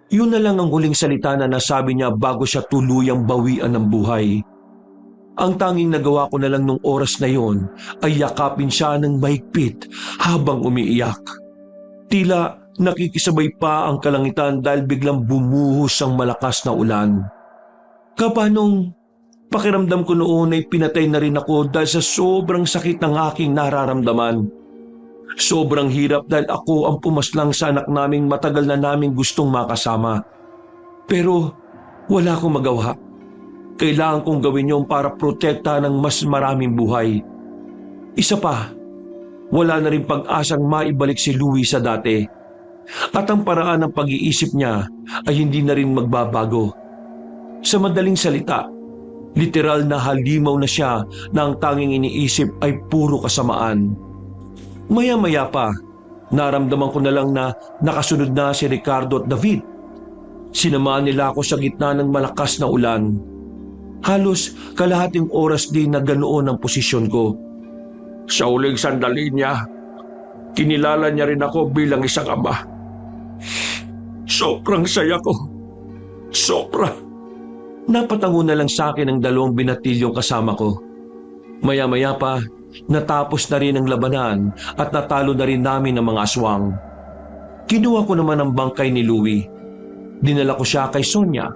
Yun na lang ang huling salita na nasabi niya bago siya tuluyang bawian ng buhay. Ang tanging nagawa ko na lang nung oras na yon ay yakapin siya ng mahigpit habang umiiyak. Tila nakikisabay pa ang kalangitan dahil biglang bumuhos ang malakas na ulan. Kapanong pakiramdam ko noon ay pinatay na rin ako dahil sa sobrang sakit ng aking nararamdaman. Sobrang hirap dahil ako ang pumaslang sa anak naming matagal na naming gustong makasama. Pero wala akong magawa. Kailangan kong gawin yon para protektahan ng mas maraming buhay. Isa pa, wala na rin pag-asang maibalik si Louie sa dati. At ang paraan ng pag-iisip niya ay hindi na rin magbabago. Sa madaling salita, literal na halimaw na siya na ang tanging iniisip ay puro kasamaan. Maya-maya pa, naramdaman ko na lang na nakasunod na si Ricardo at David. Sinamahan nila ako sa gitna ng malakas na ulan. Halos kalahating oras din na ganoon ang posisyon ko. Sa huling sandali niya, kinilala niya rin ako bilang isang ama. Sobrang saya ko. Sobra. Napatango na lang sa akin ang 2 binatilyong kasama ko. Maya-maya pa, natapos na rin ang labanan at natalo na rin namin ang mga aswang. Kinuha ko naman ang bangkay ni Louie. Dinala ko siya kay Sonia.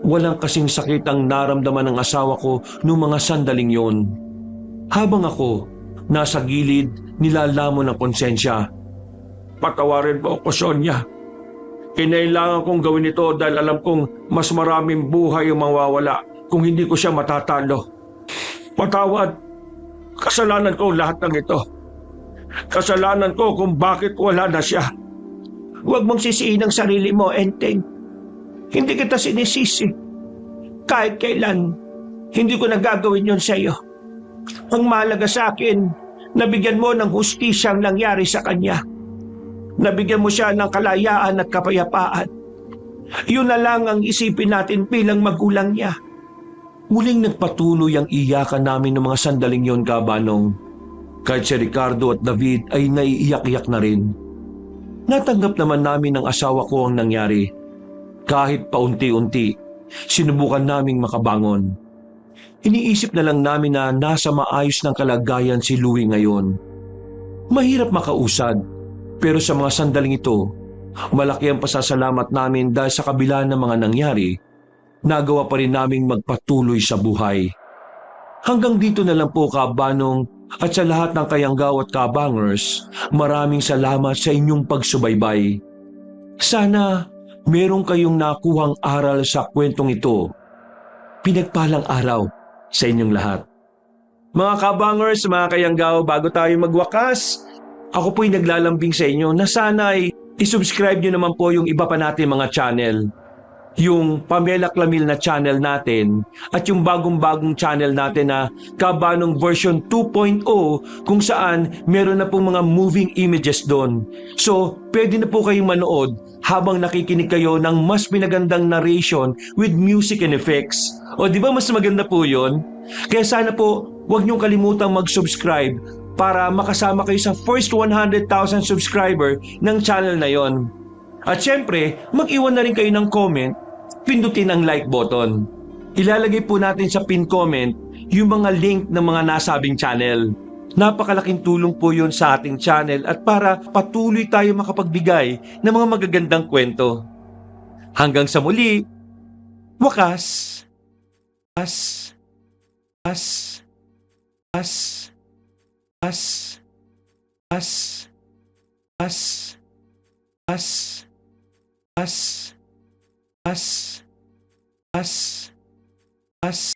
Walang kasing sakit ang naramdaman ng asawa ko noong mga sandaling yon. Habang ako, nasa gilid, nilalamon ng konsensya. Patawarin mo ako, Sonia. Kinailangan kong gawin ito dahil alam kong mas maraming buhay ang mawawala kung hindi ko siya matatalo. Patawad. Kasalanan ko lahat ng ito. Kasalanan ko kung bakit wala na siya. Huwag mong sisihin ang sarili mo, Enteng. Hindi kita sinisisi. Kahit kailan, hindi ko nagagawin yon sa iyo. Ang mahalaga sa akin, nabigyan mo ng hustisyang nangyari sa kanya. Nabigyan mo siya ng kalayaan at kapayapaan. Yun na lang ang isipin natin bilang magulang niya. Muling nagpatuloy ang iyakan namin ng mga sandaling yon, Kabanong. Kahit si Ricardo at David ay naiiyak-iyak na rin. Natanggap naman namin ng asawa ko ang nangyari. Kahit paunti-unti, sinubukan naming makabangon. Iniisip na lang namin na nasa maayos ng kalagayan si Louie ngayon. Mahirap makausad, pero sa mga sandaling ito, malaki ang pasasalamat namin dahil sa kabila ng mga nangyari, nagawa pa rin naming magpatuloy sa buhay. Hanggang dito na lang po, Kabanong, at sa lahat ng Kayanggaw at Kabangers, maraming salamat sa inyong pagsubaybay. Sana meron kayong nakuhang aral sa kwentong ito. Pinagpalang araw sa inyong lahat. Mga Kabangers, mga Kayanggaw, bago tayo magwakas, ako po'y naglalambing sa inyo na sana ay isubscribe nyo naman po yung iba pa natin mga channel. yung Pamela Clamil na channel natin at yung bagong-bagong channel natin na Kabanong version 2.0 kung saan meron na pong mga moving images doon. So, pwede na po kayong manood habang nakikinig kayo ng mas pinagandang narration with music and effects. O di ba mas maganda po yun? Kaya sana po, huwag niyong kalimutang mag-subscribe para makasama kayo sa first 100,000 subscriber ng channel na yon. At syempre, mag-iwan na rin kayo ng comment, pindutin ang like button. Ilalagay po natin sa pin comment yung mga link ng mga nasabing channel. Napakalaking tulong po yun sa ating channel at para patuloy tayo makapagbigay ng mga magagandang kwento. Hanggang sa muli, wakas, as, as, as, as, as, as, as, as, as, as, as,